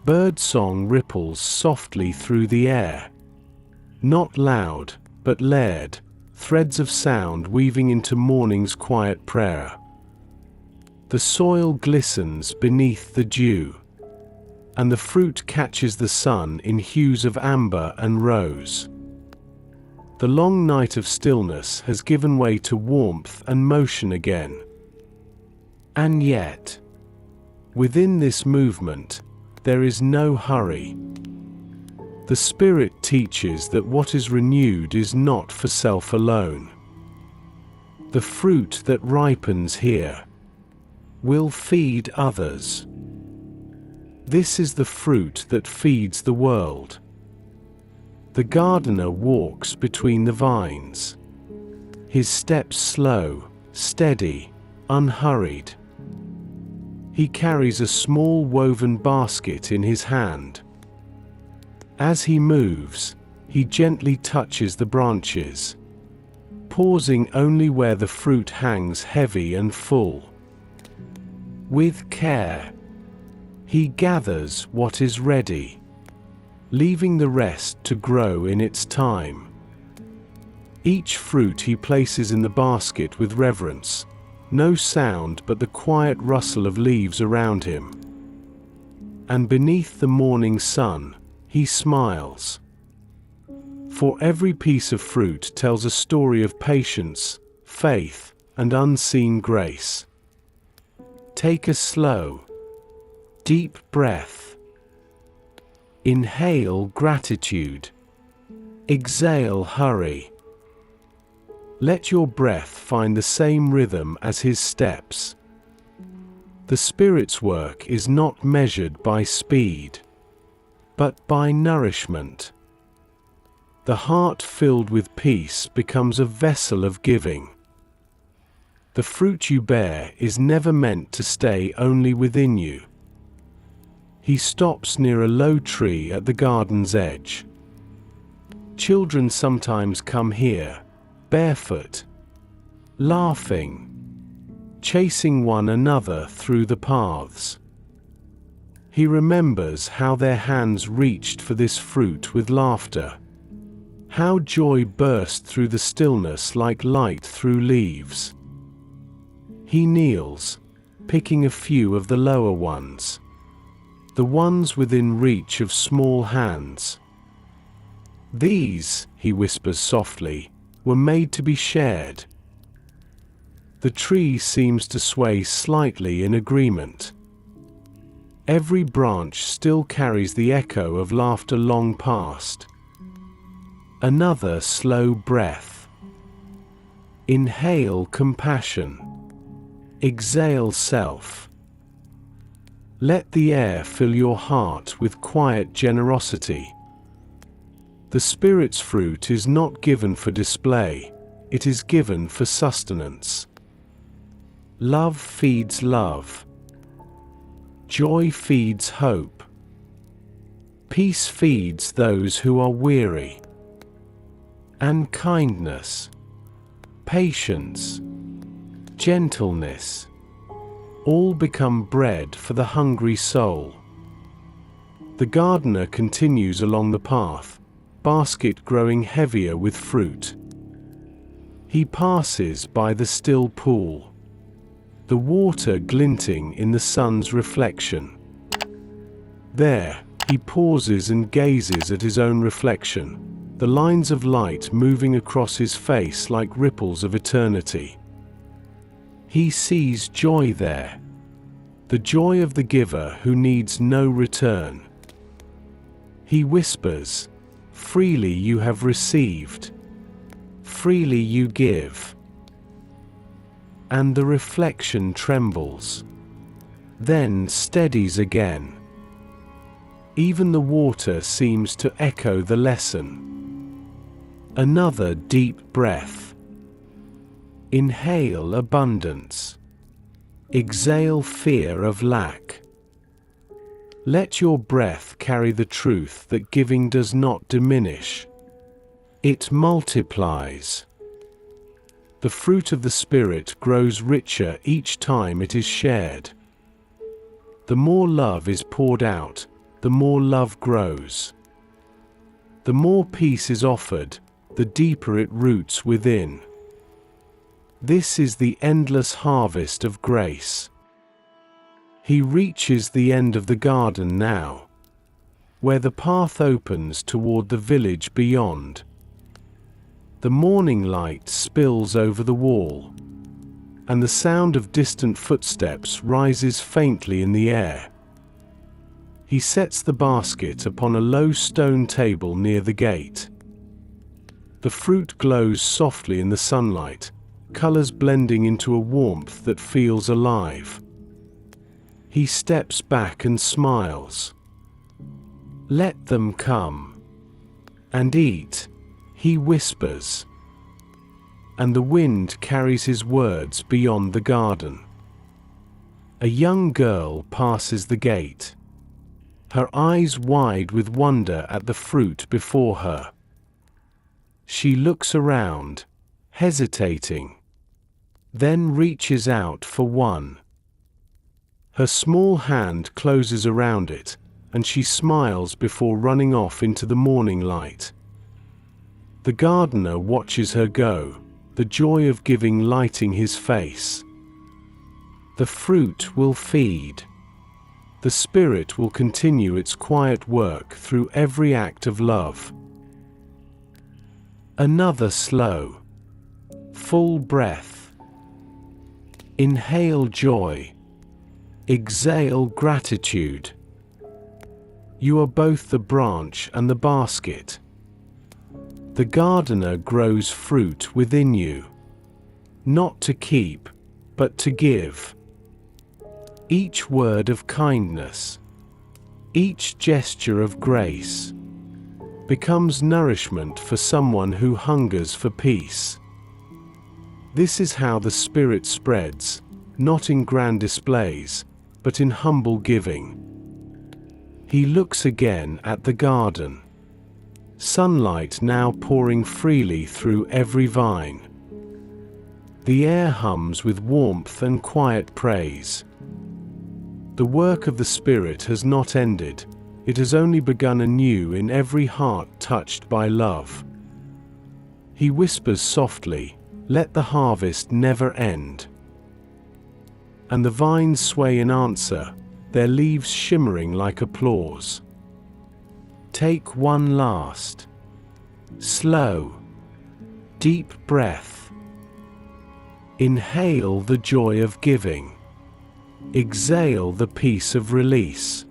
[SPEAKER 1] Birdsong ripples softly through the air, not loud, but layered, threads of sound weaving into morning's quiet prayer. The soil glistens beneath the dew, and the fruit catches the sun in hues of amber and rose. The long night of stillness has given way to warmth and motion again. And yet, within this movement, there is no hurry. The Spirit teaches that what is renewed is not for self alone. The fruit that ripens here will feed others. This is the fruit that feeds the world. The gardener walks between the vines, his steps slow, steady, unhurried. He carries a small woven basket in his hand. As he moves, he gently touches the branches, pausing only where the fruit hangs heavy and full. With care, he gathers what is ready, leaving the rest to grow in its time. Each fruit he places in the basket with reverence, no sound but the quiet rustle of leaves around him. And beneath the morning sun, he smiles. For every piece of fruit tells a story of patience, faith, and unseen grace. Take a slow, deep breath. Inhale gratitude. Exhale hurry. Let your breath find the same rhythm as his steps. The Spirit's work is not measured by speed, but by nourishment. The heart filled with peace becomes a vessel of giving. The fruit you bear is never meant to stay only within you. He stops near a low tree at the garden's edge. Children sometimes come here, barefoot, laughing, chasing one another through the paths. He remembers how their hands reached for this fruit with laughter, how joy burst through the stillness like light through leaves. He kneels, picking a few of the lower ones, the ones within reach of small hands. These, he whispers softly, were made to be shared. The tree seems to sway slightly in agreement. Every branch still carries the echo of laughter long past. Another slow breath. Inhale compassion. Exhale self. Let the air fill your heart with quiet generosity. The Spirit's fruit is not given for display, it is given for sustenance. Love feeds love. Joy feeds hope. Peace feeds those who are weary. And kindness, patience, gentleness, all become bread for the hungry soul. The gardener continues along the path, basket growing heavier with fruit. He passes by the still pool, the water glinting in the sun's reflection. There, he pauses and gazes at his own reflection, the lines of light moving across his face like ripples of eternity. He sees joy there, the joy of the giver who needs no return. He whispers, "Freely you have received, freely you give." And the reflection trembles, then steadies again. Even the water seems to echo the lesson. Another deep breath. Inhale abundance. Exhale fear of lack. Let your breath carry the truth that giving does not diminish. It multiplies. The fruit of the Spirit grows richer each time it is shared. The more love is poured out, the more love grows. The more peace is offered, the deeper it roots within. This is the endless harvest of grace. He reaches the end of the garden now, where the path opens toward the village beyond. The morning light spills over the wall, and the sound of distant footsteps rises faintly in the air. He sets the basket upon a low stone table near the gate. The fruit glows softly in the sunlight, colors blending into a warmth that feels alive. He steps back and smiles. "Let them come and eat," he whispers. And the wind carries his words beyond the garden. A young girl passes the gate, her eyes wide with wonder at the fruit before her. She looks around, hesitating, then reaches out for one. Her small hand closes around it, and she smiles before running off into the morning light. The gardener watches her go, the joy of giving lighting his face. The fruit will feed. The Spirit will continue its quiet work through every act of love. Another slow, full breath. Inhale joy. Exhale gratitude. You are both the branch and the basket. The gardener grows fruit within you, not to keep, but to give. Each word of kindness, each gesture of grace, becomes nourishment for someone who hungers for peace. This is how the Spirit spreads, not in grand displays, but in humble giving. He looks again at the garden. Sunlight now pouring freely through every vine. The air hums with warmth and quiet praise. The work of the Spirit has not ended, it has only begun anew in every heart touched by love. He whispers softly, "Let the harvest never end." And the vines sway in answer, their leaves shimmering like applause. Take one last, slow, deep breath. Inhale the joy of giving. Exhale the peace of release.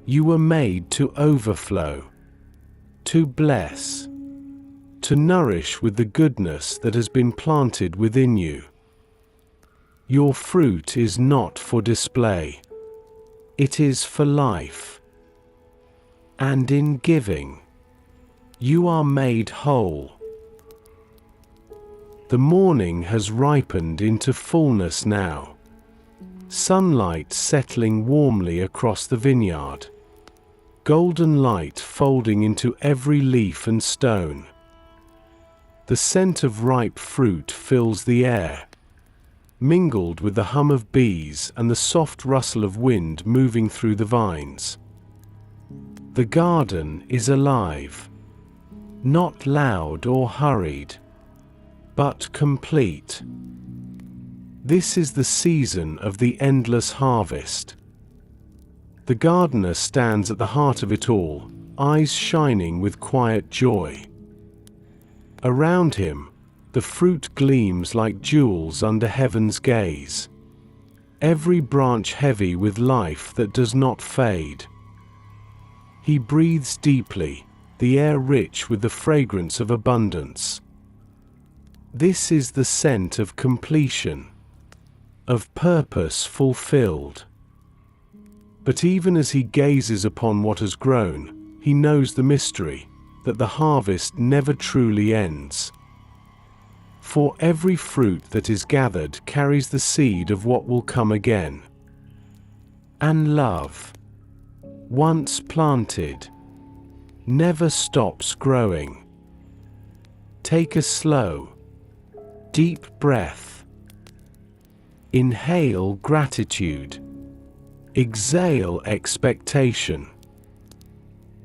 [SPEAKER 1] You were made to overflow, to bless, to nourish with the goodness that has been planted within you. Your fruit is not for display. It is for life. And in giving, you are made whole. The morning has ripened into fullness now. Sunlight settling warmly across the vineyard. Golden light folding into every leaf and stone. The scent of ripe fruit fills the air, mingled with the hum of bees and the soft rustle of wind moving through the vines. The garden is alive, not loud or hurried, but complete. This is the season of the endless harvest. The gardener stands at the heart of it all, eyes shining with quiet joy. Around him, the fruit gleams like jewels under heaven's gaze. Every branch heavy with life that does not fade. He breathes deeply, the air rich with the fragrance of abundance. This is the scent of completion, of purpose fulfilled. But even as he gazes upon what has grown, he knows the mystery, that the harvest never truly ends. For every fruit that is gathered carries the seed of what will come again. And love, once planted, never stops growing. Take a slow, deep breath. Inhale gratitude. Exhale expectation.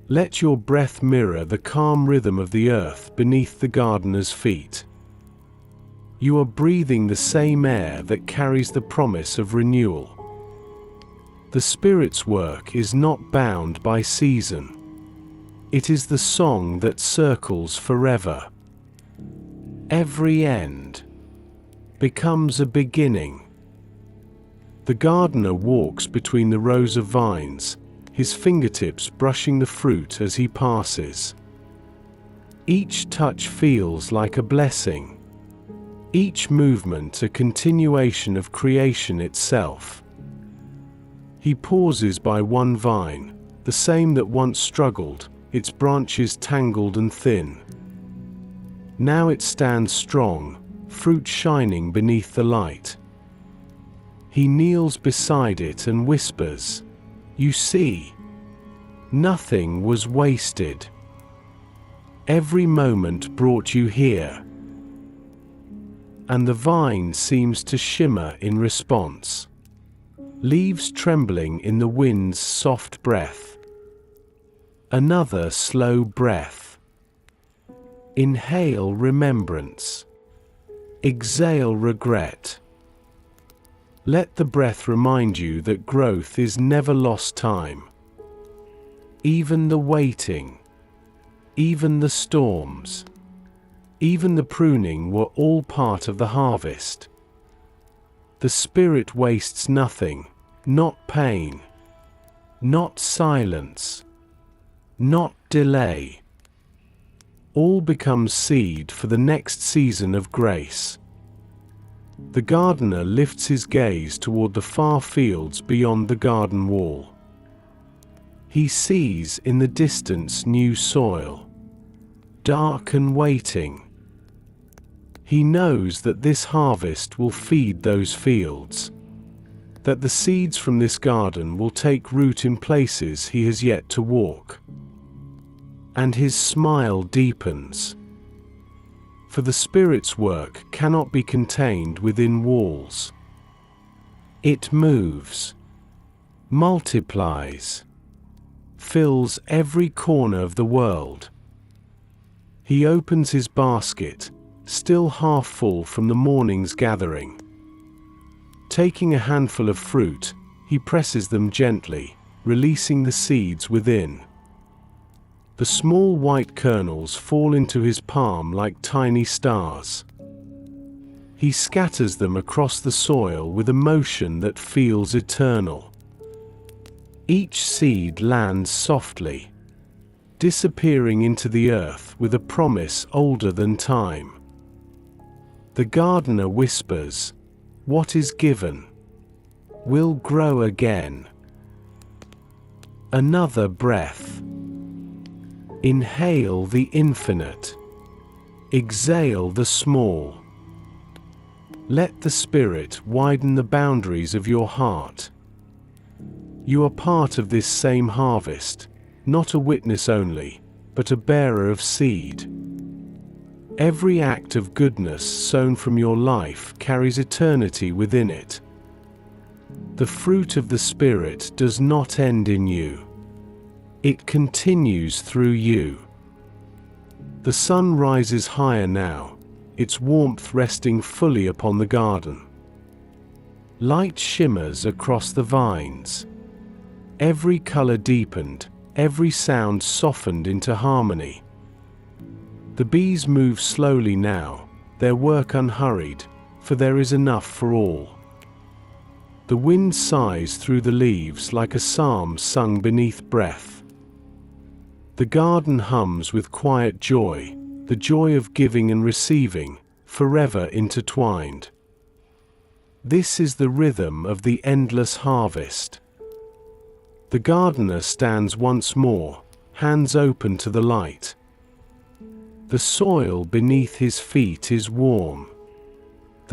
[SPEAKER 1] Let your breath mirror the calm rhythm of the earth beneath the gardener's feet. You are breathing the same air that carries the promise of renewal. The Spirit's work is not bound by season. It is the song that circles forever. Every end becomes a beginning. The gardener walks between the rows of vines, his fingertips brushing the fruit as he passes. Each touch feels like a blessing. Each movement a continuation of creation itself. He pauses by one vine, the same that once struggled, its branches tangled and thin. Now it stands strong, fruit shining beneath the light. He kneels beside it and whispers, "You see, nothing was wasted. Every moment brought you here." And the vine seems to shimmer in response, leaves trembling in the wind's soft breath. Another slow breath. Inhale remembrance. Exhale regret. Let the breath remind you that growth is never lost time. Even the waiting, even the storms, even the pruning were all part of the harvest. The Spirit wastes nothing, not pain, not silence, not delay. All becomes seed for the next season of grace. The gardener lifts his gaze toward the far fields beyond the garden wall. He sees in the distance new soil, dark and waiting. He knows that this harvest will feed those fields, that the seeds from this garden will take root in places he has yet to walk. And his smile deepens. For the Spirit's work cannot be contained within walls. It moves, multiplies, fills every corner of the world. He opens his basket, still half full from the morning's gathering. Taking a handful of fruit, he presses them gently, releasing the seeds within. The small white kernels fall into his palm like tiny stars. He scatters them across the soil with a motion that feels eternal. Each seed lands softly, disappearing into the earth with a promise older than time. The gardener whispers, "What is given will grow again." Another breath. Inhale the infinite. Exhale the small. Let the Spirit widen the boundaries of your heart. You are part of this same harvest, not a witness only, but a bearer of seed. Every act of goodness sown from your life carries eternity within it. The fruit of the Spirit does not end in you. It continues through you. The sun rises higher now, its warmth resting fully upon the garden. Light shimmers across the vines. Every color deepened, every sound softened into harmony. The bees move slowly now, their work unhurried, for there is enough for all. The wind sighs through the leaves like a psalm sung beneath breath. The garden hums with quiet joy, the joy of giving and receiving, forever intertwined. This is the rhythm of the endless harvest. The gardener stands once more, hands open to the light. The soil beneath his feet is warm,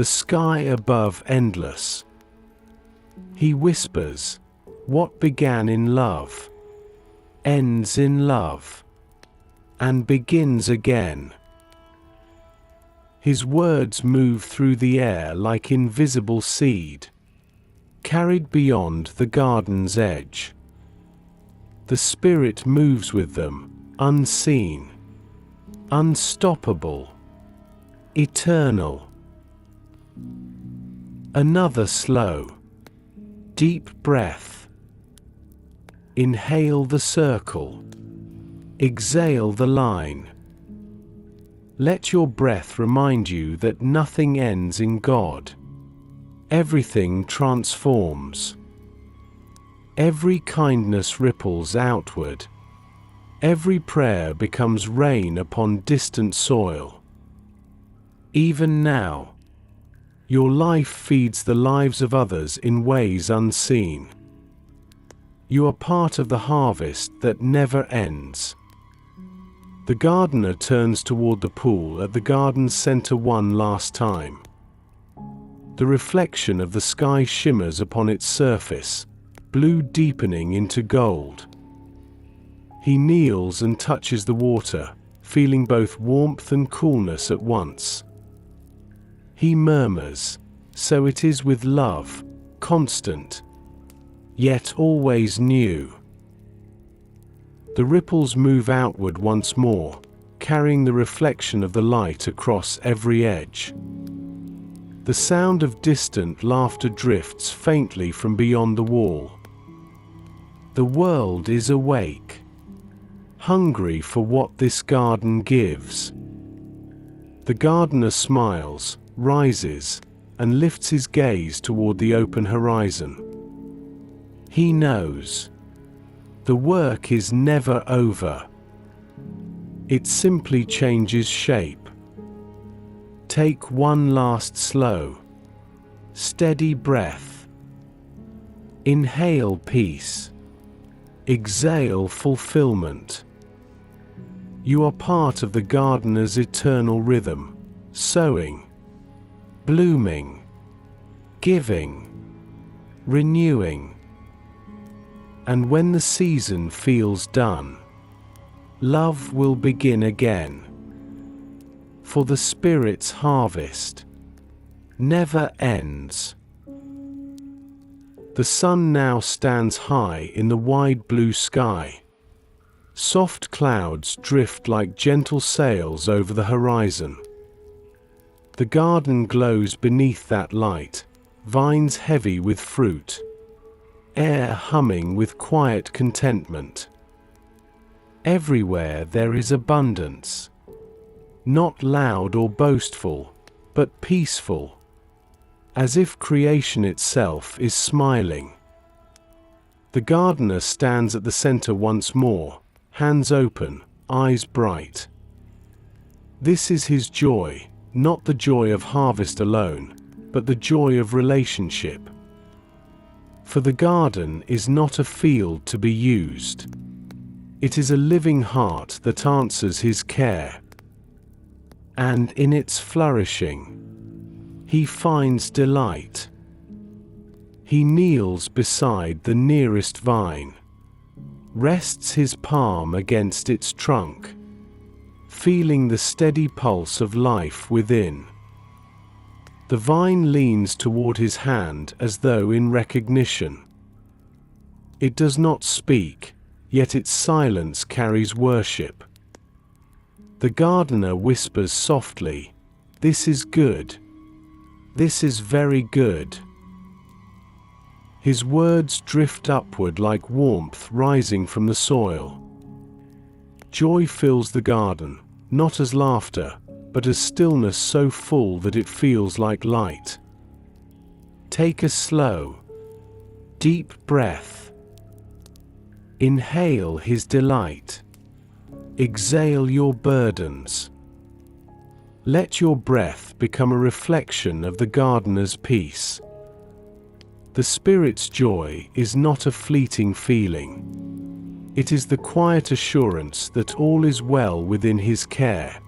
[SPEAKER 1] the sky above endless. He whispers, what began in love ends in love and begins again. His words move through the air like invisible seed, carried beyond the garden's edge. The Spirit moves with them, unseen, unstoppable, eternal. Another slow, deep breath. Inhale the circle. Exhale the line. Let your breath remind you that nothing ends in God. Everything transforms. Every kindness ripples outward. Every prayer becomes rain upon distant soil. Even now, your life feeds the lives of others in ways unseen. You are part of the harvest that never ends. The gardener turns toward the pool at the garden's center one last time. The reflection of the sky shimmers upon its surface, blue deepening into gold. He kneels and touches the water, feeling both warmth and coolness at once. He murmurs, "So it is with love, constant, yet always new." The ripples move outward once more, carrying the reflection of the light across every edge. The sound of distant laughter drifts faintly from beyond the wall. The world is awake, hungry for what this garden gives. The gardener smiles, rises, and lifts his gaze toward the open horizon. He knows the work is never over. It simply changes shape. Take one last slow, steady breath. Inhale peace. Exhale fulfillment. You are part of the gardener's eternal rhythm, sowing, blooming, giving, renewing. And when the season feels done, love will begin again. For the Spirit's harvest never ends. The sun now stands high in the wide blue sky. Soft clouds drift like gentle sails over the horizon. The garden glows beneath that light, vines heavy with fruit, air humming with quiet contentment. Everywhere there is abundance, not loud or boastful, but peaceful, as if creation itself is smiling. The gardener stands at the center once more, hands open, eyes bright. This is his joy, not the joy of harvest alone, but the joy of relationship. For the garden is not a field to be used. It is a living heart that answers his care. And in its flourishing, he finds delight. He kneels beside the nearest vine, rests his palm against its trunk, feeling the steady pulse of life within. The vine leans toward his hand as though in recognition. It does not speak, yet its silence carries worship. The gardener whispers softly, "This is good. This is very good." His words drift upward like warmth rising from the soil. Joy fills the garden, not as laughter, but as stillness so full that it feels like light. Take a slow, deep breath. Inhale his delight. Exhale your burdens. Let your breath become a reflection of the gardener's peace. The Spirit's joy is not a fleeting feeling. It is the quiet assurance that all is well within his care.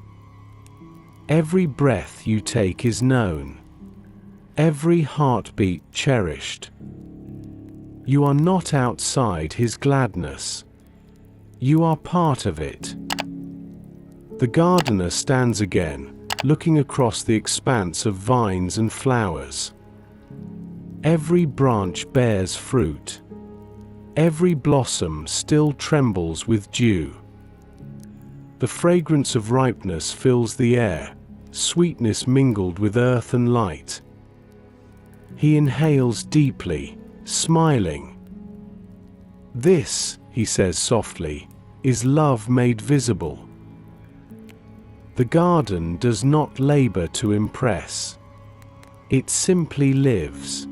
[SPEAKER 1] Every breath you take is known. every heartbeat cherished. You are not outside his gladness. You are part of it. The gardener stands again, looking across the expanse of vines and flowers. Every branch bears fruit. Every blossom still trembles with dew. The fragrance of ripeness fills the air, sweetness mingled with earth and light. He inhales deeply, smiling. "This," he says softly, "is love made visible." The garden does not labor to impress. It simply lives,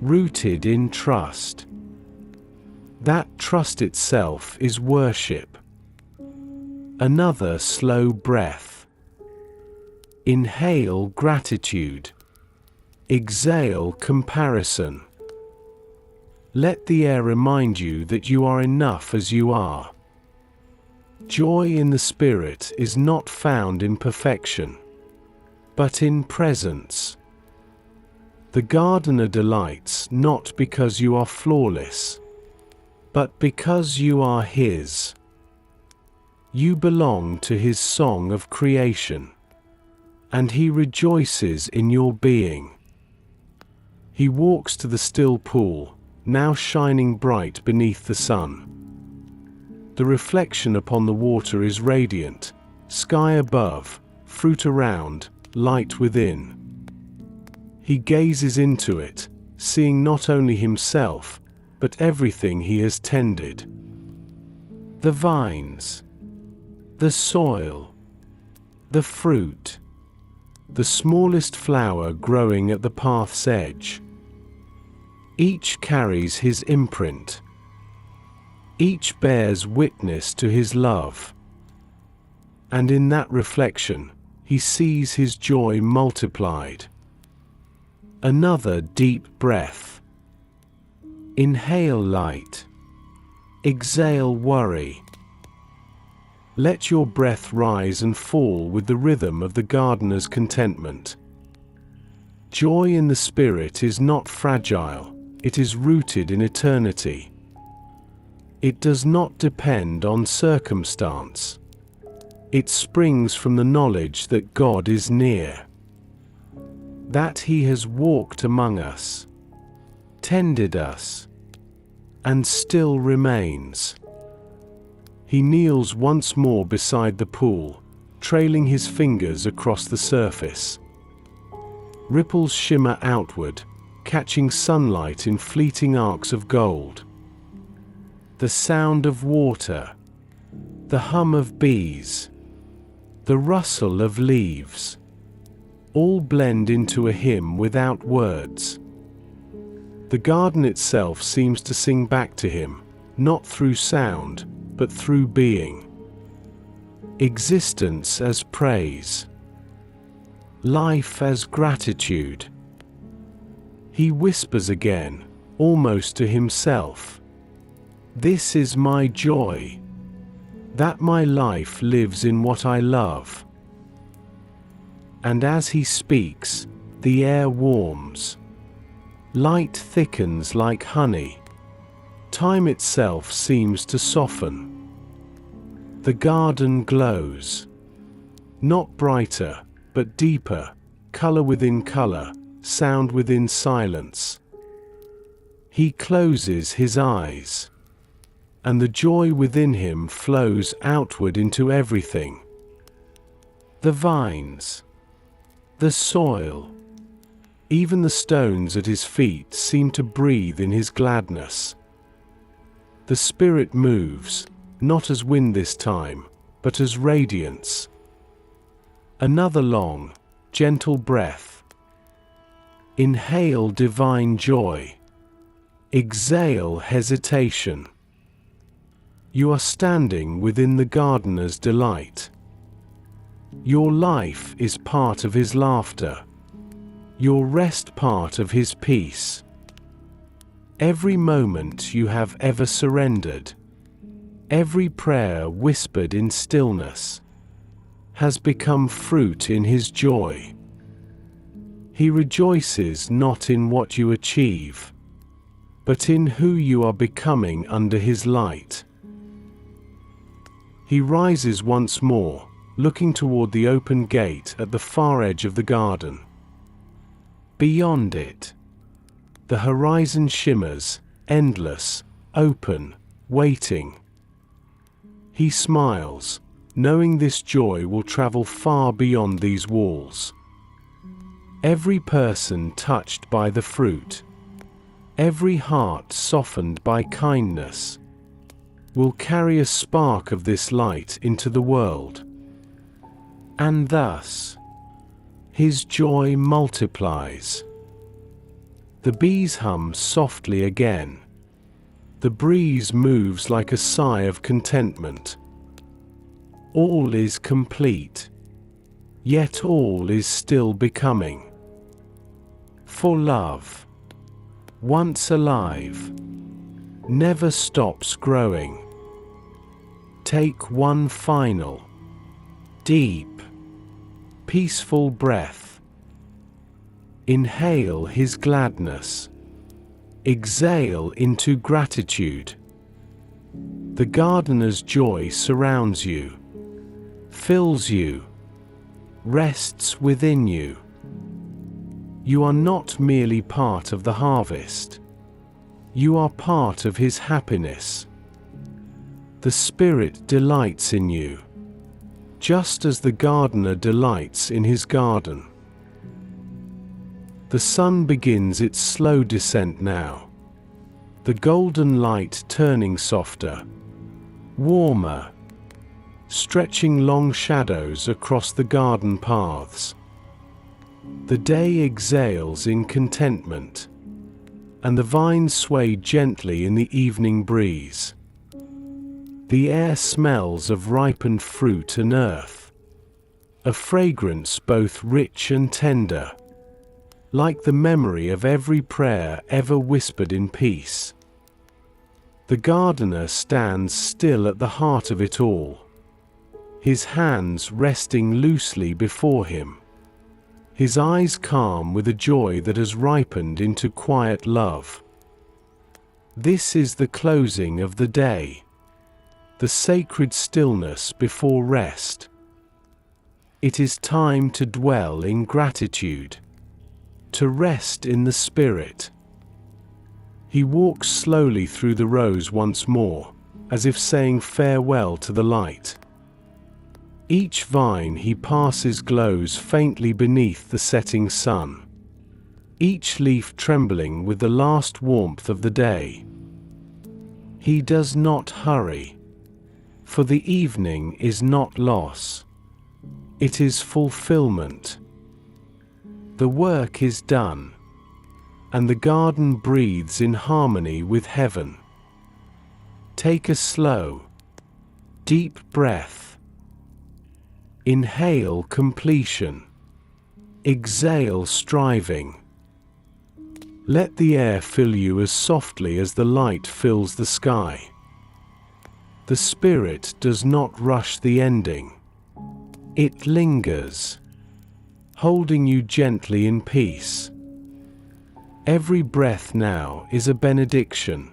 [SPEAKER 1] rooted in trust. That trust itself is worship. Another slow breath. Inhale gratitude. Exhale comparison. Let the air remind you that you are enough as you are. Joy in the Spirit is not found in perfection, but in presence. The gardener delights not because you are flawless, but because you are his. You belong to his song of creation, and he rejoices in your being. He walks to the still pool, now shining bright beneath the sun. The reflection upon the water is radiant, sky above, fruit around, light within. He gazes into it, seeing not only himself, but everything he has tended. The vines, the soil, the fruit, the smallest flower growing at the path's edge. Each carries his imprint. Each bears witness to his love. And in that reflection, he sees his joy multiplied. Another deep breath. Inhale light. Exhale worry. Let your breath rise and fall with the rhythm of the gardener's contentment. Joy in the Spirit is not fragile, it is rooted in eternity. It does not depend on circumstance. It springs from the knowledge that God is near, that he has walked among us, tended us, and still remains. He kneels once more beside the pool, trailing his fingers across the surface. Ripples shimmer outward, catching sunlight in fleeting arcs of gold. The sound of water, the hum of bees, the rustle of leaves, all blend into a hymn without words. The garden itself seems to sing back to him, not through sound, but through being. Existence as praise. Life as gratitude. He whispers again, almost to himself. This is my joy. That my life lives in what I love. And as he speaks, the air warms. Light thickens like honey. Time itself seems to soften. The garden glows. Not brighter, but deeper, color within color, sound within silence. He closes his eyes, and the joy within him flows outward into everything. The vines, the soil, even the stones at his feet seem to breathe in his gladness. The Spirit moves, not as wind this time, but as radiance. Another long, gentle breath. Inhale divine joy. Exhale hesitation. You are standing within the gardener's delight. Your life is part of his laughter. Your rest part of his peace. Every moment you have ever surrendered, every prayer whispered in stillness, has become fruit in his joy. He rejoices not in what you achieve, but in who you are becoming under His light. He rises once more, looking toward the open gate at the far edge of the garden. Beyond it, the horizon shimmers, endless, open, waiting. He smiles, knowing this joy will travel far beyond these walls. Every person touched by the fruit, every heart softened by kindness, will carry a spark of this light into the world. And thus, His joy multiplies. The bees hum softly again. The breeze moves like a sigh of contentment. All is complete, yet all is still becoming. For love, once alive, never stops growing. Take one final, deep, peaceful breath. Inhale His gladness. Exhale into gratitude. The gardener's joy surrounds you, fills you, rests within you. You are not merely part of the harvest. You are part of His happiness. The Spirit delights in you, just as the gardener delights in his garden. The sun begins its slow descent now, the golden light turning softer, warmer, stretching long shadows across the garden paths. The day exhales in contentment, and the vines sway gently in the evening breeze. The air smells of ripened fruit and earth, a fragrance both rich and tender, like the memory of every prayer ever whispered in peace. The gardener stands still at the heart of it all, his hands resting loosely before him, his eyes calm with a joy that has ripened into quiet love. This is the closing of the day, the sacred stillness before rest. It is time to dwell in gratitude, to rest in the Spirit. He walks slowly through the rows once more, as if saying farewell to the light. Each vine he passes glows faintly beneath the setting sun, each leaf trembling with the last warmth of the day. He does not hurry, for the evening is not loss. It is fulfillment. The work is done, and the garden breathes in harmony with heaven. Take a slow, deep breath. Inhale completion. Exhale striving. Let the air fill you as softly as the light fills the sky. The Spirit does not rush the ending. It lingers, holding you gently in peace. Every breath now is a benediction,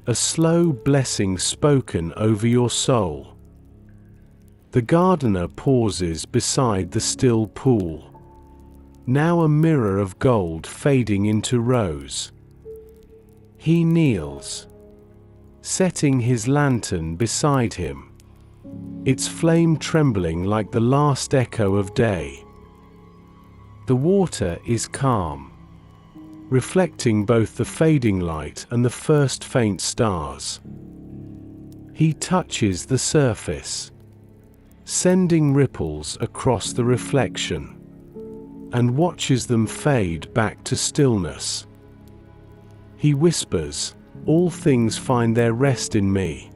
[SPEAKER 1] a slow blessing spoken over your soul. The gardener pauses beside the still pool, now a mirror of gold fading into rose. He kneels, setting his lantern beside him, its flame trembling like the last echo of day. The water is calm, reflecting both the fading light and the first faint stars. He touches the surface, sending ripples across the reflection, and watches them fade back to stillness. He whispers, "All things find their rest in me."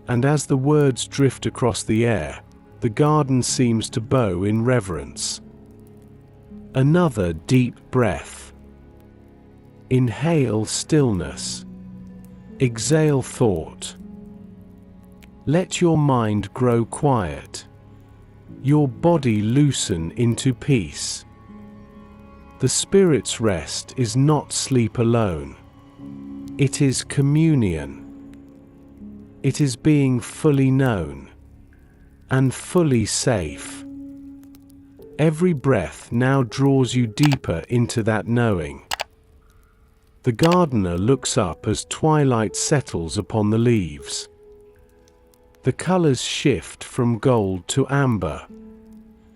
[SPEAKER 1] And as the words drift across the air, the garden seems to bow in reverence. Another deep breath. Inhale stillness. Exhale thought. Let your mind grow quiet, your body loosen into peace. The Spirit's rest is not sleep alone. It is communion. It is being fully known and fully safe. Every breath now draws you deeper into that knowing. The gardener looks up as twilight settles upon the leaves. The colors shift from gold to amber,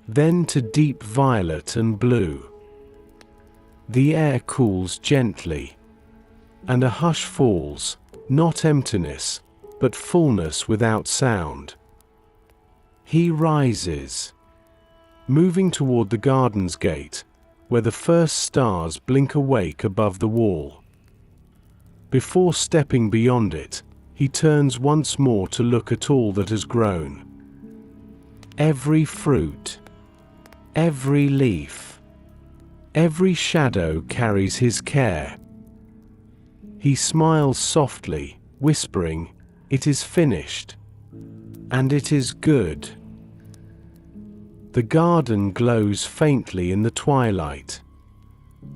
[SPEAKER 1] then to deep violet and blue. The air cools gently, and a hush falls, not emptiness, but fullness without sound. He rises, moving toward the garden's gate, where the first stars blink awake above the wall. Before stepping beyond it, he turns once more to look at all that has grown. Every fruit, every leaf, every shadow carries his care. He smiles softly, whispering, "It is finished, and it is good." The garden glows faintly in the twilight,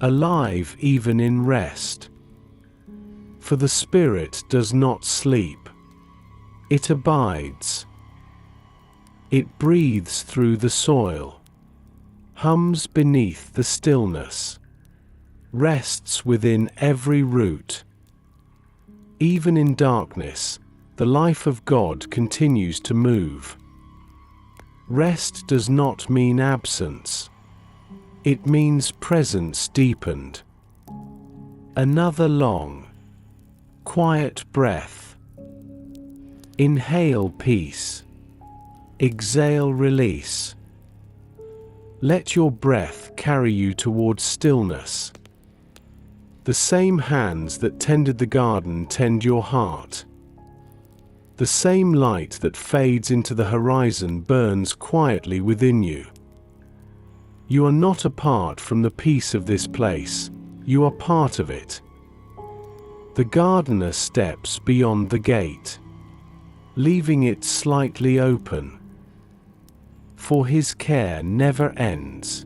[SPEAKER 1] alive even in rest. For the Spirit does not sleep. It abides. It breathes through the soil, hums beneath the stillness, rests within every root. Even in darkness, the life of God continues to move. Rest does not mean absence. It means presence deepened. Another long, quiet breath. Inhale peace. Exhale release. Let your breath carry you towards stillness. The same hands that tended the garden tend your heart. The same light that fades into the horizon burns quietly within you. You are not apart from the peace of this place, you are part of it. The gardener steps beyond the gate, leaving it slightly open. For his care never ends.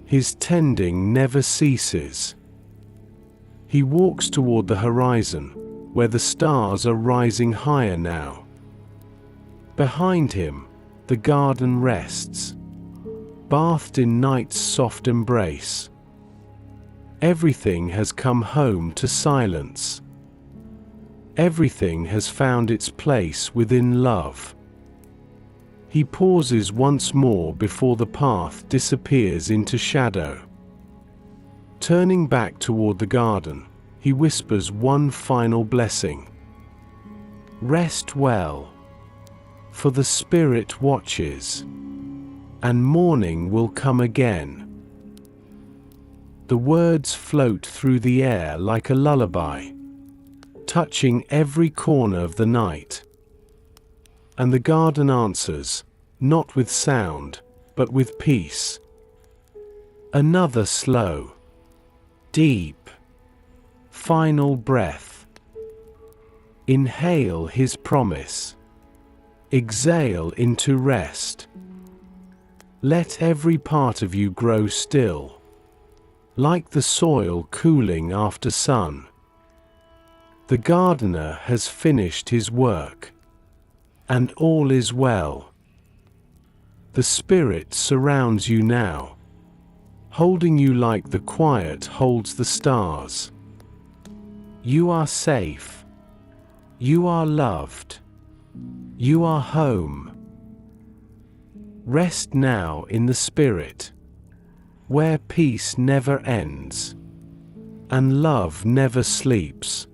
[SPEAKER 1] His tending never ceases. He walks toward the horizon, where the stars are rising higher now. Behind him, the garden rests, bathed in night's soft embrace. Everything has come home to silence. Everything has found its place within love. He pauses once more before the path disappears into shadow. Turning back toward the garden, he whispers one final blessing. Rest well, for the Spirit watches, and morning will come again. The words float through the air like a lullaby, touching every corner of the night. And the garden answers, not with sound, but with peace. Another slow, deep, final breath. Inhale his promise. Exhale into rest. Let every part of you grow still, like the soil cooling after sun. The gardener has finished his work, and all is well. The Spirit surrounds you now, holding you like the quiet holds the stars. You are safe. You are loved. You are home. Rest now in the Spirit, where peace never ends, and love never sleeps.